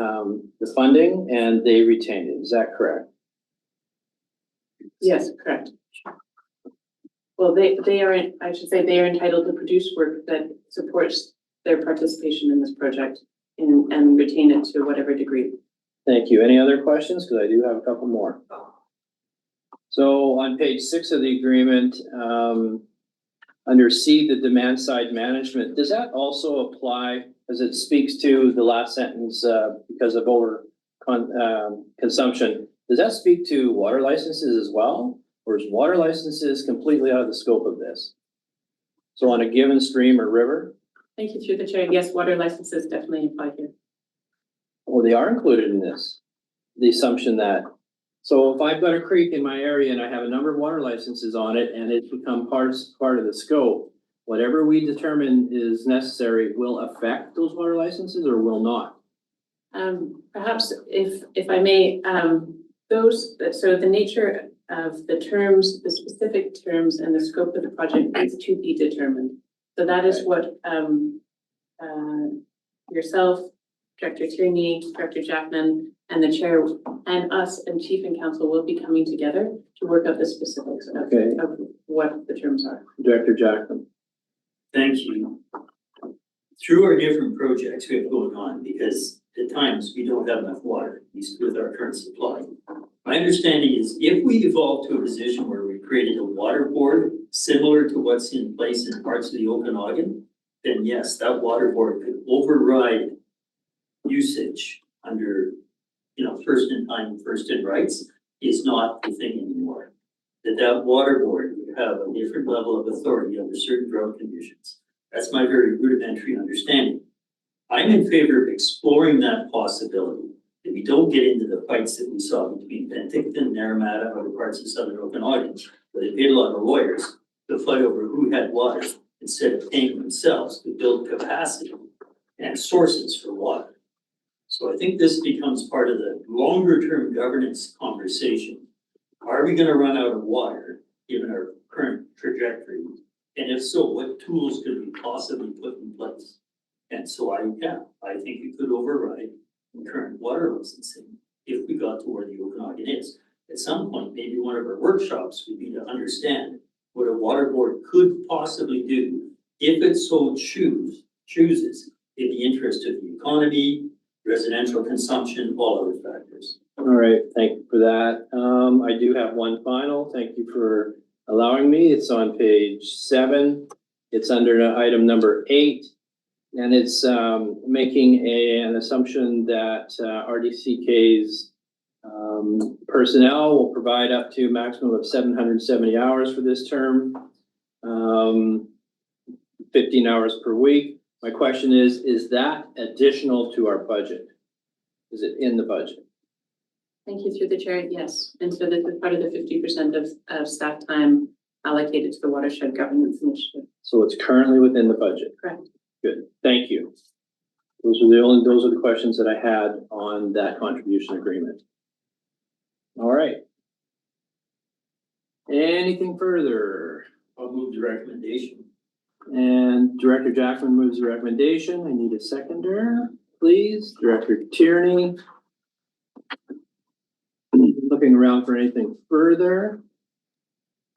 funding and they retain it. Is that correct? Yes, correct. Well, they are, I should say, they are entitled to produce work that supports their participation in this project and retain it to whatever degree. Thank you. Any other questions? Because I do have a couple more. So on page 6 of the agreement, under C, the demand side management, does that also apply as it speaks to the last sentence because of over consumption? Does that speak to water licenses as well? Or is water licenses completely out of the scope of this? So on a given stream or river? Thank you, through the chair. Yes, water licenses definitely apply here. Well, they are included in this. The assumption that, so if I've got a creek in my area and I have a number of water licenses on it and it's become part of the scope, whatever we determine is necessary will affect those water licenses or will not? Perhaps if I may, so the nature of the terms, the specific terms and the scope of the project is to be determined. So that is what, yourself, Director Tierney, Director Jackman, and the chair, and us and chief and council will be coming together to work out the specifics of, Okay. of what the terms are. Director Jackman. Thank you. Through our different projects we have going on, because at times we don't have enough water, at least with our current supply. My understanding is if we evolve to a position where we created a water board similar to what's in place in parts of the Okanagan, then yes, that water board could override usage under, first in time, first in rights is not the thing anymore. That water board would have a different level of authority under certain drought conditions. That's my very rudimentary understanding. I'm in favor of exploring that possibility, that we don't get into the fights that we saw between Penticton, Naramata, and other parts of southern Okanagan, where they paid a lot of lawyers to fight over who had water instead of paying themselves to build capacity and sources for water. So I think this becomes part of the longer term governance conversation. Are we gonna run out of water given our current trajectory? And if so, what tools could we possibly put in place? And so I think we could override the current water licensing if we got to where the Okanagan is. At some point, maybe one of our workshops would be to understand what a water board could possibly do if it so chooses in the interest of the economy, residential consumption, all other factors. All right, thank you for that. I do have one final. Thank you for allowing me. It's on page 7. It's under item number 8. And it's making an assumption that RDCK's personnel will provide up to a maximum of 770 hours for this term, 15 hours per week. My question is that additional to our budget? Is it in the budget? Thank you through the chair, yes. And so this is part of the 50% of staff time allocated to the watershed governance initiative. So it's currently within the budget? Correct. Good, thank you. Those are the questions that I had on that contribution agreement. All right. Anything further? I'll move the recommendation. And Director Jackman moves the recommendation. I need a seconder, please. Director Tierney. Looking around for anything further.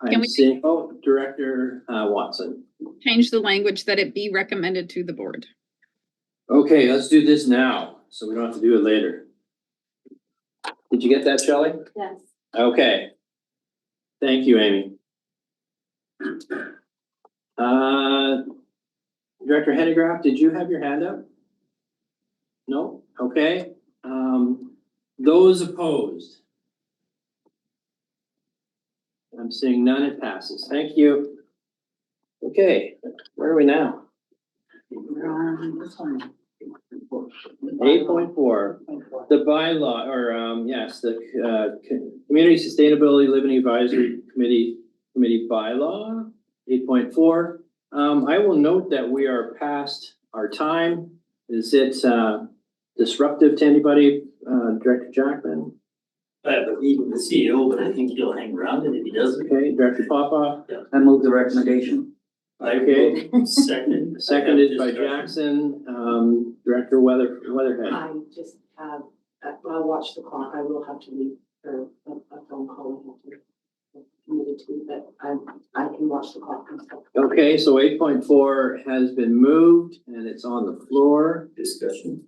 Can I'm we seeing, Director Watson. change the language that it be recommended to the board? Okay, let's do this now, so we don't have to do it later. Did you get that, Shelley? Yes. Okay. Thank you, Amy. Director Hennegraff, did you have your hand up? No? Okay. Those opposed? I'm seeing none, it passes. Thank you. Okay, where are we now? We're on this one. 8.4, the bylaw, or yes, the Community Sustainability Living Advisory Committee bylaw, 8.4. I will note that we are past our time. Is it disruptive to anybody, Director Jackman? I have a meeting with the CEO, but I think he'll hang around, and if he doesn't, Okay, Director Popoff? I move the recommendation. Okay. will second. Seconded by Jackson, Director Weatherhead. I just have, I'll watch the clock. I will have to leave for a phone call. I have to committed to, but I can watch the clock and stuff. Okay, so 8.4 has been moved and it's on the floor. Discussion.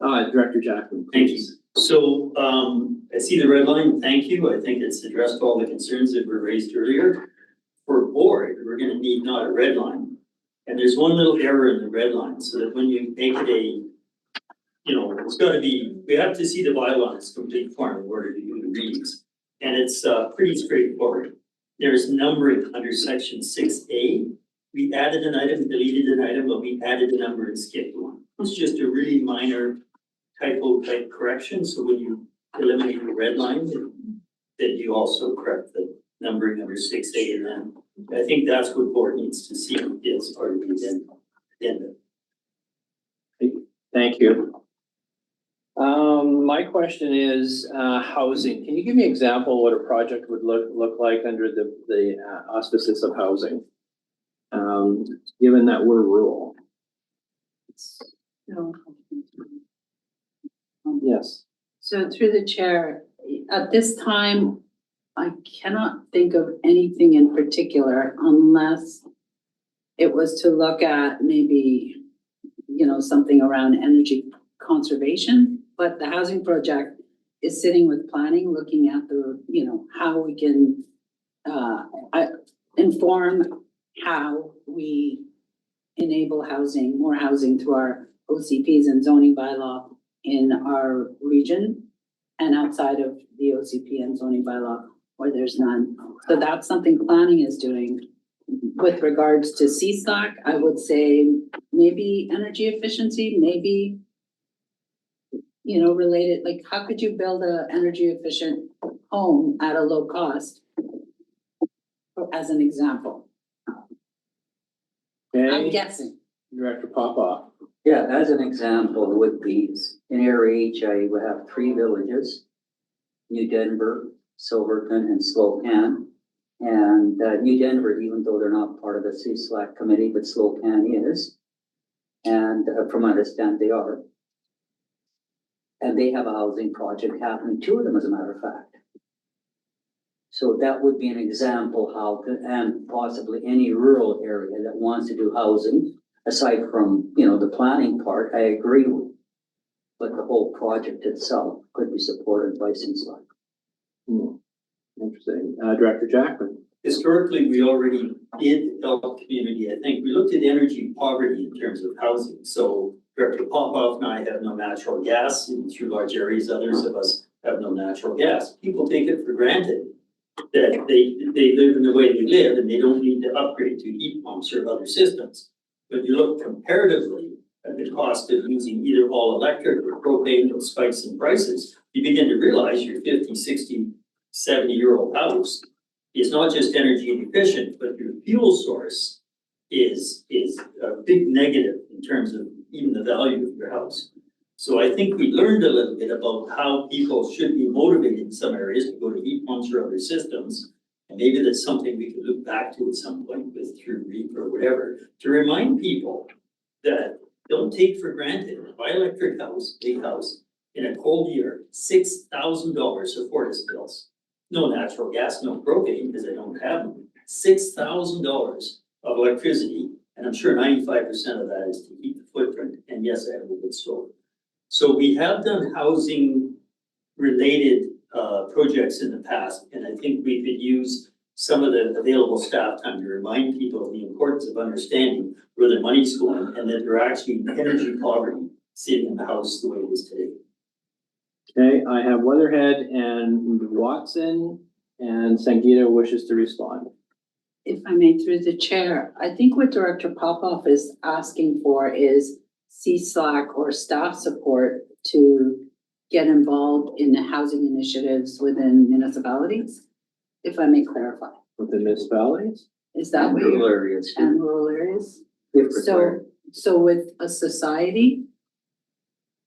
Director Jackman, Thank you. please. So, I see the red line, thank you, I think it's addressed all the concerns that were raised earlier. For board, we're gonna need not a red line, and there's one little error in the red line, so that when you make it it's gotta be, we have to see the bylaw in its complete form in order to do the readings. And it's, pretty straightforward. There's numbering under section 6A. We added an item, deleted an item, but we added a number and skipped one. It's just a really minor typo type correction, so when you eliminate the red line, then you also correct the numbering under 6A, and then I think that's what board needs to see as part of the addendum. Thank you. My question is, housing. Can you give me an example what a project would look like under the auspices of housing? Given that we're rural. No. Yes. So through the chair, at this time, I cannot think of anything in particular unless it was to look at maybe, something around energy conservation, but the housing project is sitting with planning, looking at how we can inform how we enable housing, more housing through our OCPs and zoning bylaw in our region and outside of the OCP and zoning bylaw where there's none. So that's something planning is doing. With regards to CSLAC, I would say maybe energy efficiency, maybe, related, like how could you build a energy efficient home at a low cost? As an example. I'm Okay, guessing. Director Popoff. Yeah, as an example would be in Area H, I would have 3 villages, New Denver, Silverton, and Slocan. And New Denver, even though they're not part of the CSLAC committee, but Slocan is. And from what I understand, they are. And they have a housing project happening, 2 of them, as a matter of fact. So that would be an example and possibly any rural area that wants to do housing, aside from, the planning part, I agree with. But the whole project itself could be supported by CSLAC. Interesting. Director Jackman. Historically, we already did help community. I think we looked at energy poverty in terms of housing. So Director Popoff and I have no natural gas in 2 large areas. Others of us have no natural gas. People take it for granted that they live in the way they live and they don't need to upgrade to heat pumps or other systems. But you look comparatively at the cost of using either all electric or propane with spikes in prices, you begin to realize your 50, 60, 70-year-old house is not just energy inefficient, but your fuel source is a big negative in terms of even the value of your house. So I think we learned a little bit about how people should be motivated in some areas to go to heat pumps or other systems. And maybe that's something we could look back to at some point with through REAP or whatever, to remind people that don't take for granted, buy electric house, big house, in a cold year, $6,000 of Fortis bills. No natural gas, no propane, because I don't have them. $6,000 of electricity, and I'm sure 95% of that is to heat the footprint. And yes, I have a wood stove. So we have done housing related projects in the past, and I think we could use some of the available staff time to remind people of the importance of understanding where their money's going and that they're actually energy poverty sitting in the house the way it is today. Okay, I have Weatherhead and Watson, and Sangeeta wishes to respond. If I may, through the chair, I think what Director Popoff is asking for is CSLAC or staff support to get involved in the housing initiatives within municipalities, if I may clarify. Within municipalities? Is that what Rural you're, areas. and rural areas? If So, required. so with a society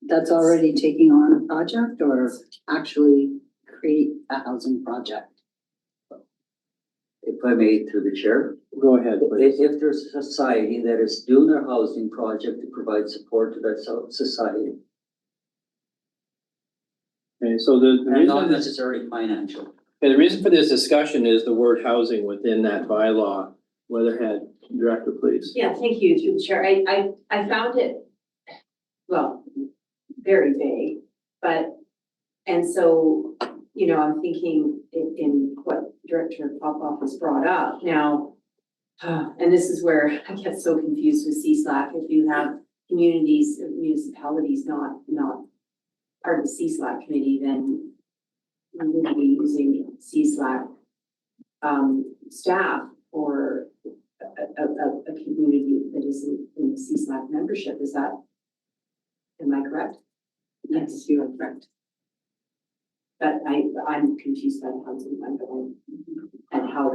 that's already taking on a project or actually create a housing project? If I may, through the chair. Go ahead, please. If there's a society that is doing a housing project to provide support to that society, Okay, so the and not reason, necessarily financial. the reason for this discussion is the word housing within that bylaw. Weatherhead, Director, please. Yeah, thank you, through the chair. I found it, well, very vague, but, and so, I'm thinking in what Director Popoff has brought up now, and this is where I get so confused with CSLAC. If you have communities, municipalities not part of the CSLAC committee, then we would be using CSLAC staff or a community that is in the CSLAC membership. Is that, am I correct? Yes, you are correct. But I'm confused by the housing one, and how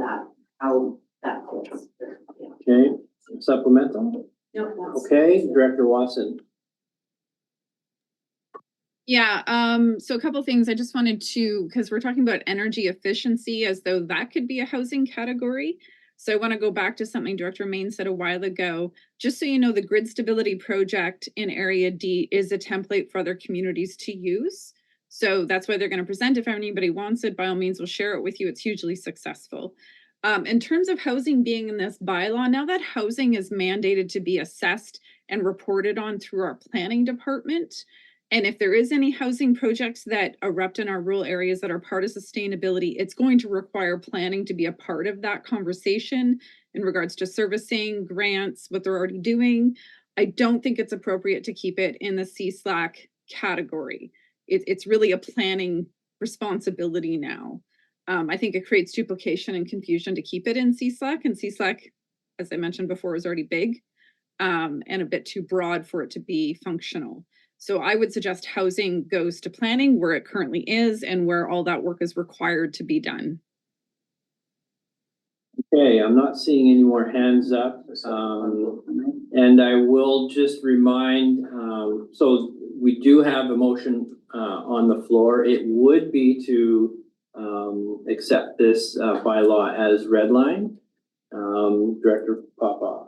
that fits. Yeah. Okay, supplemental? No, that's. Okay, Director Watson. Yeah, so a couple things I just wanted to, because we're talking about energy efficiency as though that could be a housing category. So I want to go back to something Director Main said a while ago. Just so you know, the grid stability project in Area D is a template for other communities to use. So that's why they're going to present. If anybody wants it, by all means, we'll share it with you. It's hugely successful. In terms of housing being in this bylaw, now that housing is mandated to be assessed and reported on through our planning department, and if there is any housing projects that erupt in our rural areas that are part of sustainability, it's going to require planning to be a part of that conversation in regards to servicing, grants, what they're already doing. I don't think it's appropriate to keep it in the CSLAC category. It's really a planning responsibility now. I think it creates duplication and confusion to keep it in CSLAC, and CSLAC, as I mentioned before, is already big and a bit too broad for it to be functional. So I would suggest housing goes to planning where it currently is and where all that work is required to be done. Okay, I'm not seeing any more hands up. And I will just remind, so we do have a motion on the floor. It would be to accept this bylaw as redlined. Director Popoff.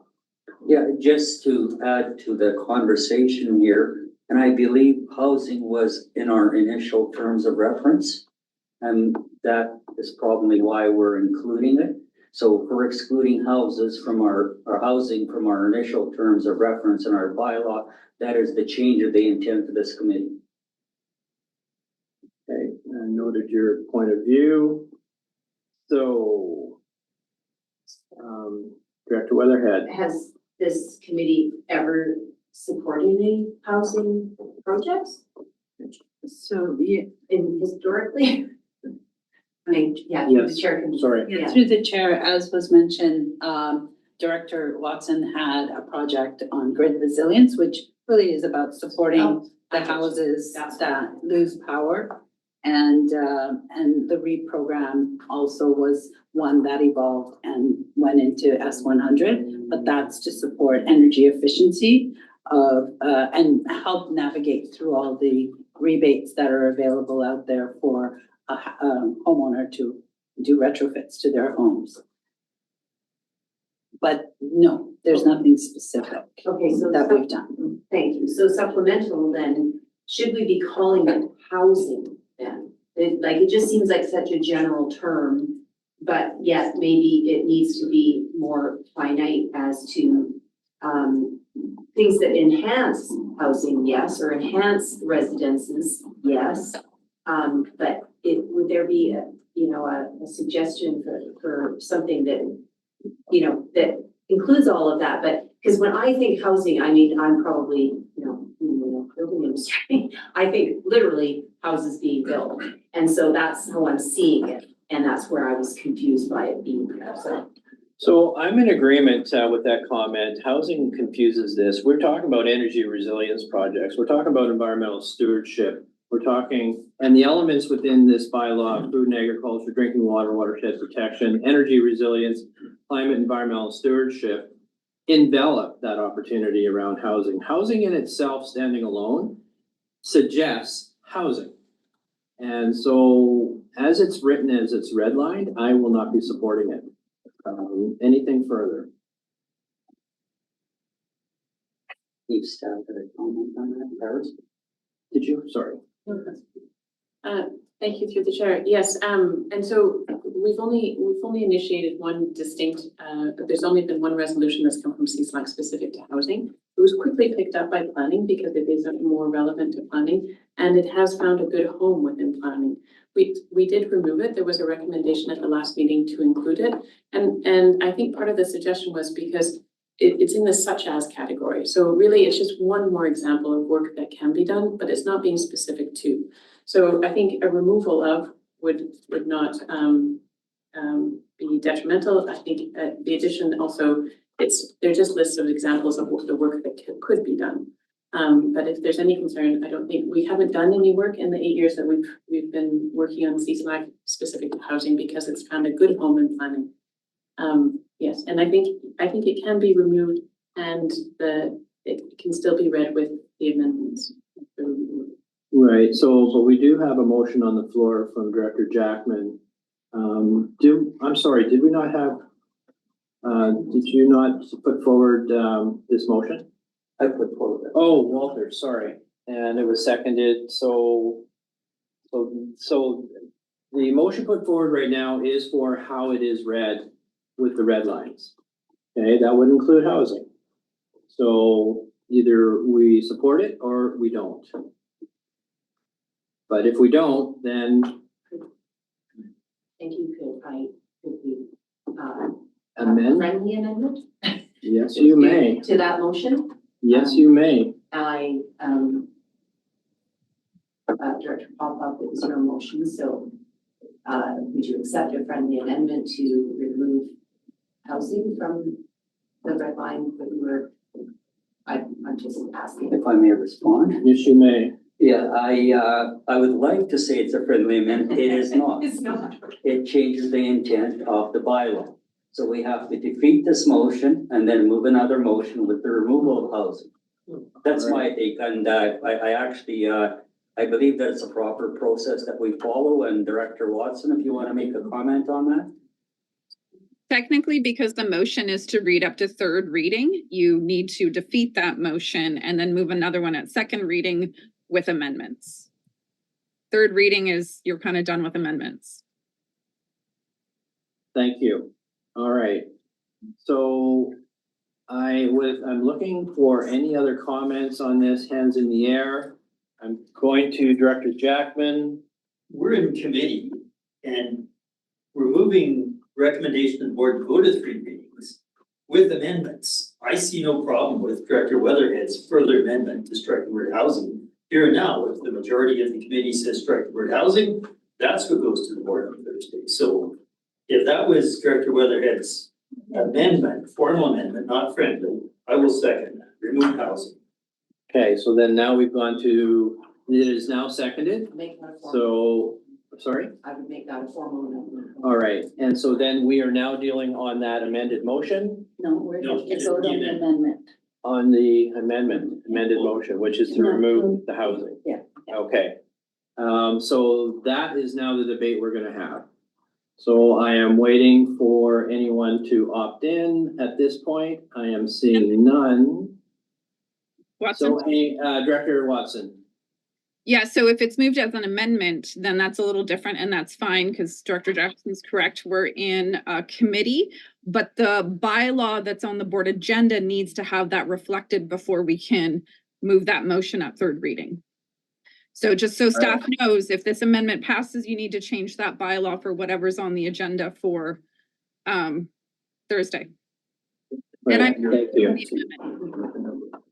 Yeah, just to add to the conversation here, and I believe housing was in our initial terms of reference. And that is probably why we're including it. So if we're excluding houses from our housing from our initial terms of reference in our bylaw, that is the change of the intent of this committee. Okay, I noted your point of view. So, Director Weatherhead. Has this committee ever supported any housing projects? So, yeah, And historically? I mean, yeah, through the chair can. Sorry. yeah, through the chair, as was mentioned, Director Watson had a project on grid resilience, which really is about supporting the houses that lose power. And the REAP program also was one that evolved and went into S100, but that's to support energy efficiency of, and help navigate through all the rebates that are available out there for a homeowner to do retrofits to their homes. But no, there's nothing specific Okay, so that we've done. Thank you. So supplemental then, should we be calling it housing then? It just seems like such a general term, but yet maybe it needs to be more finite as to things that enhance housing, yes, or enhance residences, yes. But would there be a suggestion for something that, that includes all of that? But because when I think housing, I mean, I'm probably, building industry. I think literally houses being built. And so that's how I'm seeing it. And that's where I was confused by it being there. So I'm in agreement with that comment. Housing confuses this. We're talking about energy resilience projects. We're talking about environmental stewardship. We're talking, and the elements within this bylaw, food and agriculture, drinking water, watershed protection, energy resilience, climate, environmental stewardship, envelop that opportunity around housing. Housing in itself, standing alone, suggests housing. And so as it's written, as it's redlined, I will not be supporting it. Anything further? Steve Stout had a comment on that, Paris? Did you? Sorry. Thank you through the chair. Yes, and so we've only initiated one distinct, there's only been one resolution that's come from CSLAC specific to housing. It was quickly picked up by planning because it is more relevant to planning, and it has found a good home within planning. We did remove it. There was a recommendation at the last meeting to include it. And I think part of the suggestion was because it's in the such as category. So really it's just one more example of work that can be done, but it's not being specific to. So I think a removal of would not be detrimental. I think the addition also, they're just lists of examples of the work that could be done. But if there's any concern, I don't think we haven't done any work in the 8 years that we've been working on CSLAC specific to housing because it's found a good home in planning. Yes, and I think it can be removed and it can still be read with the amendments. Right, so, but we do have a motion on the floor from Director Jackman. I'm sorry, did we not have, did you not put forward, this motion? I put forward. Oh, Walter, sorry, and it was seconded, so the motion put forward right now is for how it is read with the red lines. Okay, that would include housing. So either we support it or we don't. But if we don't, then Thank you, could we, amend, friendly amendment? yes, you may, To that motion, yes, you may. Director Popoff, it was your motion, so, would you accept a friendly amendment to remove housing from the red line that we were, I'm just asking. If I may respond. Yes, you may. Yeah, I would like to say it's a friendly amendment. It is not. It's not. It changes the intent of the bylaw. So we have to defeat this motion and then move another motion with the removal of housing. That's my take, and I actually, I believe that it's a proper process that we follow, and Director Watson, if you want to make a comment on that. Technically, because the motion is to read up to third reading, you need to defeat that motion and then move another one at second reading with amendments. Third reading is, you're kind of done with amendments. Thank you. All right. So I'm looking for any other comments on this, hands in the air. I'm going to Director Jackman. We're in committee and we're moving recommendation of the board to go to 3 readings with amendments. I see no problem with Director Weatherhead's further amendment to strike the word housing. Here and now, if the majority of the committee says strike the word housing, that's what goes to the board on Thursday. So if that was Director Weatherhead's amendment, formal amendment, not friendly, I will second that, remove housing. Okay, so then now we've gone to, it is now seconded. Make that a formal. So, sorry? I would make that a formal amendment. All right, and so then we are now dealing on that amended motion, No, we're No, just vote on the amendment. on the amended motion, which is to remove the housing. Yeah. Okay, so that is now the debate we're gonna have. So I am waiting for anyone to opt in at this point. I am seeing none. Watson? So, Director Watson. Yeah, so if it's moved as an amendment, then that's a little different and that's fine because Director Jackson's correct. We're in a committee, but the bylaw that's on the board agenda needs to have that reflected before we can move that motion at third reading. So just so staff knows, if this amendment passes, you need to change that bylaw for whatever's on the agenda for Thursday. And Thank you.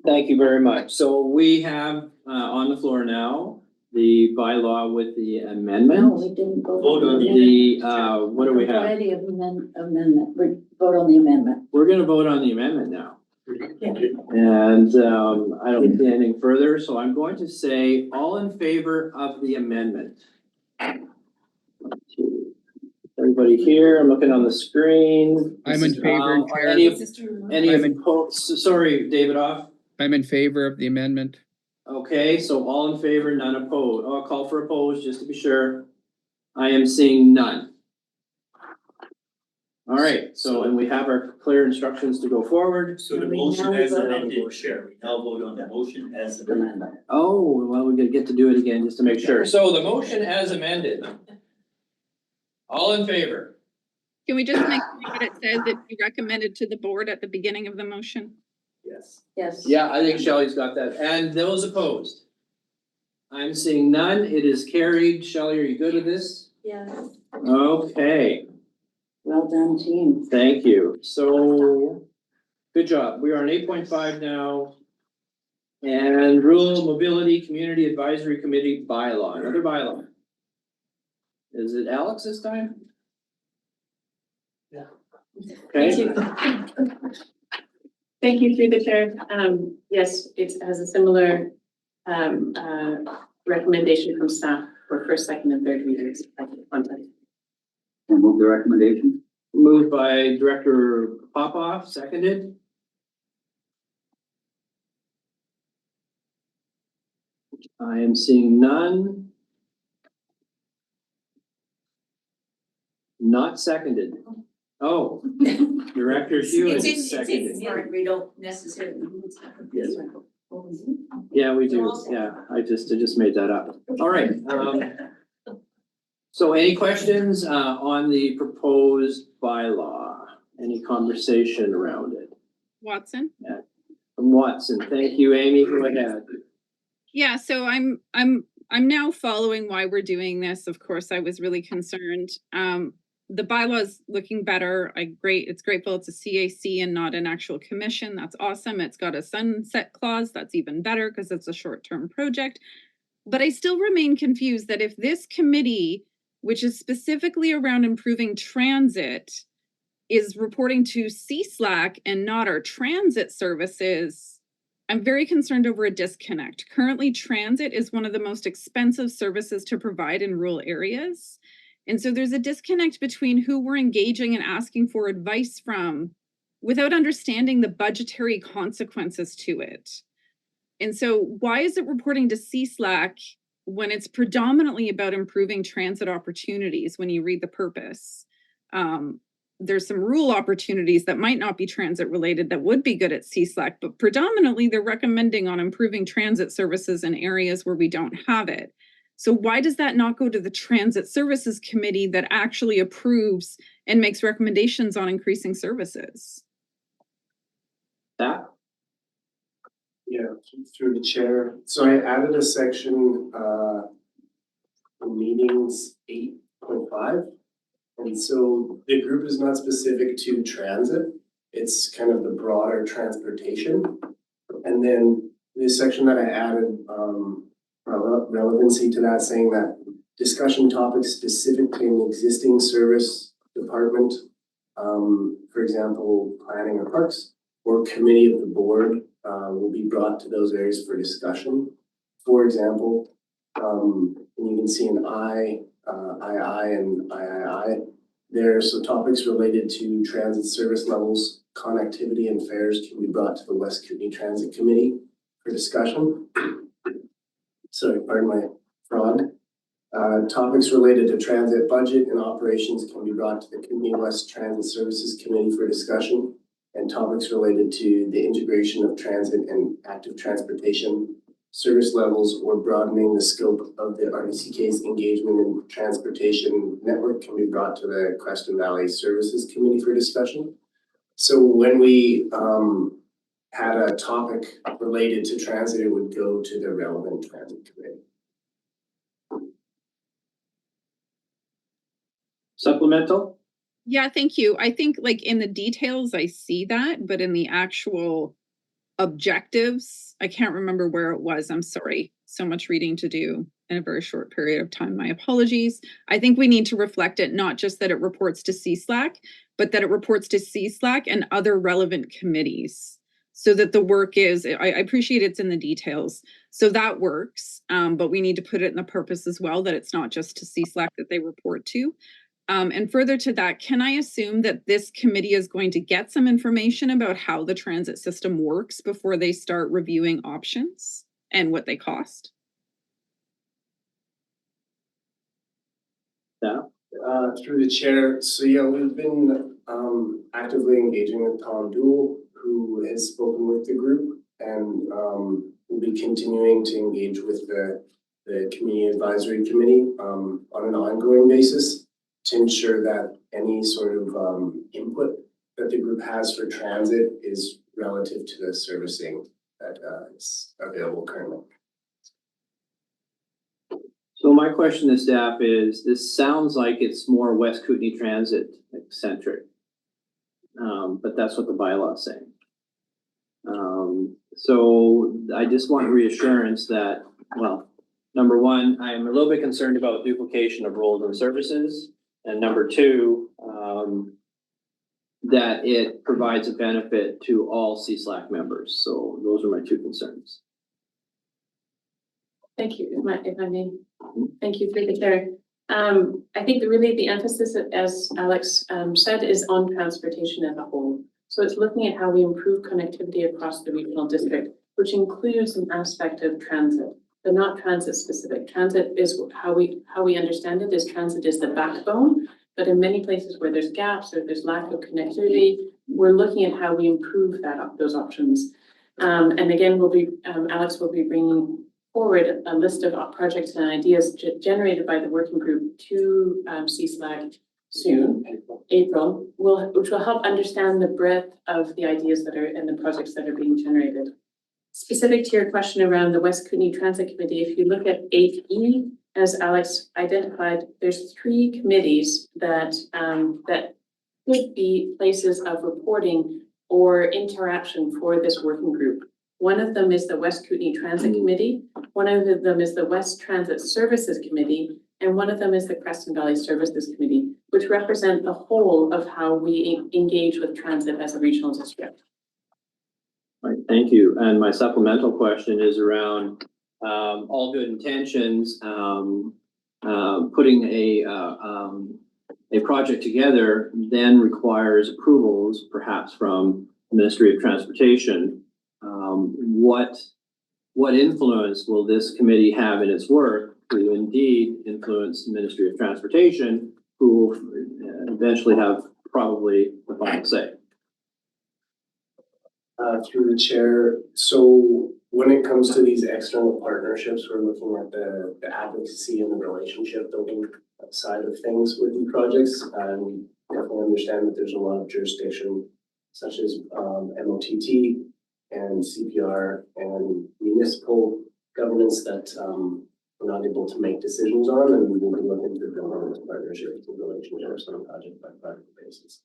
Thank you very much. So we have on the floor now, the bylaw with the amendment. No, we didn't vote Vote on on the The, what do we have? Variety of amendment, we vote on the amendment. We're gonna vote on the amendment now. And I don't see anything further, so I'm going to say all in favor of the amendment. Everybody here, I'm looking on the screen. I'm in favor, Chair. Any opposed, sorry, David off. I'm in favor of the amendment. Okay, so all in favor, none opposed. I'll call for opposed, just to be sure. I am seeing none. All right, so, and we have our clear instructions to go forward. So the motion as amended, Chair, we now vote on the motion as amended. Oh, well, we're gonna get to do it again, just to make sure. So the motion as amended. All in favor? Can we just make sure that it says that you recommended to the board at the beginning of the motion? Yes. Yes. Yeah, I think Shelley's got that. And those opposed? I'm seeing none. It is carried. Shelley, are you good with this? Yes. Okay, Well done, team. thank you. So, good job. We are on 8.5 now. And Rural Mobility Community Advisory Committee bylaw, another bylaw. Is it Alex this time? Thank Okay, you. Thank you through the chair. Yes, it has a similar recommendation from staff for first, second, and third readers. And move the recommendation. moved by Director Popoff, seconded. I am seeing none. Not seconded. Oh, Director Hewett is seconded. We don't necessarily. Yes. Yeah, we do. Yeah, I just made that up. All right. So any questions on the proposed bylaw? Any conversation around it? Watson? From Watson. Thank you, Amy. Go ahead. Yeah, so I'm now following why we're doing this. Of course, I was really concerned. The bylaw is looking better. It's grateful it's a CAC and not an actual commission. That's awesome. It's got a sunset clause. That's even better because it's a short-term project. But I still remain confused that if this committee, which is specifically around improving transit, is reporting to CSLAC and not our transit services, I'm very concerned over a disconnect. Currently, transit is one of the most expensive services to provide in rural areas. And so there's a disconnect between who we're engaging and asking for advice from without understanding the budgetary consequences to it. And so why is it reporting to CSLAC when it's predominantly about improving transit opportunities when you read the purpose? There's some rural opportunities that might not be transit related that would be good at CSLAC, but predominantly they're recommending on improving transit services in areas where we don't have it. So why does that not go to the Transit Services Committee that actually approves and makes recommendations on increasing services? That? Yeah, through the chair. So I added a section, meetings 8.5. And so the group is not specific to transit. It's kind of the broader transportation. And then this section that I added, relevancy to that, saying that discussion topics specific to an existing service department, for example, planning or parks, or committee of the board, will be brought to those areas for discussion. For example, and you can see an II and III there. So topics related to transit service levels, connectivity, and fares can be brought to the West Kootenay Transit Committee for discussion. Sorry, pardon my frog. Topics related to transit budget and operations can be brought to the Kootenay West Transit Services Committee for discussion, and topics related to the integration of transit and active transportation service levels or broadening the scope of the RDCK's engagement in transportation network can be brought to the Creston Valley Services Committee for discussion. So when we had a topic related to transit, it would go to the relevant transit committee. Supplemental? Yeah, thank you. I think like in the details, I see that, but in the actual objectives, I can't remember where it was. I'm sorry. So much reading to do in a very short period of time. My apologies. I think we need to reflect it, not just that it reports to CSLAC, but that it reports to CSLAC and other relevant committees so that the work is, I appreciate it's in the details. So that works, but we need to put it in the purpose as well, that it's not just to CSLAC that they report to. And further to that, can I assume that this committee is going to get some information about how the transit system works before they start reviewing options and what they cost? Yeah. Through the chair. So yeah, we've been actively engaging with Tom Dool, who has spoken with the group, and we'll be continuing to engage with the Community Advisory Committee on an ongoing basis to ensure that any sort of input that the group has for transit is relative to the servicing that is available currently. So my question to staff is, this sounds like it's more West Kootenay Transit centric, but that's what the bylaw is saying. So I just want reassurance that, well, number one, I'm a little bit concerned about duplication of roles and services. And number two, that it provides a benefit to all CSLAC members. So those are my two concerns. Thank you, if I may. Thank you, through the chair. I think really the emphasis, as Alex said, is on transportation as a whole. So it's looking at how we improve connectivity across the regional district, which includes an aspect of transit. but not transit specific. Transit is how we understand it, is transit is the backbone. But in many places where there's gaps or there's lack of connectivity, we're looking at how we improve those options. And again, Alex will be bringing forward a list of projects and ideas generated by the working group to CSLAC soon, April, which will help understand the breadth of the ideas that are and the projects that are being generated. Specific to your question around the West Kootenay Transit Committee, if you look at 8E, as Alex identified, there's 3 committees that could be places of reporting or interaction for this working group. One of them is the West Kootenay Transit Committee, one of them is the West Transit Services Committee, and one of them is the Creston Valley Services Committee, which represent the whole of how we engage with transit as a regional district. All right, thank you. And my supplemental question is around all good intentions, putting a project together then requires approvals, perhaps from the Ministry of Transportation. What influence will this committee have in its work to indeed influence the Ministry of Transportation, who will eventually have probably the final say? Through the chair, so when it comes to these external partnerships, we're looking at the advocacy and the relationship building side of things with these projects. And definitely understand that there's a lot of jurisdiction, such as MOTT and CPR and municipal governance that we're not able to make decisions on, and we will be looking to build those partnerships and relationships on a project by project basis.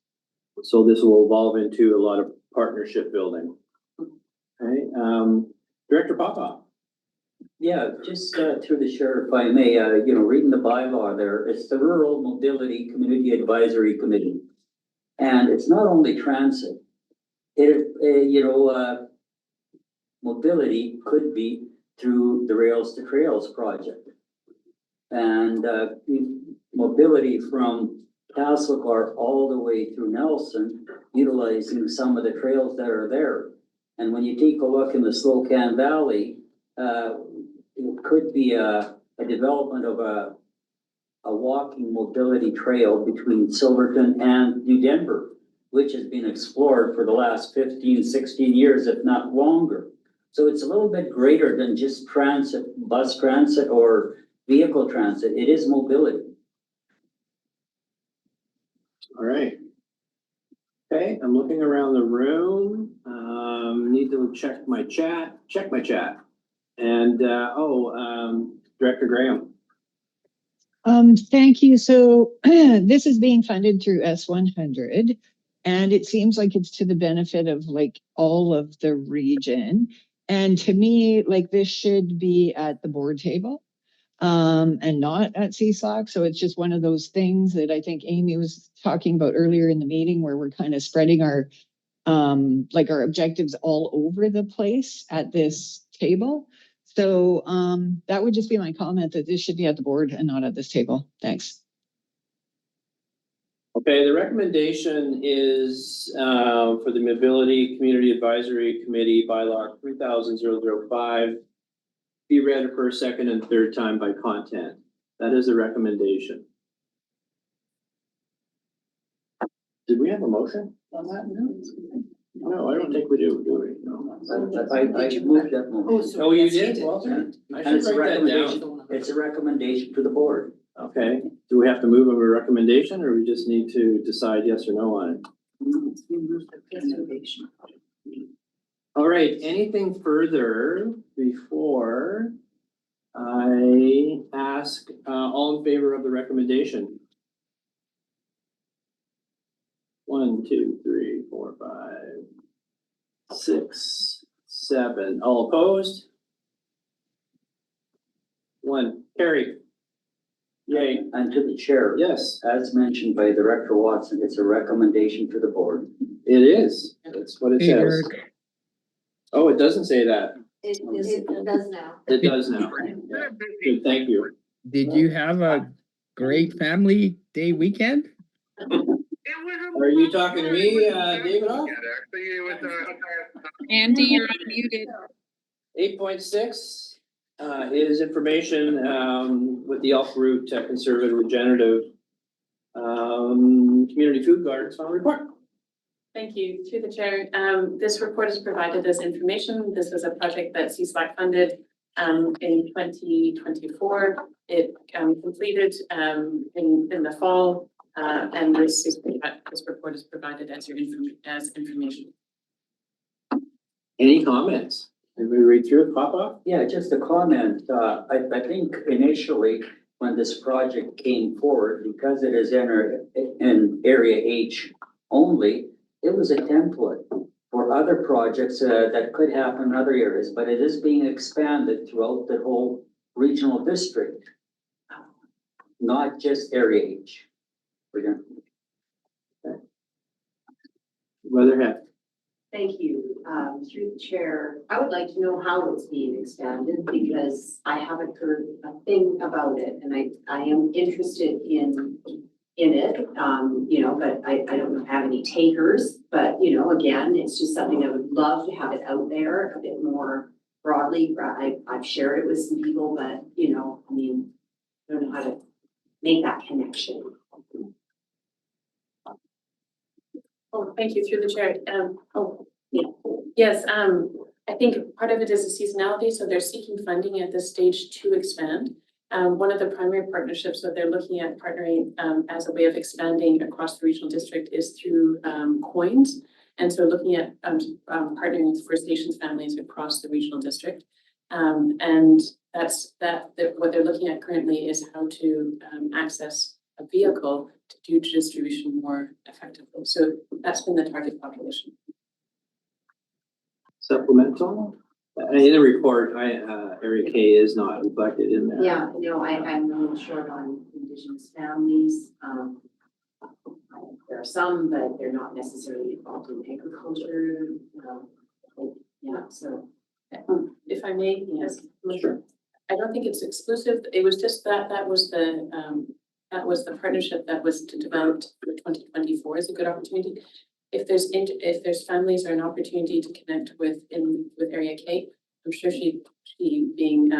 So this will evolve into a lot of partnership building. Okay, Director Popoff. Yeah, just through the chair, if I may, reading the bylaw there, it's the Rural Mobility Community Advisory Committee. And it's not only transit. Mobility could be through the Rails to Trails project. And mobility from Castlegar all the way through Nelson, utilizing some of the trails that are there. And when you take a look in the Slocan Valley, it could be a development of a walking mobility trail between Silverton and New Denver, which has been explored for the last 15, 16 years, if not longer. So it's a little bit greater than just transit, bus transit or vehicle transit. It is mobility. All right. Okay, I'm looking around the room. Need to check my chat. And Director Graham. Thank you. So this is being funded through S100, and it seems like it's to the benefit of like all of the region. And to me, like this should be at the board table and not at CSLAC. So it's just one of those things that I think Amy was talking about earlier in the meeting, where we're kind of spreading our our objectives all over the place at this table. So that would just be my comment, that this should be at the board and not at this table. Thanks. Okay, the recommendation is for the Mobility Community Advisory Committee bylaw 300005 be read a first, second, and third time by content. That is the recommendation. Did we have a motion on that? No, I don't think we do we? No. I moved that motion. Oh, you did? Well, I And it's a should write that recommendation. down. It's a recommendation to the board. Okay, do we have to move a recommendation, or we just need to decide yes or no on it? All right, anything further before I ask all in favor of the recommendation? 1, 2, 3, 4, 5, 6, 7. All opposed? 1, carried. Yay. And to the chair. Yes. As mentioned by Director Watson, it's a recommendation to the board. It is. That's what it Hey, says. Eric. Oh, it doesn't say that. It does now. It does now. Good, thank you. Did you have a great family day weekend? Are you talking to me, David? Andy, you're unmuted. 8.6. is information, with the Elk Root Conservative Regenerative, Community Food Gardens final report. Thank you. Through the chair, this report is provided as information. This was a project that CSLAC funded in 2024. It completed in the fall, and this report is provided as information. Any comments? Did we read through it, Papa? Yeah, just a comment. I think initially when this project came forward, because it is in area H only, it was a template for other projects that could happen in other areas, but it is being expanded throughout the whole regional district, not just area H. Weatherhead. Thank you. Through the chair, I would like to know how it's being expanded because I haven't heard a thing about it and I am interested in it, you know, but I don't have any takers, but you know, again, it's just something I would love to have it out there a bit more broadly. I've shared it with some people, but you know, I mean, I don't know how to make that connection. Oh, thank you. Through the chair. Yes, I think part of it is the seasonality, so they're seeking funding at this stage to expand. One of the primary partnerships that they're looking at partnering as a way of expanding across the regional district is through coins. And so looking at partnering with First Nations families across the regional district. And what they're looking at currently is how to access a vehicle to do distribution more effectively. So that's been the target population. Supplemental? In the report, area K is not reflected in there. Yeah, no, I'm a little short on Indigenous families. There are some, but they're not necessarily involved in agriculture. Yeah, so. If I may, yes. Sure. I don't think it's exclusive. It was just that was the partnership that was developed for 2024 is a good opportunity. If there's families or an opportunity to connect with Area K, I'm sure she being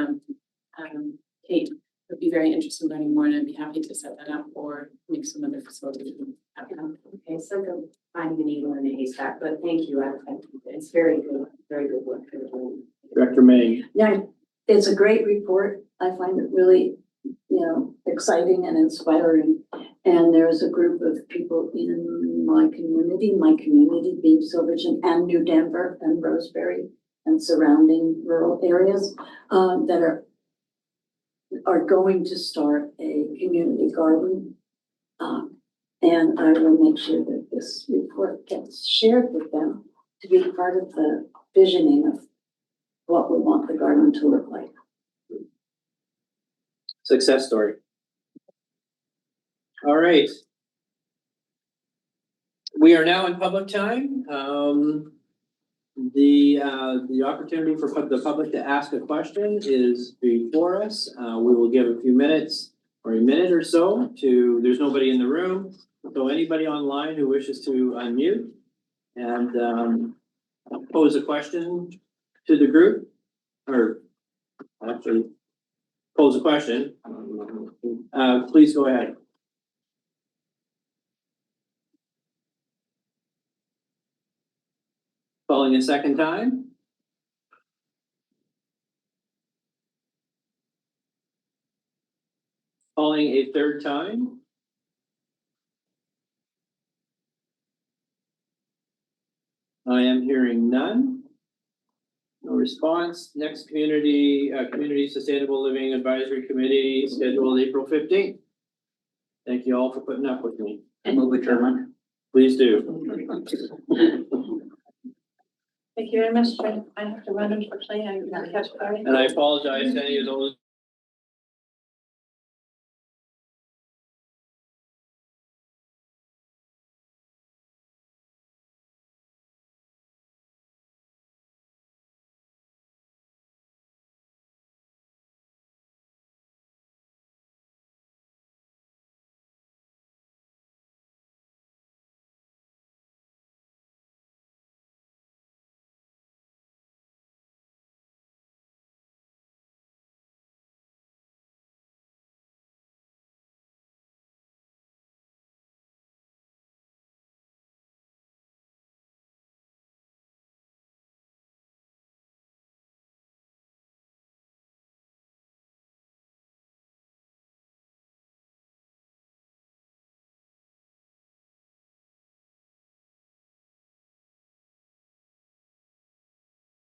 Kate would be very interested in learning more, and I'd be happy to set that up or make some other facilities happen. Okay, so I'm finding a needle in a haystack, but thank you. It's very good work. Director May. Yeah, it's a great report. I find it really, exciting and inspiring. And there's a group of people in my community being Silverton and New Denver and Roseberry and surrounding rural areas that are going to start a community garden. And I will make sure that this report gets shared with them to be part of the visioning of what we want the garden to look like. Success story. All right. We are now in public time. The opportunity for the public to ask a question is before us. We will give a few minutes or a minute or so there's nobody in the room. So anybody online who wishes to unmute and pose a question to the group or actually pose a question, please go ahead. Calling a second time. Calling a third time. I am hearing none. No response. Next Community Sustainable Living Advisory Committee scheduled April 15th. Thank you all for putting up with me. And move adjournment. Please do. Thank you very much. I have to run, unfortunately. I catch. And I apologize to any of those